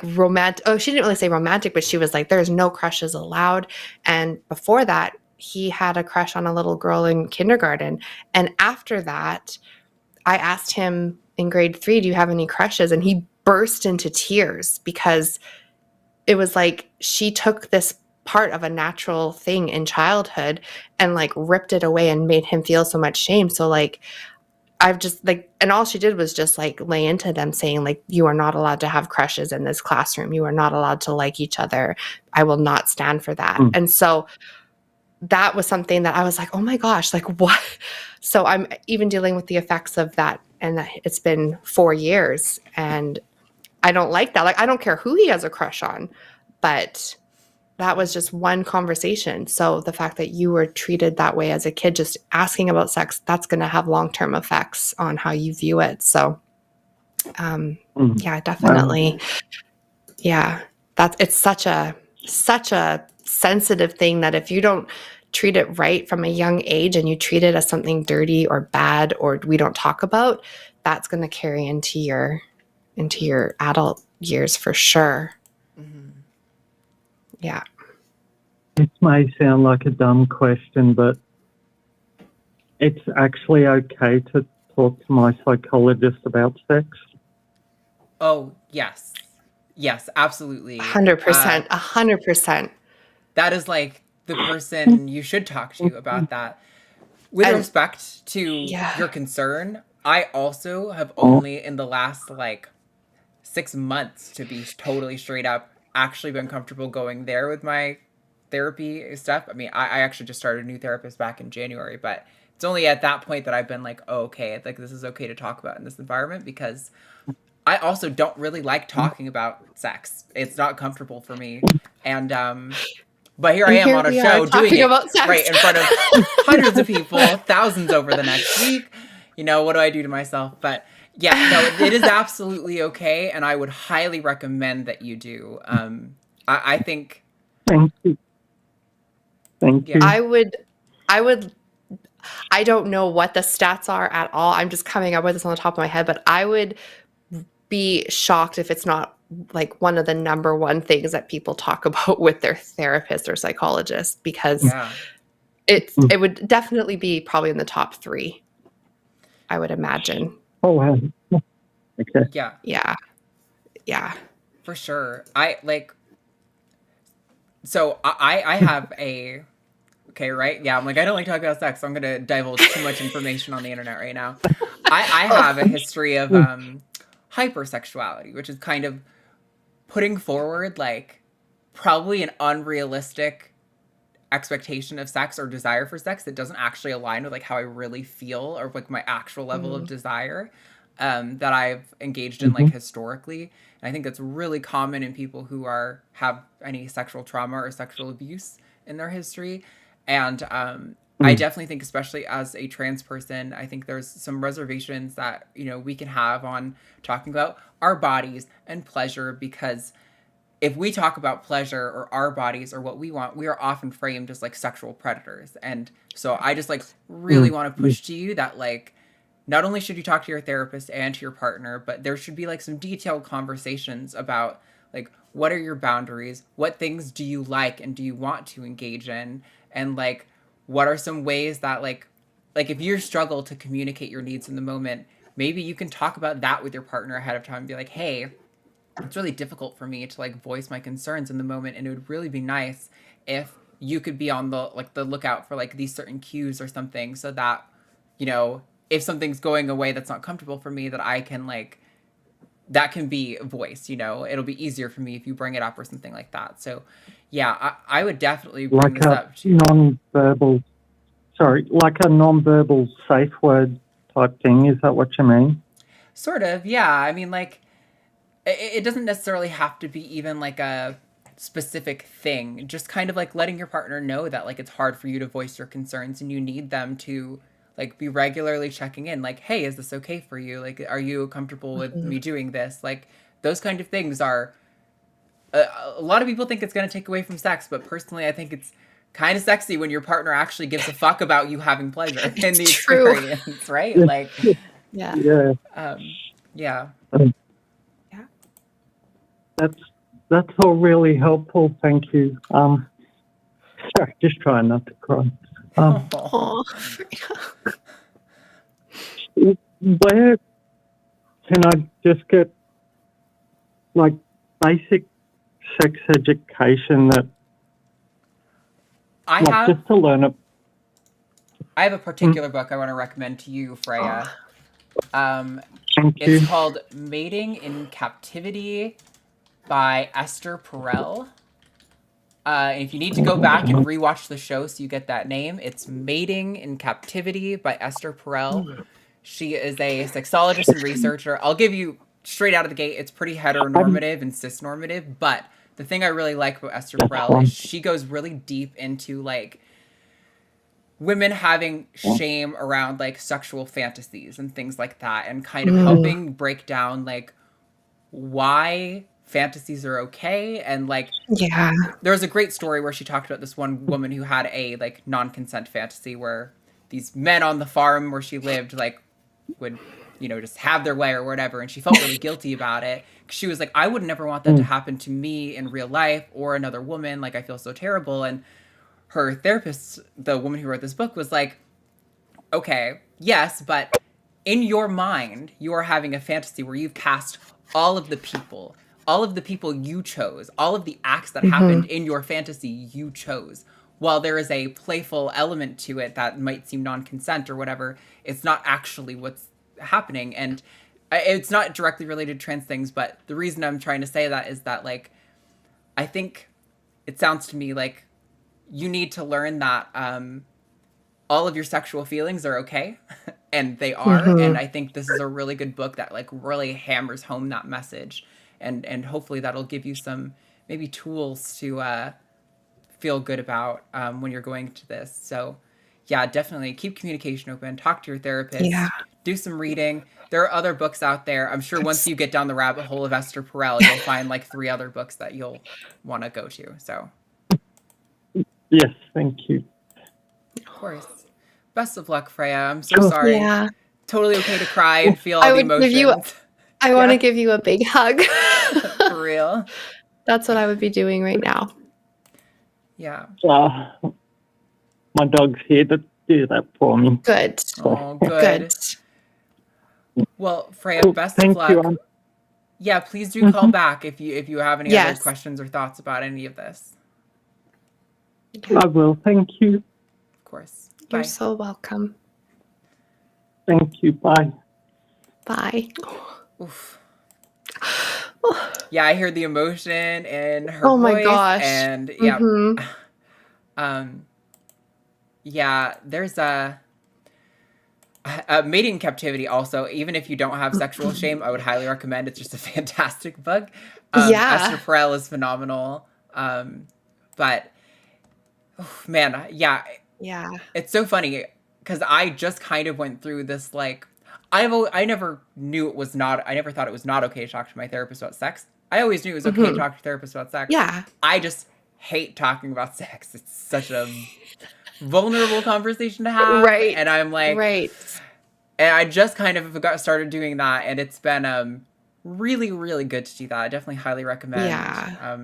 romantic. Oh, she didn't really say romantic, but she was like, there's no crushes allowed. And before that, he had a crush on a little girl in kindergarten. And after that, I asked him in grade 3, do you have any crushes? And he burst into tears because it was like she took this part of a natural thing in childhood and like ripped it away and made him feel so much shame. So like I've just like, and all she did was just like lay into them saying like, you are not allowed to have crushes in this classroom. You are not allowed to like each other. I will not stand for that. And so that was something that I was like, oh my gosh, like what? So I'm even dealing with the effects of that. And it's been 4 years and I don't like that. Like, I don't care who he has a crush on, but that was just one conversation. So the fact that you were treated that way as a kid, just asking about sex, that's going to have long-term effects on how you view it. So, yeah, definitely. Yeah, it's such a sensitive thing that if you don't treat it right from a young age and you treat it as something dirty or bad or we don't talk about, that's going to carry into your adult years for sure. Yeah. This may sound like a dumb question, but it's actually okay to talk to my psychologist about sex. Oh, yes. Yes, absolutely. 100%. 100%. That is like the person you should talk to about that. With respect to your concern, I also have only in the last like 6 months, to be totally straight up, actually been comfortable going there with my therapy stuff. I mean, I actually just started a new therapist back in January, but it's only at that point that I've been like, oh, okay, like this is okay to talk about in this environment, because I also don't really like talking about sex. It's not comfortable for me. And but here I am on a show doing it right in front of hundreds of people, thousands over the next week. You know, what do I do to myself? But yeah, no, it is absolutely okay, and I would highly recommend that you do. I think. Thank you. Thank you. I don't know what the stats are at all. I'm just coming up with this on the top of my head, but I would be shocked if it's not like one of the number one things that people talk about with their therapist or psychologist, because it would definitely be probably in the top 3, I would imagine. Oh, wow. Okay. Yeah. For sure. I have a, okay, right? Yeah, I'm like, I don't like talking about sex, so I'm going to divulge too much information on the internet right now. I have a history of hypersexuality, which is kind of putting forward like probably an unrealistic expectation of sex or desire for sex that doesn't actually align with like how I really feel or like my actual level of desire that I've engaged in like historically. And I think that's really common in people who have any sexual trauma or sexual abuse in their history. And I definitely think, especially as a trans person, I think there's some reservations that, you know, we can have on talking about our bodies and pleasure, because if we talk about pleasure or our bodies or what we want, we are often framed as like sexual predators. And so I just like really want to push to you that like, not only should you talk to your therapist and to your partner, but there should be like some detailed conversations about like, what are your boundaries? What things do you like and do you want to engage in? And like, what are some ways that like if you struggle to communicate your needs in the moment, maybe you can talk about that with your partner ahead of time and be like, hey, it's really difficult for me to like voice my concerns in the moment, and it would really be nice if you could be on the lookout for like these certain cues or something, so that, you know, if something's going away that's not comfortable for me, that I can like, that can be voiced, you know, it'll be easier for me if you bring it up or something like that. So yeah, I would definitely bring this up to non-verbal, like a non-verbal safe word type thing. Is that what you mean? Sort of, yeah. I mean, like, it doesn't necessarily have to be even like a specific thing. Just kind of like letting your partner know that like it's hard for you to voice your concerns and you need them to like be regularly checking in. Like, hey, is this okay for you? Like, are you comfortable with me doing this? Like, those kind of things are, a lot of people think it's going to take away from sex, but personally, I think it's kind of sexy when your partner actually gives a fuck about you having pleasure in the experience, right? Like, yeah. That's all really helpful. Thank you. Sorry, just trying not to cry. Where can I just get like basic sex education that, I like, have just to learn it. I have a particular book I want to recommend to you, Freya. Thank It's you. called Mating in Captivity by Esther Perel. And if you need to go back and rewatch the show so you get that name, it's Mating in Captivity by Esther Perel. She is a sexologist and researcher. I'll give you straight out of the gate, it's pretty heteronormative and cisnormative, but the thing I really like about Esther Perel is she goes really deep into like women having shame around like sexual fantasies and things like that, and kind of helping break down like why fantasies are okay. And like, Yeah. there was a great story where she talked about this one woman who had a like non-consent fantasy where these men on the farm where she lived like would, you know, just have their way or whatever, and she felt really guilty about it. She was like, I would never want that to happen to me in real life or another woman. Like, I feel so terrible. And her therapist, the woman who wrote this book, was like, okay, yes, but in your mind, you are having a fantasy where you've cast all of the people you chose, all of the acts that happened in your fantasy you chose. While there is a playful element to it that might seem non-consent or whatever, it's not actually what's happening. And it's not directly related to trans things, but the reason I'm trying to say that is that, like, I think it sounds to me like you need to learn that all of your sexual feelings are okay, and they are. And I think this is a really good book that like really hammers home that message, and hopefully that'll give you some maybe tools to feel good about when you're going to this. So yeah, definitely keep communication open, talk to your therapist, do some reading. There are other books out there. I'm sure once you get down the rabbit hole of Esther Perel, you'll find like 3 other books that you'll want to go to. So Yes, thank you. of course. Best of luck, Freya. I'm so sorry. Yeah. Totally okay to cry and feel all the emotions. I want to give you a big hug. For real. That's what I would be doing right now. Yeah. My dog's here to do that for me. Good. Oh, good. Well, Freya, best of Thank luck. you. Yeah, please do call back if you have any other Yes. questions or thoughts about any of this. I will. Thank you. Of course. You're Bye. so welcome. Thank you. Bye. Bye. Oof. Yeah, I hear the emotion in her Oh voice. my gosh. And yeah. Mhm. Yeah, there's a Mating in Captivity also, even if you don't have sexual shame, I would highly recommend. It's just a fantastic book. Yeah. Esther Perel is phenomenal. But man, yeah, Yeah. it's so funny because I just kind of went through this like I never thought it was not okay to talk to my therapist about sex. I always knew it was okay to talk to a therapist about sex. Yeah. I just hate talking about sex. It's such a vulnerable conversation to have. Right. And I'm like, Right. and I just kind of got started doing that, and it's been really, really good to do that. I definitely highly recommend. Yeah.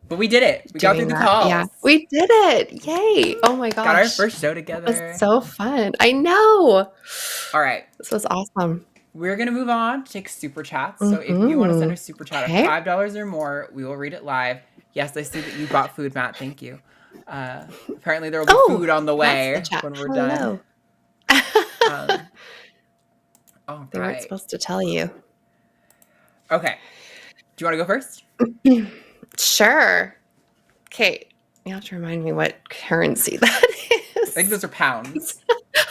But we did it. We got through the calls. Yeah. We did it. Yay. Oh my gosh. Got our first show It together. was so fun. I know. All right. This was awesome. We're going to move on to take super chats. So if you want to send a super chat Okay. of $5 or more, we will read it live. Yes, I see that you bought food, Matt. Thank you. Apparently there will be food on the way that's the chat. when we're Hello. done. All They weren't right. supposed to tell you. Okay. Do you want to go first? Sure. Okay. You have to remind me what currency that is. I think those are pounds.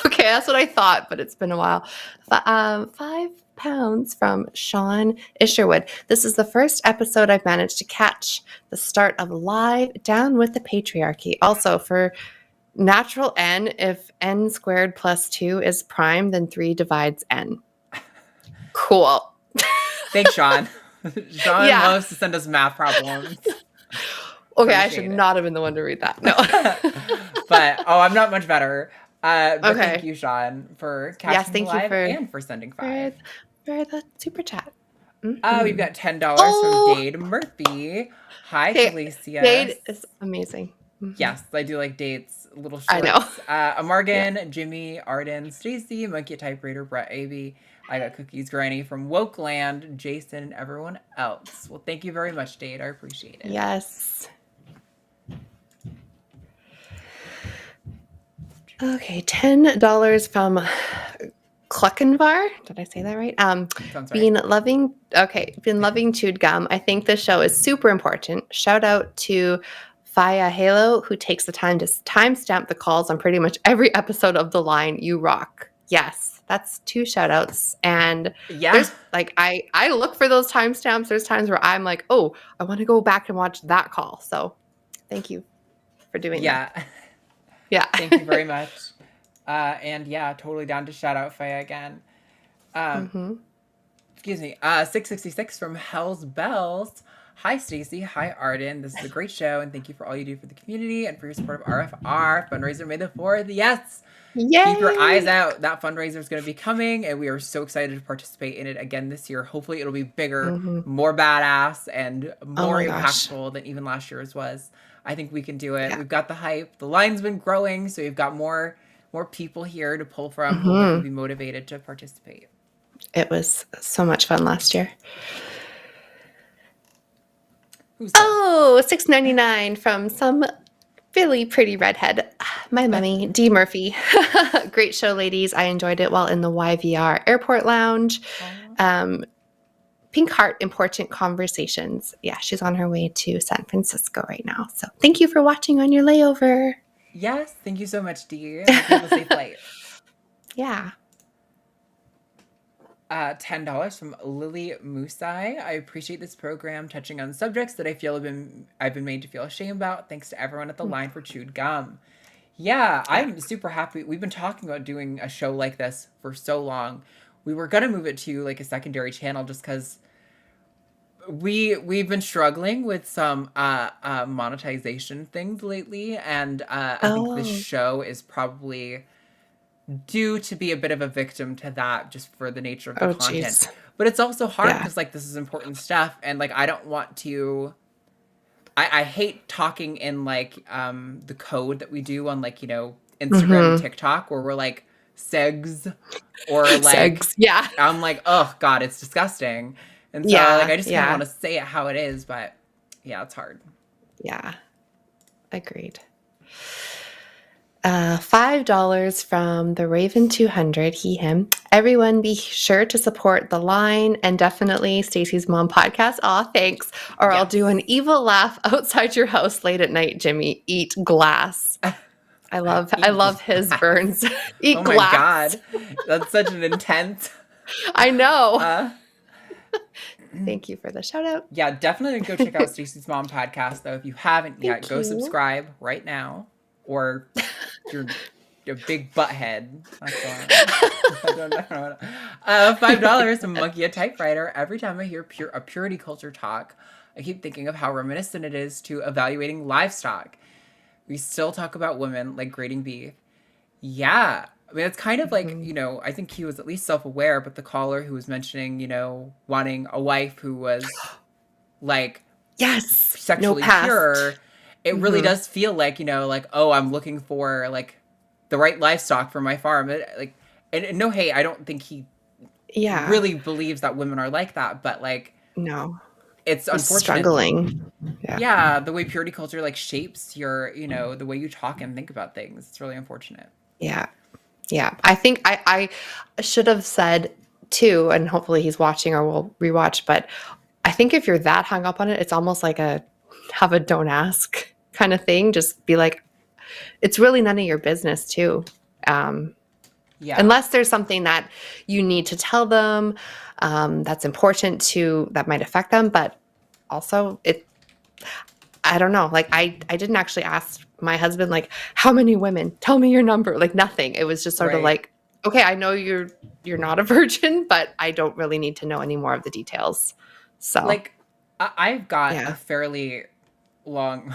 Okay, that's what I thought, but it's been a while. £5 from Sean Isherwood. This is the first episode I've managed to catch. The start of live Down with the Patriarchy. Also, for natural n, if n squared plus 2 is prime, then 3 divides n. Cool. Thanks, Sean. Sean Yeah. loves to send us math problems. Okay, I Appreciate should it. not have been the one to read that. No. But I'm not much better. But Okay. thank you, Sean, for catching Yes, thank you live for- and for sending 5. for the super chat. We've Mhm. got $10 Oh. from Dade Murphy. Hi, Okay, Felicia. Jade is amazing. Mhm. Yes, I do like dates. Little shorts. I know. Amargan, Jimmy, Arden, Stacie, Monkey Typewriter, Brett Avey, I got cookies, Granny from Wokeland, Jason, and everyone else. Well, thank you very much, Dade. I appreciate it. Yes. Okay, $10 from Cluckenvar. Did I say that right? Sounds right. Been loving Chewed Gum. I think this show is super important. Shout out to Faya Halo, who takes the time to timestamp the calls on pretty much every episode of The Line. You rock. Yes, that's 2 shout outs. And there's like, I look for those timestamps. There's times where I'm like, oh, I want to go back and watch that call. So thank you for doing that. Yeah. Thank you very much. And yeah, totally down to shout out Faya again. Excuse me. 666 from Hell's Bells. Hi, Stacie. Hi, Arden. This is a great show, and thank you for all you do for the community and for your support of RFR. Fundraiser May the 4th. Yes! Yay! Keep your eyes out. That fundraiser is going to be coming, and we are so excited to participate in it again this year. Hopefully, it'll be bigger, more badass, and more impactful than even last year's was. I think we can do it. Yeah. We've got the hype. The line's been growing, so we've got more people here to pull from who will be motivated to participate. It was so much fun last year. $6.99 from some really pretty redhead. My mommy, D. Murphy. Great show, ladies. I enjoyed it while in the YVR Airport Lounge. Pink Heart, important conversations. Yeah, she's on her way to San Francisco right now. So thank you for watching on your layover. Yes, thank you so much, D. Hope you have a safe flight. Yeah. $10 from Lily Musai. I appreciate this program touching on subjects that I feel I've been made to feel ashamed about. Thanks to everyone at the line for Chewed Gum. Yeah, I'm super happy. We've been talking about doing a show like this for so long. We were gonna move it to like a secondary channel just because we've been struggling with some monetization things lately, and I think this show is probably due to be a bit of a victim to that just for the nature of the content. Geez. But it's also hard because like this is important stuff, and like I don't want to I hate talking in like the code that we do on like, you know, Instagram and TikTok where we're like segs or like segs. Yeah. I'm like, oh God, it's disgusting. And so like I just kind of want to say it how it is, but yeah, it's hard. Yeah. Agreed. $5 from the Raven 200, he, him. Everyone be sure to support The Line and definitely Stacie's Mom podcast. Aw, thanks. Or I'll do an evil laugh outside your house late at night, Jimmy. Eat glass. I love his burns. Eat glass. Oh my God. That's such an intense. I know. Thank you for the shout out. Yeah, definitely go check out Stacie's Mom podcast though. If you haven't yet, go subscribe right now. Or you're a big butthead. $5 from Monkey a Typewriter. Every time I hear a purity culture talk, I keep thinking of how reminiscent it is to evaluating livestock. We still talk about women like grading beef. Yeah. I mean, it's kind of like, you know, I think he was at least self-aware, but the caller who was mentioning, you know, wanting a wife who was like sexually pure. It really does feel like, you know, like, oh, I'm looking for like the right livestock for my farm. And no hate, I don't think he really believes that women are like that, but like, no, it's unfortunate. Struggling. Yeah, the way purity culture like shapes your, you know, the way you talk and think about things. It's really unfortunate. Yeah. Yeah. I think I should have said too, and hopefully he's watching or will rewatch, but I think if you're that hung up on it, it's almost like have a don't ask kind of thing. Just be like, it's really none of your business too. Unless there's something that you need to tell them that's important that might affect them. But also I don't know. Like I didn't actually ask my husband, like, how many women? Tell me your number. Like nothing. It was just sort of like, okay, I know you're not a virgin, but I don't really need to know any more of the details. So like I've got a fairly long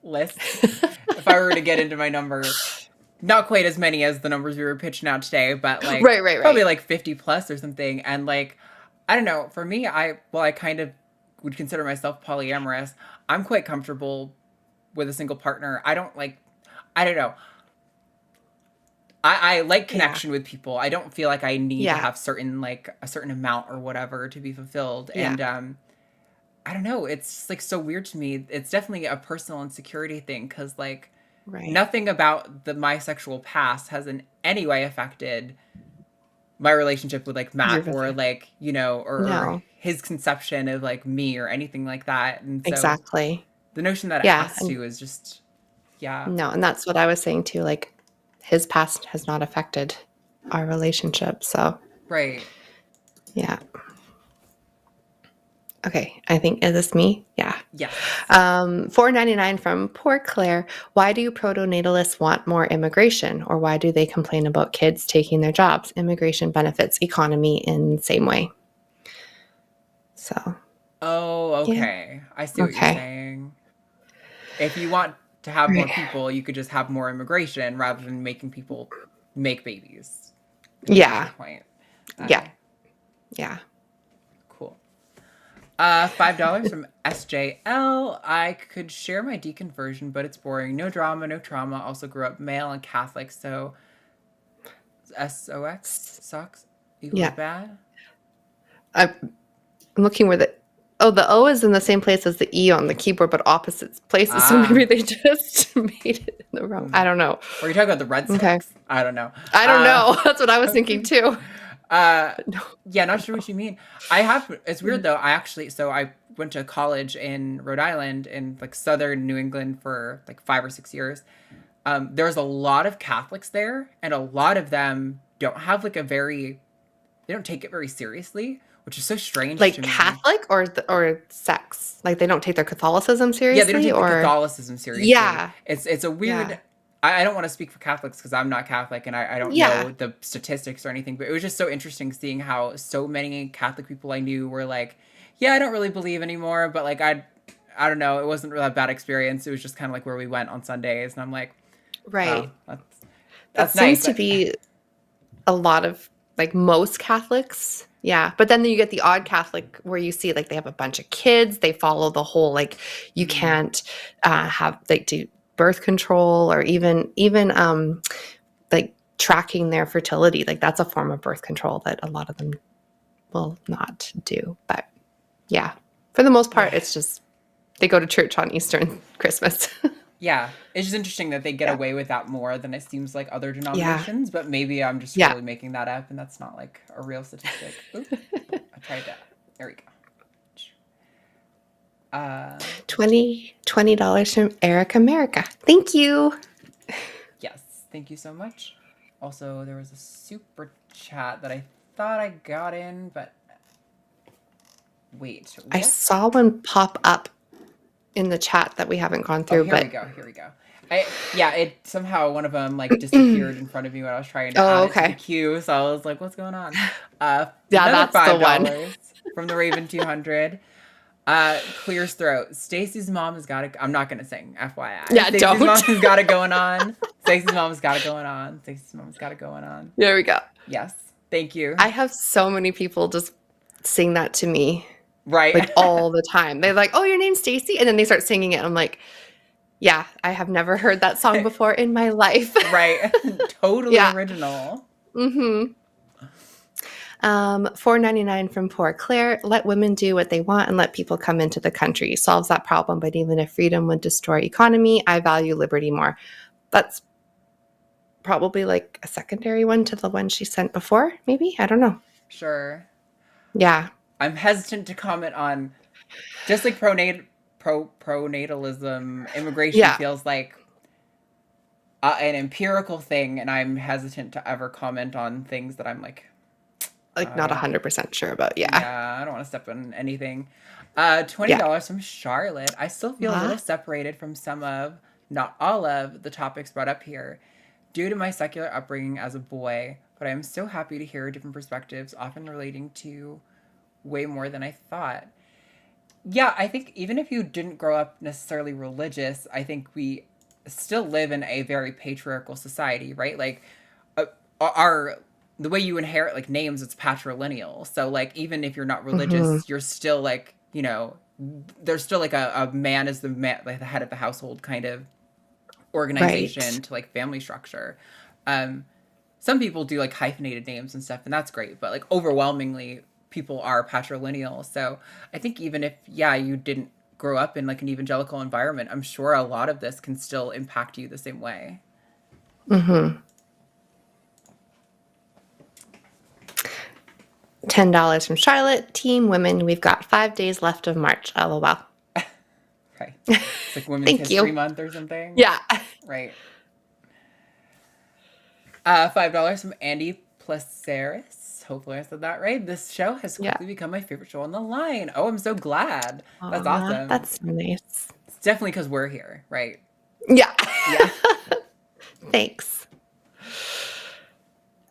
list. If I were to get into my numbers, not quite as many as the numbers we were pitching out today, but like probably like 50 plus or something. And like, I don't know, for me, I kind of would consider myself polyamorous. I'm quite comfortable with a single partner. I don't know. I like connection with people. I don't feel like I need Yeah. to have certain like a certain amount or whatever to be fulfilled. Yeah. And I don't know. It's just, like so weird to me. It's definitely a personal insecurity thing because like Right. nothing about my sexual past has in any way affected my relationship with like Matt or like, you know, or No. his conception of like me or anything like that. And so Exactly. the notion that it Yeah, has and- to is just, yeah. No, and that's what I was saying too. Like, his past has not affected our relationship. So, Right. yeah. Okay, I think, is this me? Yeah. Yeah. $4.99 from Poor Claire. Why do proto-natalists want more immigration, or why do they complain about kids taking their jobs? Immigration benefits economy in the same way. So. Oh, okay. I see what you're saying. If you want to have more people, you could just have more immigration rather than making people make babies. Yeah. Point. Yeah. Yeah. Cool. $5 from SJL. I could share my deconversion, but it's boring. No drama, no trauma. Also grew up male and Catholic, so SOX sucks. Equals bad. I'm looking where the O is in the same place as the E on the keyboard, but opposite places. So maybe they just made it in the wrong. I don't know. Or are you talking about the Red Sox? Okay. I don't know. I don't know. That's what I was thinking too. Yeah, not sure what you mean. It's weird though. I went to college in Rhode Island in like southern New England for like 5 or 6 years. There's a lot of Catholics there, and a lot of them don't have like they don't take it very seriously, which is so strange. Like to me. Catholic or sex? Like they don't take their Catholicism seriously? Yeah, they don't take the Catholicism seriously. Yeah. It's a weird... Yeah. I don't want to speak for Catholics because I'm not Catholic and I don't know the statistics or anything, but it was just so interesting seeing how so many Catholic people I knew were like, yeah, I don't really believe anymore, but like I don't know, it wasn't really a bad experience. It was just kind of like where we went on Sundays, and I'm like, right. Oh, that nice. Seems to be a lot of like most Catholics. Yeah. But then you get the odd Catholic where you see like they have a bunch of kids. They follow the whole like you can't do birth control or even like tracking their fertility. Like that's a form of birth control that a lot of them will not do. But yeah, for the most part, it's just they go to church on Easter and Christmas. Yeah, it's just interesting that they get away with that more than it seems like other denominations, but maybe I'm just really making that up and that's not like a real statistic. Oop, I tried that. There we go. $20 from Erika America. Thank you. Yes, thank you so much. Also, there was a super chat that I thought I got in, but wait. What? I saw one pop up in the chat that we haven't gone through. Here we go. It somehow one of them like disappeared in front of me when I was trying to add it to the queue, so I was like, "What's going on?" That's $5 the one from the Raven 200. Clears throat. Stacey's mom has got it. I'm not gonna sing. FYI. Yeah, Stacey's don't. mom has got it going on. Stacey's mom's got it going on. Stacey's mom's got it going on. There we go. Yes. Thank you. I have so many people just sing that to me. Right. Like all the time. They're like, "Oh, your name's Stacie," and then they start singing it. I'm like, yeah, I have never heard that song before in my life. Right. Totally original. Mm-hmm. $4.99 from Poor Claire. Let women do what they want and let people come into the country. Solves that problem, but even if freedom would destroy economy, I value liberty more. That's probably like a secondary one to the one she sent before, maybe? I don't know. Sure. Yeah. I'm hesitant to comment on just like pronatalism. Immigration feels like an empirical thing, and I'm hesitant to ever comment on things that I'm like not 100% sure about. Yeah, I don't want to step on anything. $20 from Charlotte. I still feel a little separated from some of, not all of, the topics brought up here due to my secular upbringing as a boy, but I am so happy to hear different perspectives, often relating to way more than I thought. Yeah, I think even if you didn't grow up necessarily religious, I think we still live in a very patriarchal society, right? Like the way you inherit like names, it's patrilineal. So like even if you're not religious, you're still like, you know, there's still like a man is the man, like the head of the household kind of organization to like family structure. some people do like hyphenated names and stuff, and that's great. But like overwhelmingly, people are patrilineal. So I think even if, you didn't grow up in like an evangelical environment, I'm sure a lot of this can still impact you the same way. Mm-hmm. $10 from Charlotte. Team Women, we've got 5 days left of March. LOL. Right. It's like Women's Thank History you. Month or something. Yeah. Right. $5 from Andy Placeris. Hopefully I said that right. This show has quickly become my favorite show on the line. Oh, I'm so glad. That's awesome. That's so nice. It's definitely because we're here, right? Yeah. Yeah. Thanks.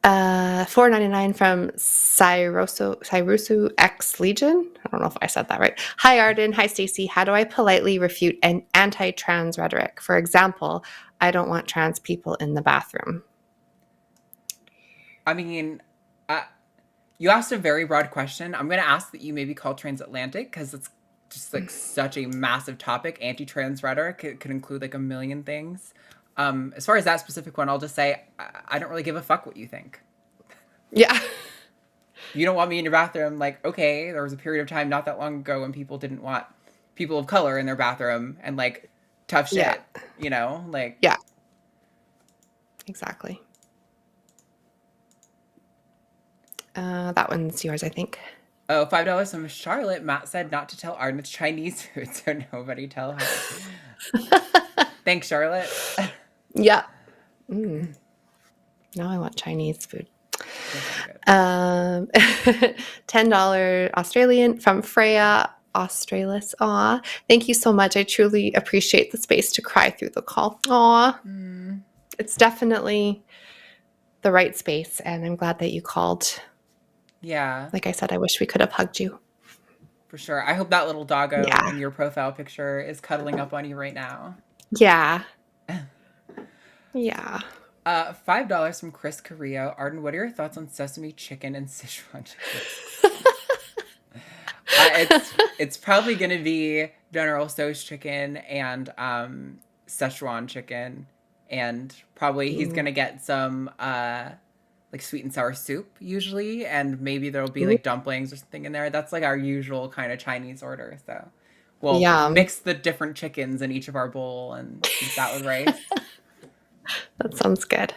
$4.99 from Cyrusu X Legion. I don't know if I said that right. Hi, Arden. Hi, Stacie. How do I politely refute an anti-trans rhetoric? For example, I don't want trans people in the bathroom. I mean, you asked a very broad question. I'm going to ask that you maybe call transatlantic because it's just like such a massive topic. Anti-trans rhetoric, it could include like a million things. As far as that specific one, I'll just say I don't really give a fuck what you think. Yeah. You don't want me in your bathroom. Like, okay, there was a period of time not that long ago when people didn't want people of color in their bathroom and like tough shit, you know, like. Yeah. Exactly. That one's yours, I think. Oh, $5 from Charlotte. Matt said not to tell Arden it's Chinese food, so nobody tell her. Thanks, Charlotte. Yeah. Now I want Chinese food. $10 Australian from Freya Australis. Aw, thank you so much. I truly appreciate the space to cry through the call. Aw, it's definitely the right space, and I'm glad that you called. Yeah. Like I said, I wish we could have hugged you. For sure. I hope that little doggo in your profile picture is cuddling up on you right now. Yeah. Yeah. $5 from Chris Carrillo. Arden, what are your thoughts on sesame chicken and Sichuan chicken? It's probably going to be General Tso's chicken and Szechuan chicken. And probably he's going to get some like sweet and sour soup usually. And maybe there'll be like dumplings or something in there. That's like our usual kind of Chinese order. So we'll mix the different chickens in each of our bowl and eat that with rice. That sounds good.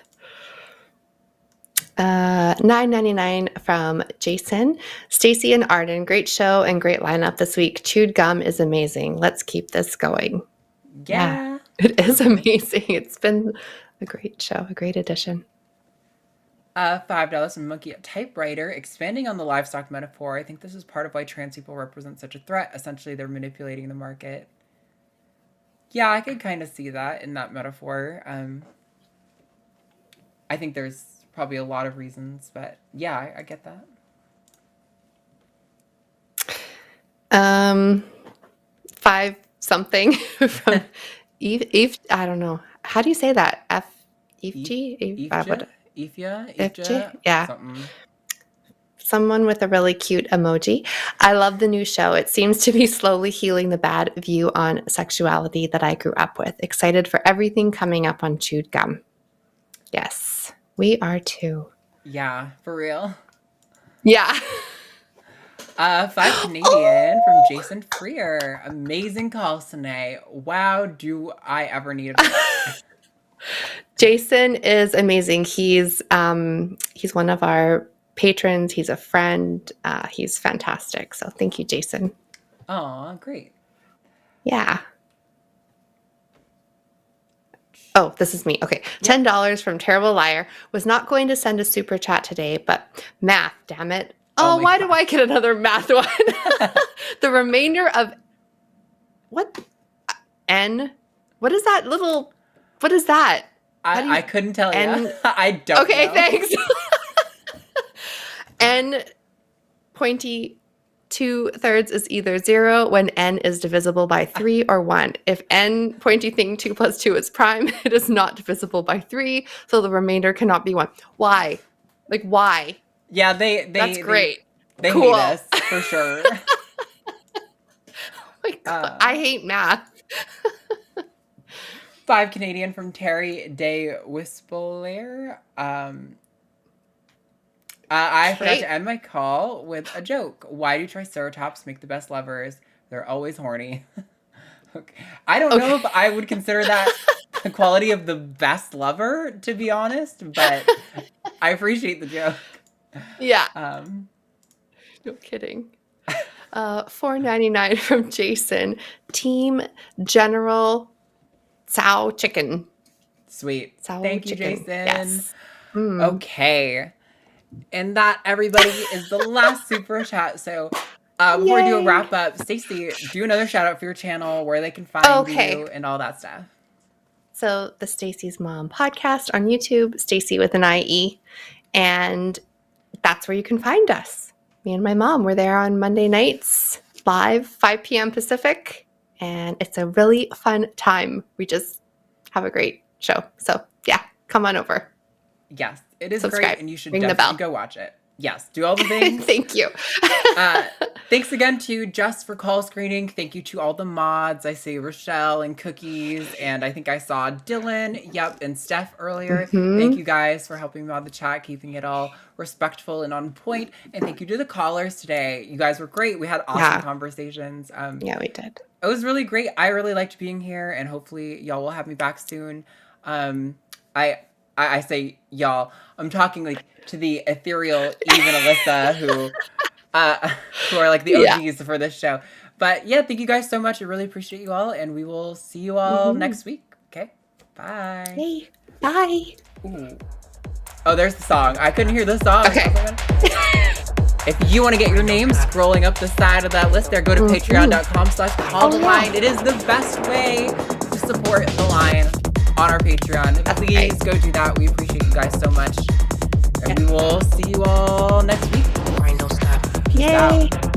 $9.99 from Jason. Stacie and Arden, great show and great lineup this week. Chewed gum is amazing. Let's keep this going. Yeah. It is amazing. It's been a great show, a great addition. $5 from Monkey Typewriter. Expanding on the livestock metaphor, I think this is part of why trans people represent such a threat. Essentially, they're manipulating the market. Yeah, I could kind of see that in that metaphor. I think there's probably a lot of reasons, but yeah, I get that. 5 something from Eve. I don't know. How do you say that? Ifja? Yeah. Something. Someone with a really cute emoji. I love the new show. It seems to be slowly healing the bad view on sexuality that I grew up with. Excited for everything coming up on Chewed Gum. Yes, we are too. Yeah, for real. Yeah. 5 Canadian from Jason Freer. Amazing call, Sine. Wow, do I ever need a Jason is amazing. He's one of our patrons. He's a friend. He's fantastic. So thank you, Jason. Oh, great. Yeah. Oh, this is me. Okay. $10 from Terrible Liar. Was not going to send a super chat today, but math, damn it. Oh, why do I get another math one? The remainder of what? N? What is that little? What is that? I couldn't tell you. I don't know. Okay, thanks. N pointy 2/3 is either 0 when n is divisible by 3 or 1. If n pointy thing 2 plus 2 is prime, it is not divisible by 3, so the remainder cannot be 1. Why? Like, why? Yeah, that's great. They hate us, for sure. Oh my God, I hate math. 5 Canadian from Terry Day Wispelair. I forgot to end my call with a joke. Why do triceratops make the best lovers? They're always horny. Okay. I don't know if I would consider that the quality of the best lover, to be honest, but I appreciate the joke. Yeah. No kidding. $4.99 from Jason. Team General Cao Chicken. Sweet. Cao Thank you, chicken. Jason. Yes. Okay. And that, everybody, is the last super chat. So before we do a wrap up, Stacie, do another shout out for your channel, where they can find you and all that stuff. So the Stacie's Mom podcast on YouTube, Stacie with an IE. And that's where you can find us. Me and my mom, we're there on Monday nights, live, 5 p.m. Pacific. And it's a really fun time. We just have a great show. So yeah, come on over. Yes, it is Subscribe. great, and you should Ring the definitely bell. go watch it. Yes, do all the things. Thank you. Thanks again to Just for Call Screening. Thank you to all the mods. I see Rochelle and Cookies, and I think I saw Dylan, and Steph earlier. Thank you guys for helping me on the chat, keeping it all respectful and on point. And thank you to the callers today. You guys were great. We had awesome conversations. Yeah, we did. It was really great. I really liked being here, and hopefully y'all will have me back soon. I say y'all. I'm talking like to the ethereal Eve and Alyssa who are like the OGs for this show. But yeah, thank you guys so much. I really appreciate you all, and we will see you all next week. Okay, bye. Hey, bye. Ooh. Oh, there's the song. I couldn't hear the song. Okay. If you want to get your name scrolling up the side of that list there, go to patreon.com/calltheline. It is the best way to support the line on our Patreon. Please go do that. We appreciate you guys so much. And we will see you all next week. Grind don't stop. Peace out.